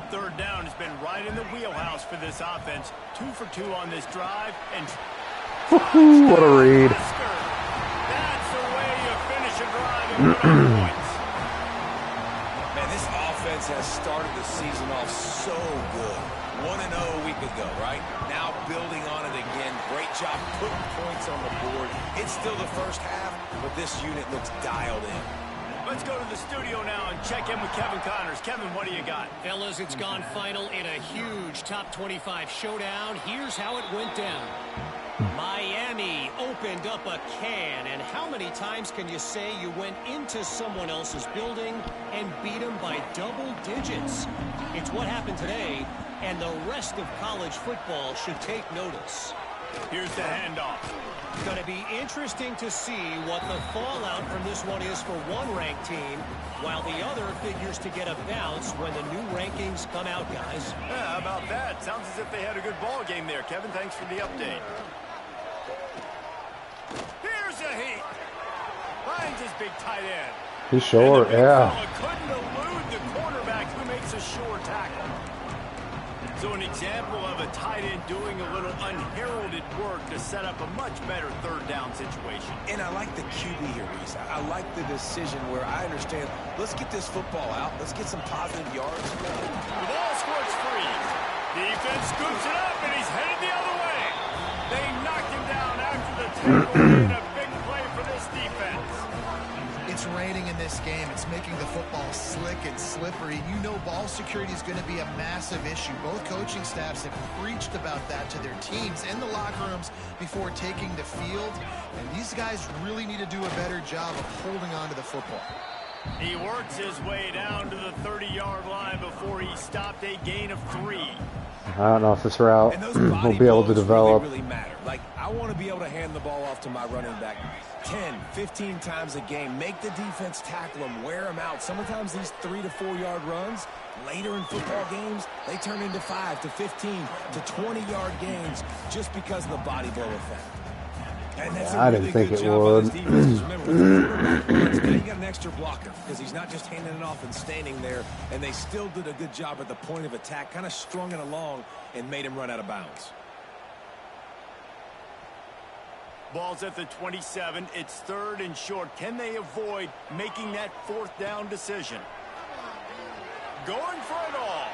3rd down has been right in the wheelhouse for this offense. 2 for 2 on this drive. And what a read. That's the way you finish a drive and put on points. Man, this offense has started the season off so good. 1-0 a week ago, right? Now building on it again. Great job putting points on the board. It's still the first half, but this unit looks dialed in. Let's go to the studio now and check in with Kevin Connors. Kevin, what do you got? Fellas, it's gone final in a huge top 25 showdown. Here's how it went down. Miami opened up a can, and how many times can you say you went into someone else's building and beat them by double digits? It's what happened today, and the rest of college football should take notice. Here's the handoff. Going to be interesting to see what the fallout from this one is for one ranked team, while the other figures to get a bounce when the new rankings come out, guys. Yeah, how about that? Sounds as if they had a good ball game there. Kevin, thanks for the update. Here's a heat. Finds his big tight end. He's short, yeah. Couldn't elude the quarterback who makes a sure tackle. So an example of a tight end doing a little unheralded work to set up a much better 3rd down situation. And I like the QB here, Reese. I like the decision where I understand, let's get this football out. Let's get some positive yards. The ball squirts free. Defense scoops it up, and he's headed the other way. They knocked him down after the tackle, and a big play for this defense. It's raining in this game. It's making the football slick and slippery. You know ball security is going to be a massive issue. Both coaching staffs have preached about that to their teams in the locker rooms before taking the field. And these guys really need to do a better job of holding on to the football. He works his way down to the 30-yard line before he stopped a gain of 3. I don't know if this route will be able to develop. Really matter. Like, I want to be able to hand the ball off to my running back 10, 15 times a game. Make the defense tackle them, wear them out. Sometimes these 3 to 4 yard runs, later in football games, they turn into 5 to 15 to 20 yard gains just because of the body blow effect. And that's I a didn't really think good it job would. by this defense. Remember, with the quarterback runs, now you got an extra blocker because he's not just handing it off and standing there. And they still did a good job at the point of attack, kind of strung it along and made him run out of bounds. Ball's at the 27. It's 3rd and short. Can they avoid making that 4th down decision? Going for it all.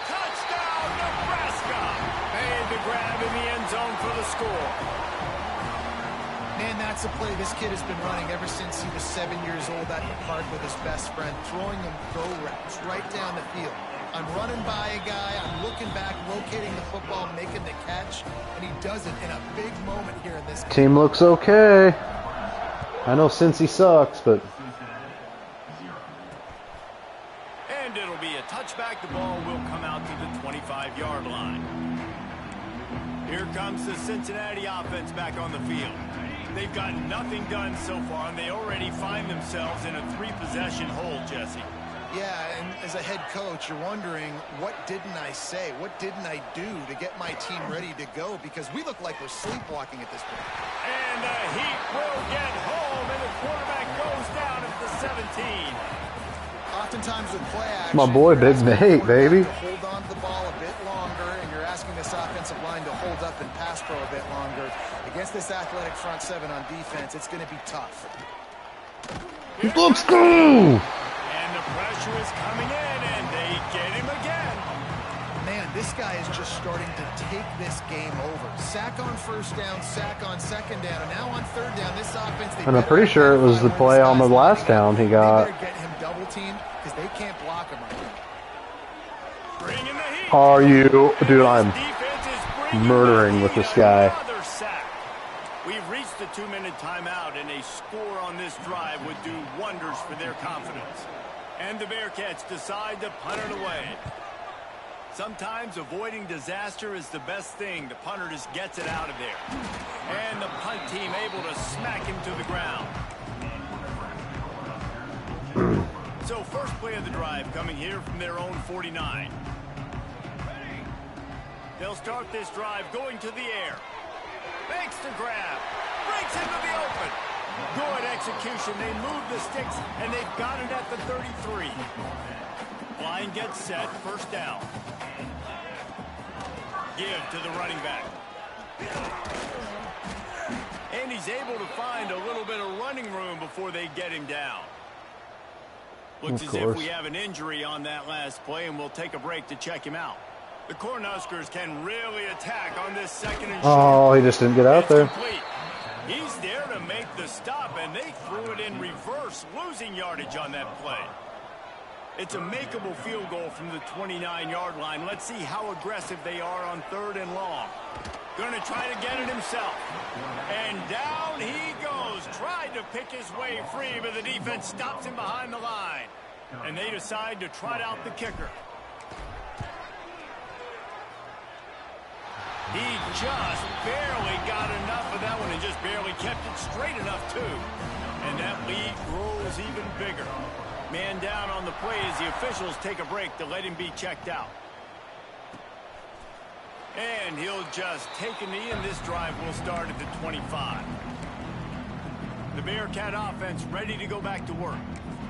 Touchdown, Nebraska! Made the grab in the end zone for the score. Man, that's a play this kid has been running ever since he was 7 years old at the park with his best friend, throwing him go routes right down the field. I'm running by a guy, I'm looking back, locating the football, making the catch, and he does it in a big moment here in this game. Team looks okay. I know Cincy sucks, but... And it'll be a touchback. The ball will come out to the 25-yard line. Here comes the Cincinnati offense back on the field. They've got nothing done so far, and they already find themselves in a 3-possession hole, Jesse. Yeah, and as a head coach, you're wondering, what didn't I say? What didn't I do to get my team ready to go? Because we look like we're sleepwalking at this point. And the Heat will get home, and the quarterback goes down at the 17. Oftentimes with play action, My boy, you're Big asking the Nate, quarterback baby. to hold on to the ball a bit longer, and you're asking this offensive line to hold up and pass pro a bit longer. Against this athletic front seven on defense, it's going to be tough. Let's go! And the pressure is coming in, and they get him again. Man, this guy is just starting to take this game over. Sack on 1st down, sack on 2nd down, and now on 3rd down, this offense... And I'm pretty sure it was the play on the last down he got. They better get him double-teamed because they can't block him right now. Bringing the heat. Are you... Dude, I'm Defense is bringing murdering the with heat. this guy. Another sack. We've reached the 2-minute timeout, and a score on this drive would do wonders for their confidence. And the Bearcats decide to punt it away. Sometimes avoiding disaster is the best thing. The punter just gets it out of there. And the punt team able to smack him to the ground. So first play of the drive coming here from their own 49. They'll start this drive going to the air. Makes the grab. Breaks into the open. Good execution. They move the sticks, and they've got it at the 33. Line gets set. 1st down. Give to the running back. And he's able to find a little bit of running room before they get him down. Looks as if we have an injury on that last play, and we'll take a break to check him out. The Cornhuskers can really attack on this 2nd and short. Oh, he just didn't get out there. Complete. He's there to make the stop, and they threw it in reverse, losing yardage on that play. It's a makeable field goal from the 29-yard line. Let's see how aggressive they are on 3rd and long. Going to try to get it himself. And down he goes. Tried to pick his way free, but the defense stops him behind the line. And they decide to trot out the kicker. He just barely got enough of that one and just barely kept it straight enough, too. And that lead grows even bigger. Man down on the play as the officials take a break to let him be checked out. And he'll just take a knee, and this drive will start at the 25. The Bearcat offense ready to go back to work.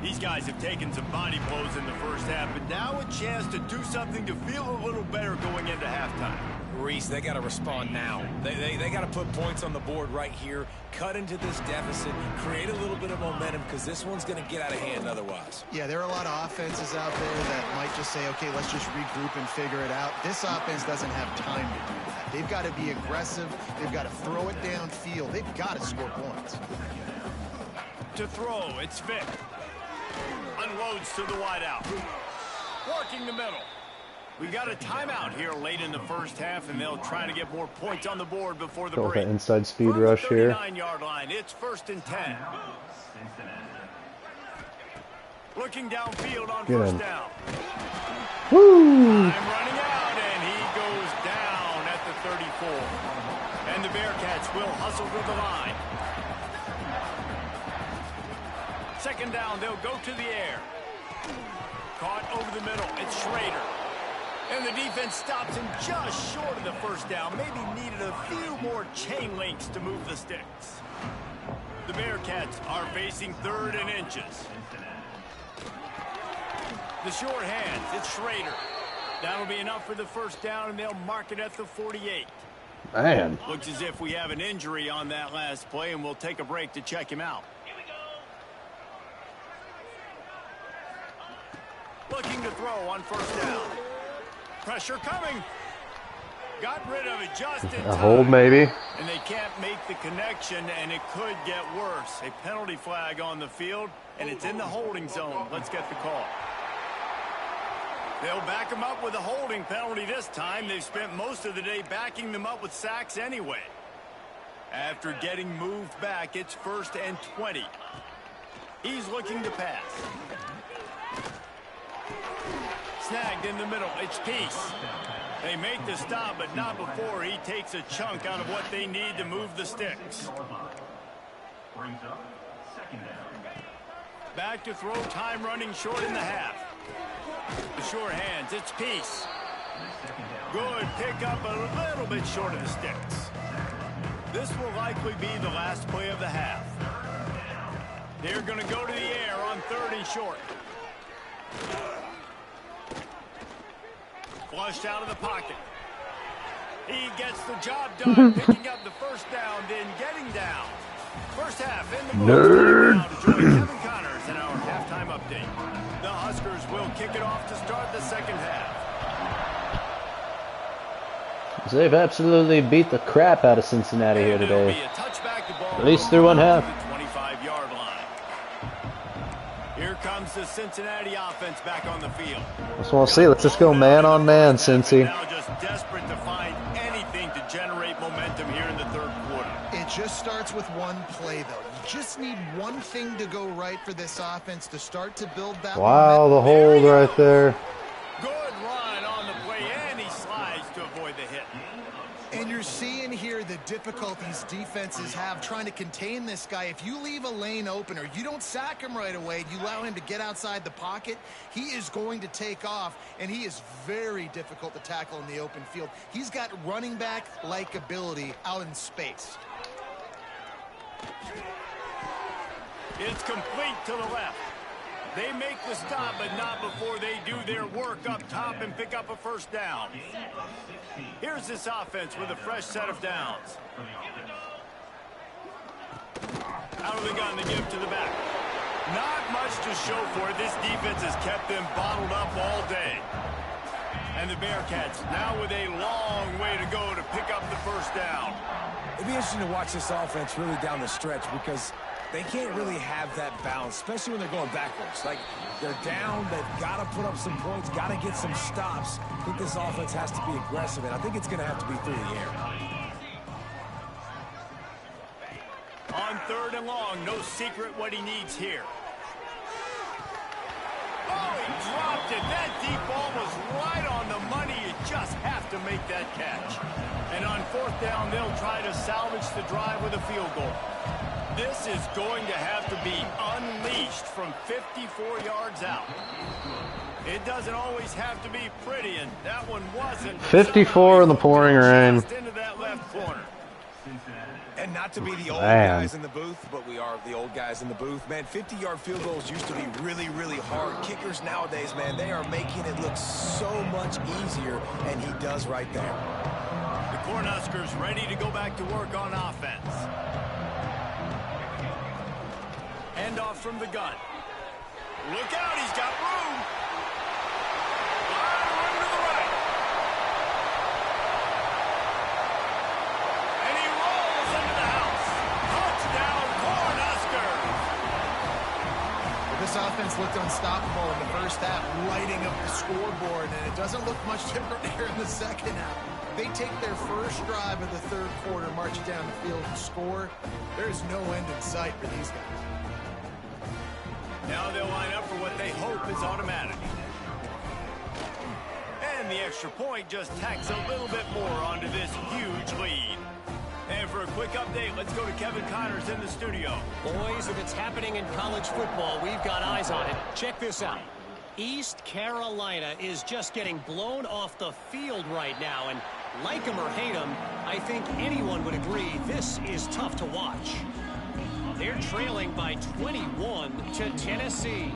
These guys have taken some body blows in the first half, but now a chance to do something to feel a little better going into halftime. Reese, they got to respond now. They got to put points on the board right here, cut into this deficit, create a little bit of momentum, because this one's going to get out of hand otherwise. Yeah, there are a lot of offenses out there that might just say, okay, let's just regroup and figure it out. This offense doesn't have time to do that. They've got to be aggressive. They've got to throw it downfield. They've got to score points. To throw, it's Vick. Unloads to the wideout. Working the middle. We've got a timeout here late in the first half, and they'll try to get more points on the board before the Go with break. that inside speed From rush the here. 39-yard line, it's 1st and 10. Looking downfield on Get 1st him. down. Woo! Time running out, and he goes down at the 34. And the Bearcats will hustle to the line. 2nd down, they'll go to the air. Caught over the middle, it's Schrader. And the defense stops him just short of the first down. Maybe needed a few more chain links to move the sticks. The Bearcats are facing 3rd and inches. The short hands, it's Schrader. That'll be enough for the first down, and they'll mark it at the 48. Man. Looks as if we have an injury on that last play, and we'll take a break to check him out. Looking to throw on first down. Pressure coming. Got rid of it just in time. A hold maybe. And they can't make the connection, and it could get worse. A penalty flag on the field, and it's in the holding zone. Let's get the call. They'll back them up with a holding penalty this time. They've spent most of the day backing them up with sacks anyway. After getting moved back, it's 1st and 20. He's looking to pass. Snagged in the middle. It's Peace. They make the stop, but not before he takes a chunk out of what they need to move the sticks. Back to throw, time running short in the half. The short hands, it's Peace. Good pick up a little bit short of the sticks. This will likely be the last play of the half. They're going to go to the air on 3rd and short. Flushed out of the pocket. He gets the job done, picking up the first down, then getting down. First half in the booth. Now to join Kevin Connors in our halftime update. The Huskers will kick it off to start the second half. They've absolutely beat the crap out of Cincinnati here today. At least through one half. 25-yard line. Here comes the Cincinnati offense back on the field. Just want to see. Let's just go man on man, Cincy. Now just desperate to find anything to generate momentum here in the 3rd quarter. It just starts with one play, though. You just need one thing to go right for this offense to start to build that Wow, the hold right there. Good run on the play, and he slides to avoid the hit. And you're seeing here the difficulties defenses have trying to contain this guy. If you leave a lane open or you don't sack him right away, you allow him to get outside the pocket, he is going to take off, and he is very difficult to tackle in the open field. He's got running back-like ability out in space. It's complete to the left. They make the stop, but not before they do their work up top and pick up a first down. Here's this offense with a fresh set of downs. Out of the gun, they give to the back. Not much to show for it. This defense has kept them bottled up all day. And the Bearcats now with a long way to go to pick up the first down. It'd be interesting to watch this offense really down the stretch because they can't really have that balance, especially when they're going backwards. Like, they're down, they've got to put up some points, got to get some stops. I think this offense has to be aggressive, and I think it's going to have to be through the air. On 3rd and long, no secret what he needs here. Oh, he dropped it. That deep ball was right on the money. You just have to make that catch. And on 4th down, they'll try to salvage the drive with a field goal. This is going to have to be unleashed from 54 yards out. It doesn't always have to be pretty, and that one wasn't. 54 in the pouring rain. Into that left corner. And not to be the old guys in the booth, but we are the old guys in the booth. Man, 50-yard field goals used to be really, really hard. Kickers nowadays, man, they are making it look so much easier, and he does right there. The Cornhuskers ready to go back to work on offense. Handoff from the gun. Look out, he's got room. Room to the right. And he rolls into the house. Touchdown, Cornhuskers. Well, this offense looked unstoppable in the first half, lighting up the scoreboard, and it doesn't look much different here in the second half. They take their first drive of the 3rd quarter, march down the field and score. There's no end in sight for these guys. Now they'll line up for what they hope is automatic. And the extra point just tacks a little bit more onto this huge lead. And for a quick update, let's go to Kevin Connors in the studio. Boys, if it's happening in college football, we've got eyes on it. Check this out. East Carolina is just getting blown off the field right now, and like him or hate him, I think anyone would agree this is tough to watch. They're trailing by 21 to Tennessee.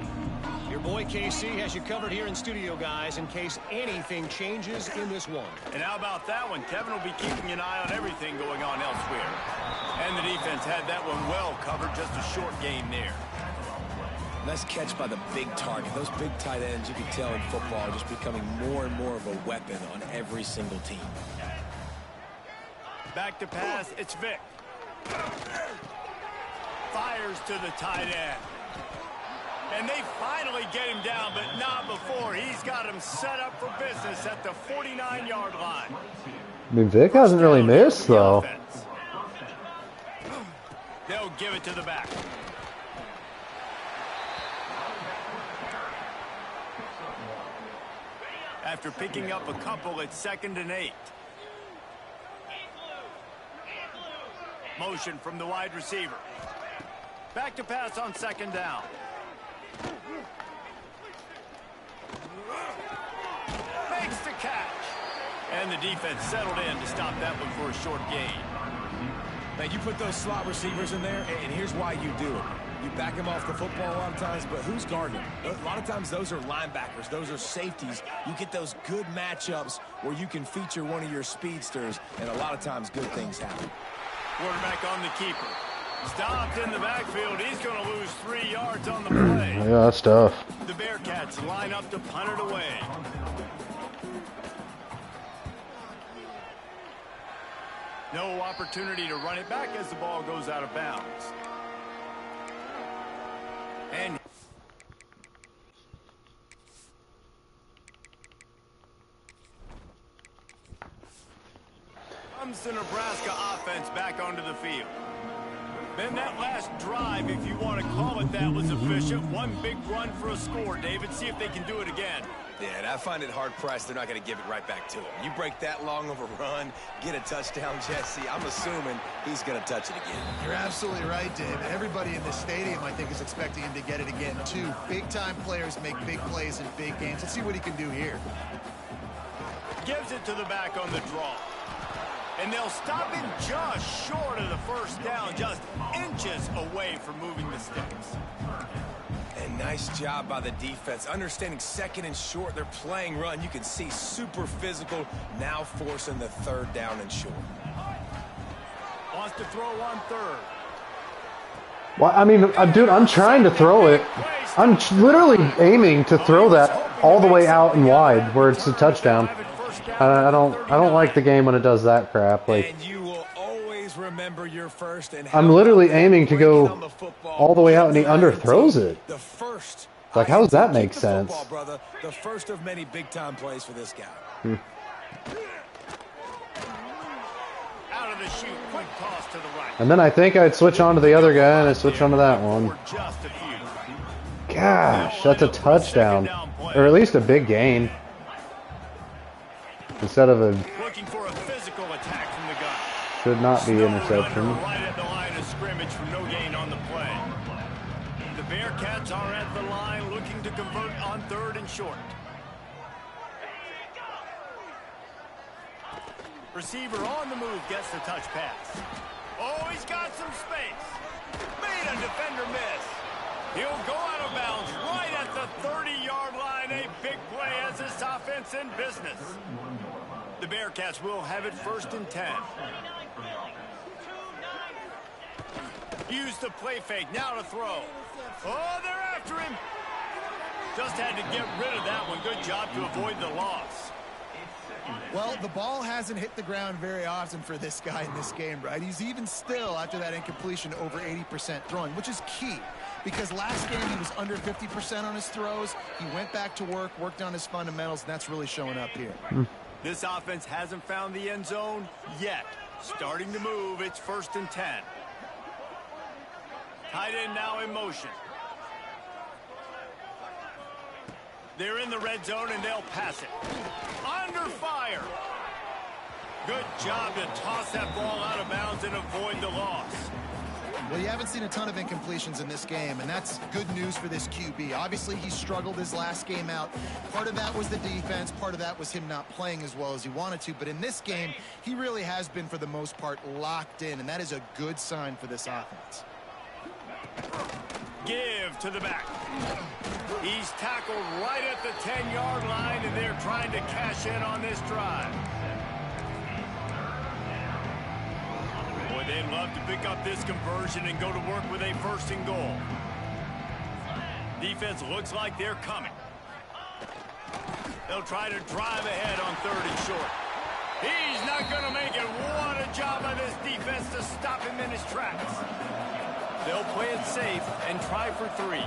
Your boy KC has you covered here in studio, guys, in case anything changes in this one. And how about that one? Kevin will be keeping an eye on everything going on elsewhere. And the defense had that one well covered, just a short gain there. Nice catch by the big target. Those big tight ends, you can tell in football, are just becoming more and more of a weapon on every single team. Back to pass, it's Vic. Fires to the tight end. And they finally get him down, but not before. He's got him set up for business at the 49-yard line. I mean, Vic hasn't really missed, though. They'll give it to the back. After picking up a couple, it's 2nd and 8. Motion from the wide receiver. Back to pass on 2nd down. Makes the catch. And the defense settled in to stop that one for a short gain. Man, you put those slot receivers in there, and here's why you do it. You back them off the football a lot of times, but who's guarding them? A lot of times those are linebackers. Those are safeties. You get those good matchups where you can feature one of your speedsters, and a lot of times good things happen. Quarterback on the keeper. Stopped in the backfield. He's going to lose 3 yards on the play. Yeah, that's tough. The Bearcats line up to punt it away. No opportunity to run it back as the ball goes out of bounds. And comes the Nebraska offense back onto the field. Then that last drive, if you want to call it that, was efficient. One big run for a score, David. See if they can do it again. Yeah, and I find it hard-pressed they're not going to give it right back to him. You break that long of a run, get a touchdown, Jesse, I'm assuming he's going to touch it again. You're absolutely right, David. Everybody in this stadium, I think, is expecting him to get it again, too. Big-time players make big plays in big games. Let's see what he can do here. Gives it to the back on the draw. And they'll stop him just short of the first down, just inches away from moving the sticks. And nice job by the defense. Understanding 2nd and short, they're playing run. You can see super physical, now forcing the 3rd down and short. Wants to throw on 3rd. Well, I mean, dude, I'm trying to throw it. I'm literally aiming to throw that all the way out and wide where it's a touchdown. I don't like the game when it does that crap. Like, and you will always remember your first. And I'm literally aiming to go all the way out and he underthrows it. The first. Like, how does that make sense? Football, brother. The first of many big-time plays for this guy. Out of the chute, quick toss to the right. And then I think I'd switch on to the other guy, and I switch on to that one. Gosh, that's a touchdown. Or at least a big gain. Instead of a... Looking for a physical attack from the gun. Should not be interception. Right at the line of scrimmage for no gain on the play. The Bearcats are at the line looking to convert on 3rd and short. Receiver on the move gets the touch pass. Oh, he's got some space. Made a defender miss. He'll go out of bounds right at the 30-yard line. A big play has this offense in business. The Bearcats will have it 1st and 10. Use the play fake. Now to throw. Oh, they're after him. Just had to get rid of that one. Good job to avoid the loss. Well, the ball hasn't hit the ground very often for this guy in this game, right? He's even still, after that incompletion, over 80% throwing, which is key. Because last game he was under 50% on his throws. He went back to work, worked on his fundamentals, and that's really showing up here. This offense hasn't found the end zone yet. Starting to move, it's 1st and 10. Tight end now in motion. They're in the red zone, and they'll pass it. Under fire. Good job to toss that ball out of bounds and avoid the loss. Well, you haven't seen a ton of incompletions in this game, and that's good news for this QB. Obviously, he struggled his last game out. Part of that was the defense. Part of that was him not playing as well as he wanted to. But in this game, he really has been, for the most part, locked in, and that is a good sign for this offense. Give to the back. He's tackled right at the 10-yard line, and they're trying to cash in on this drive. Boy, they'd love to pick up this conversion and go to work with a 1st and goal. Defense looks like they're coming. They'll try to drive ahead on 3rd and short. He's not going to make it. What a job by this defense to stop him in his tracks. They'll play it safe and try for 3.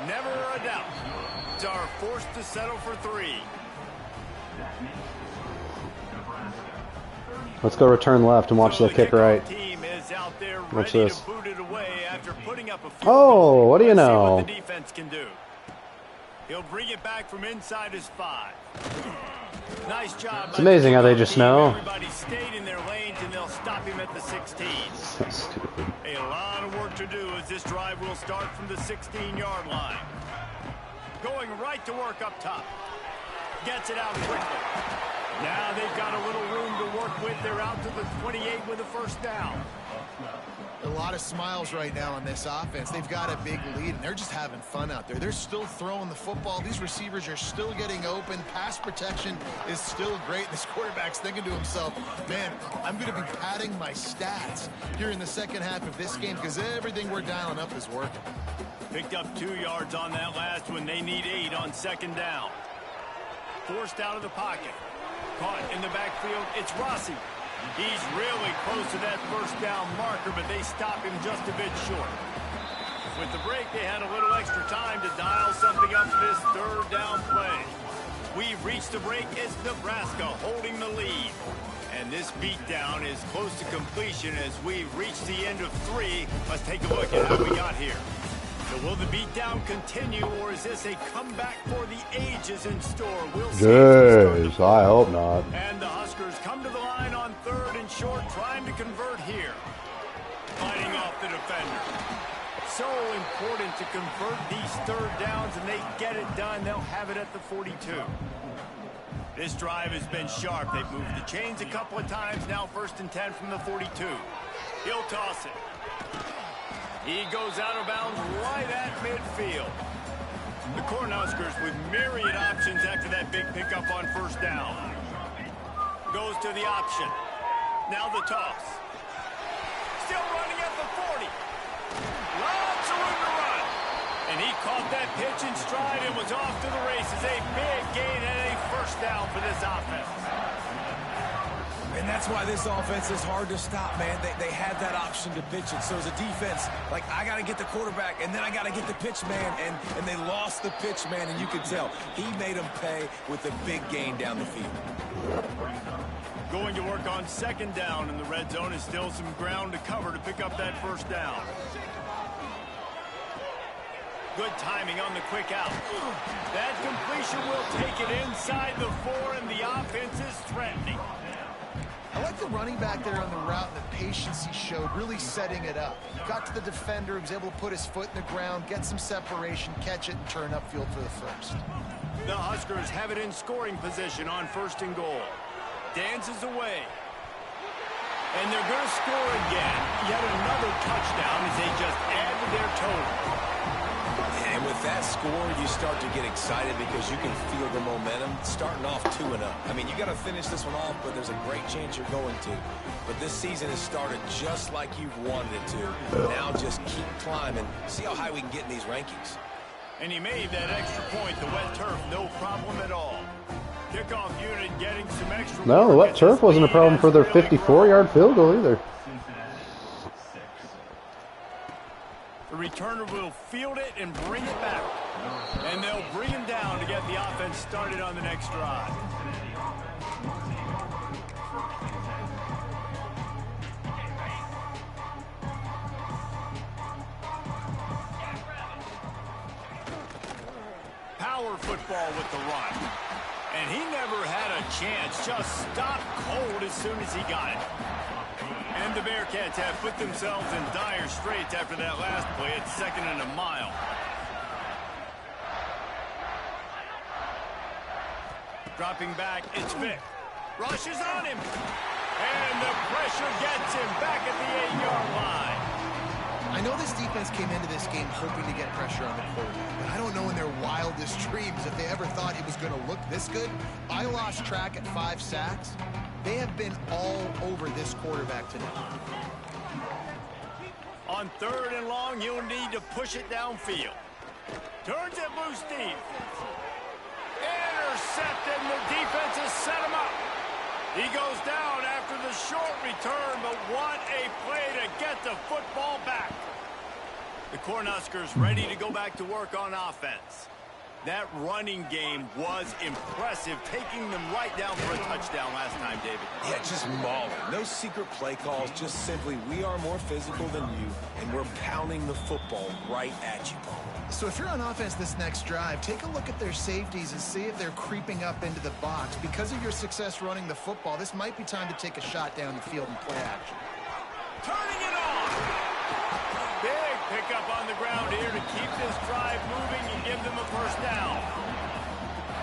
Never a doubt. They are forced to settle for 3. Let's go return left and watch the kick right. Watch this. Oh, what do you know? What the defense can do. He'll bring it back from inside his 5. Nice job. It's amazing how they just know. Everybody stayed in their lanes, and they'll stop him at the 16. So stupid. A lot of work to do as this drive will start from the 16-yard line. Going right to work up top. Gets it out quickly. Now they've got a little room to work with. They're out to the 28 with a 1st down. A lot of smiles right now on this offense. They've got a big lead, and they're just having fun out there. They're still throwing the football. These receivers are still getting open. Pass protection is still great. This quarterback's thinking to himself, man, I'm going to be padding my stats here in the second half of this game because everything we're dialing up is working. Picked up 2 yards on that last one. They need 8 on 2nd down. Forced out of the pocket. Caught in the backfield. It's Rossi. He's really close to that 1st down marker, but they stop him just a bit short. With the break, they had a little extra time to dial something up for this 3rd down play. We've reached the break. It's Nebraska holding the lead. And this beatdown is close to completion as we've reached the end of 3. Let's take a look at how we got here. So will the beatdown continue, or is this a comeback for the ages in store? We'll see. Yes, I hope not. And the Huskers come to the line on 3rd and short, trying to convert here. Fighting off the defender. So important to convert these 3rd downs, and they get it done. They'll have it at the 42. This drive has been sharp. They've moved the chains a couple of times. Now 1st and 10 from the 42. He'll toss it. He goes out of bounds right at midfield. The Cornhuskers with myriad options after that big pickup on 1st down. Goes to the option. Now the toss. Still running at the 40. Lots of room to run. And he caught that pitch in stride and was off to the races. A big gain and a 1st down for this offense. And that's why this offense is hard to stop, man. They had that option to pitch it. So as a defense, like, I got to get the quarterback, and then I got to get the pitch man. And they lost the pitch man, and you can tell. He made them pay with a big gain down the field. Going to work on 2nd down, and the red zone is still some ground to cover to pick up that 1st down. Good timing on the quick out. That completion will take it inside the 4, and the offense is threatening. I like the running back there on the route and the patience he showed, really setting it up. Got to the defender, was able to put his foot in the ground, get some separation, catch it, and turn upfield for the 1st. The Huskers have it in scoring position on 1st and goal. Dances away. And they're going to score again. Yet another touchdown as they just add to their total. And with that score, you start to get excited because you can feel the momentum starting off 2-0. I mean, you got to finish this one off, but there's a great chance you're going to. But this season has started just like you've wanted it to. Now just keep climbing. See how high we can get in these rankings. And he made that extra point. The wet turf, no problem at all. Kickoff unit getting some extra. No, the wet turf wasn't a problem for their 54-yard field goal either. The returner will field it and bring it back. And they'll bring him down to get the offense started on the next drive. Power football with the run. And he never had a chance. Just stopped cold as soon as he got it. And the Bearcats have put themselves in dire straits after that last play. It's 2nd and a mile. Dropping back, it's Vick. Rushes on him. And the pressure gets him back at the 8-yard line. I know this defense came into this game hoping to get pressure on the quarterback, but I don't know in their wildest dreams if they ever thought he was going to look this good. I lost track at 5 sacks. They have been all over this quarterback today. On 3rd and long, you'll need to push it downfield. Turns it loose deep. Intercepted, and the defense has set him up. He goes down after the short return, but what a play to get the football back. The Cornhuskers ready to go back to work on offense. That running game was impressive, taking them right down for a touchdown last time, David. Yeah, just mauling. No secret play calls, just simply we are more physical than you, and we're pounding the football right at you, Paul. So if you're on offense this next drive, take a look at their safeties and see if they're creeping up into the box. Because of your success running the football, this might be time to take a shot down the field and play action. Turning it on. Big pickup on the ground here to keep this drive moving and give them a first down.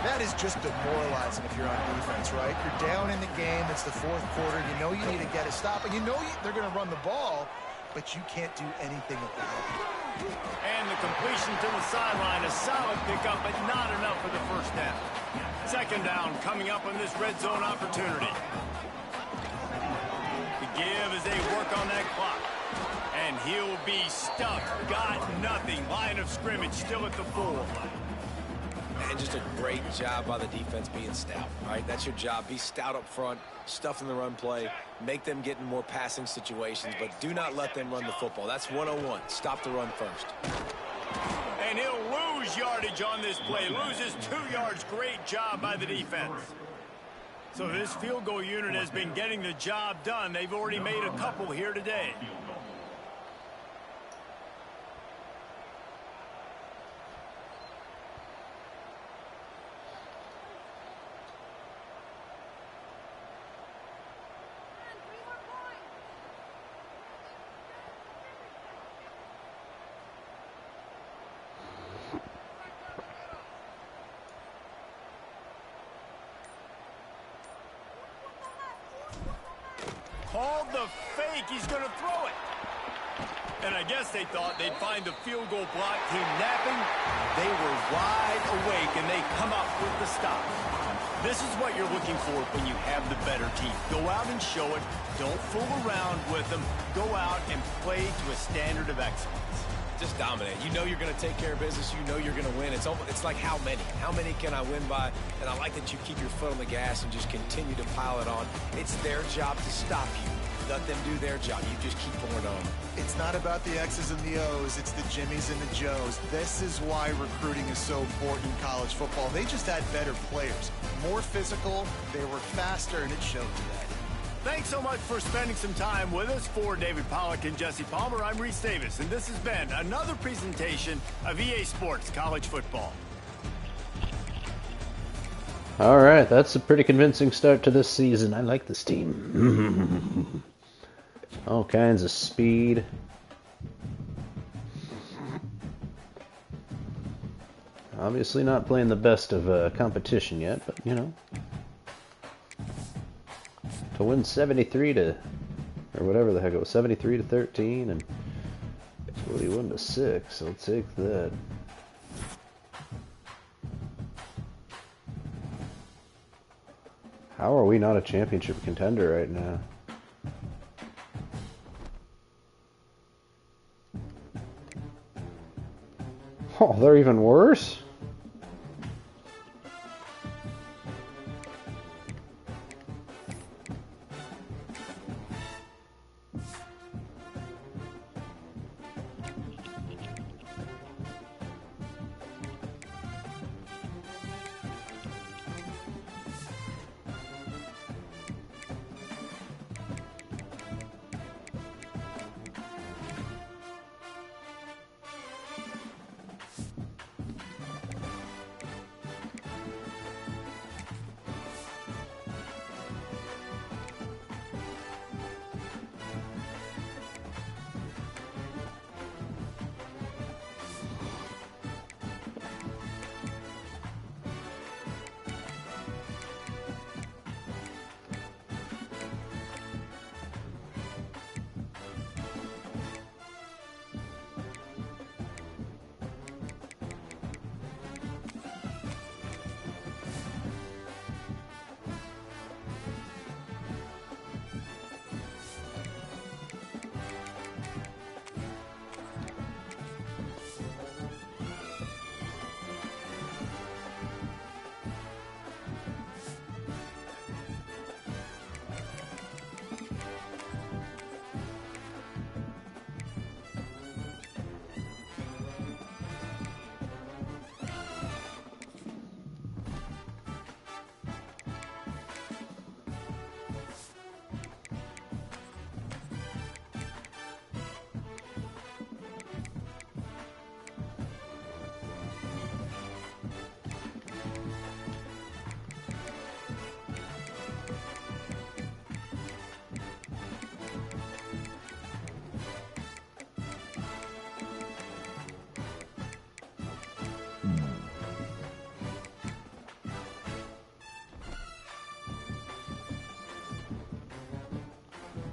That is just demoralizing if you're on defense, right? You're down in the game. It's the 4th quarter. You know you need to get a stop, and you know they're going to run the ball, but you can't do anything about it. And the completion to the sideline, a solid pickup, but not enough for the first down. 2nd down coming up on this red zone opportunity. The give as they work on that clock. And he'll be stuck. Got nothing. Line of scrimmage still at the 4. And just a great job by the defense being stout, right? That's your job. Be stout up front, stuff in the run play, make them get in more passing situations, but do not let them run the football. That's 101. Stop the run first. And he'll lose yardage on this play. Loses 2 yards. Great job by the defense. So this field goal unit has been getting the job done. They've already made a couple here today. Called the fake. He's going to throw it. And I guess they thought they'd find the field goal block team napping. They were wide awake, and they come up with the stop. This is what you're looking for when you have the better team. Go out and show it. Don't fool around with them. Go out and play to a standard of excellence. Just dominate. You know you're going to take care of business. You know you're going to win. It's like how many? How many can I win by? And I like that you keep your foot on the gas and just continue to pile it on. It's their job to stop you. Let them do their job. You just keep pouring on. It's not about the X's and the O's. It's the Jimmies and the Joes. This is why recruiting is so important in college football. They just had better players. More physical. They were faster, and it showed today. Thanks so much for spending some time with us. For David Pollack and Jesse Palmer, I'm Reese Davis, and this has been another presentation of EA Sports College Football. All right, that's a pretty convincing start to this season. I like this team. All kinds of speed. Obviously not playing the best of competition yet, but, you know. To win 73 to, or whatever the heck it was, 73 to 13, and 41 to 6. I'll take that. How are we not a championship contender right now? Oh, they're even worse?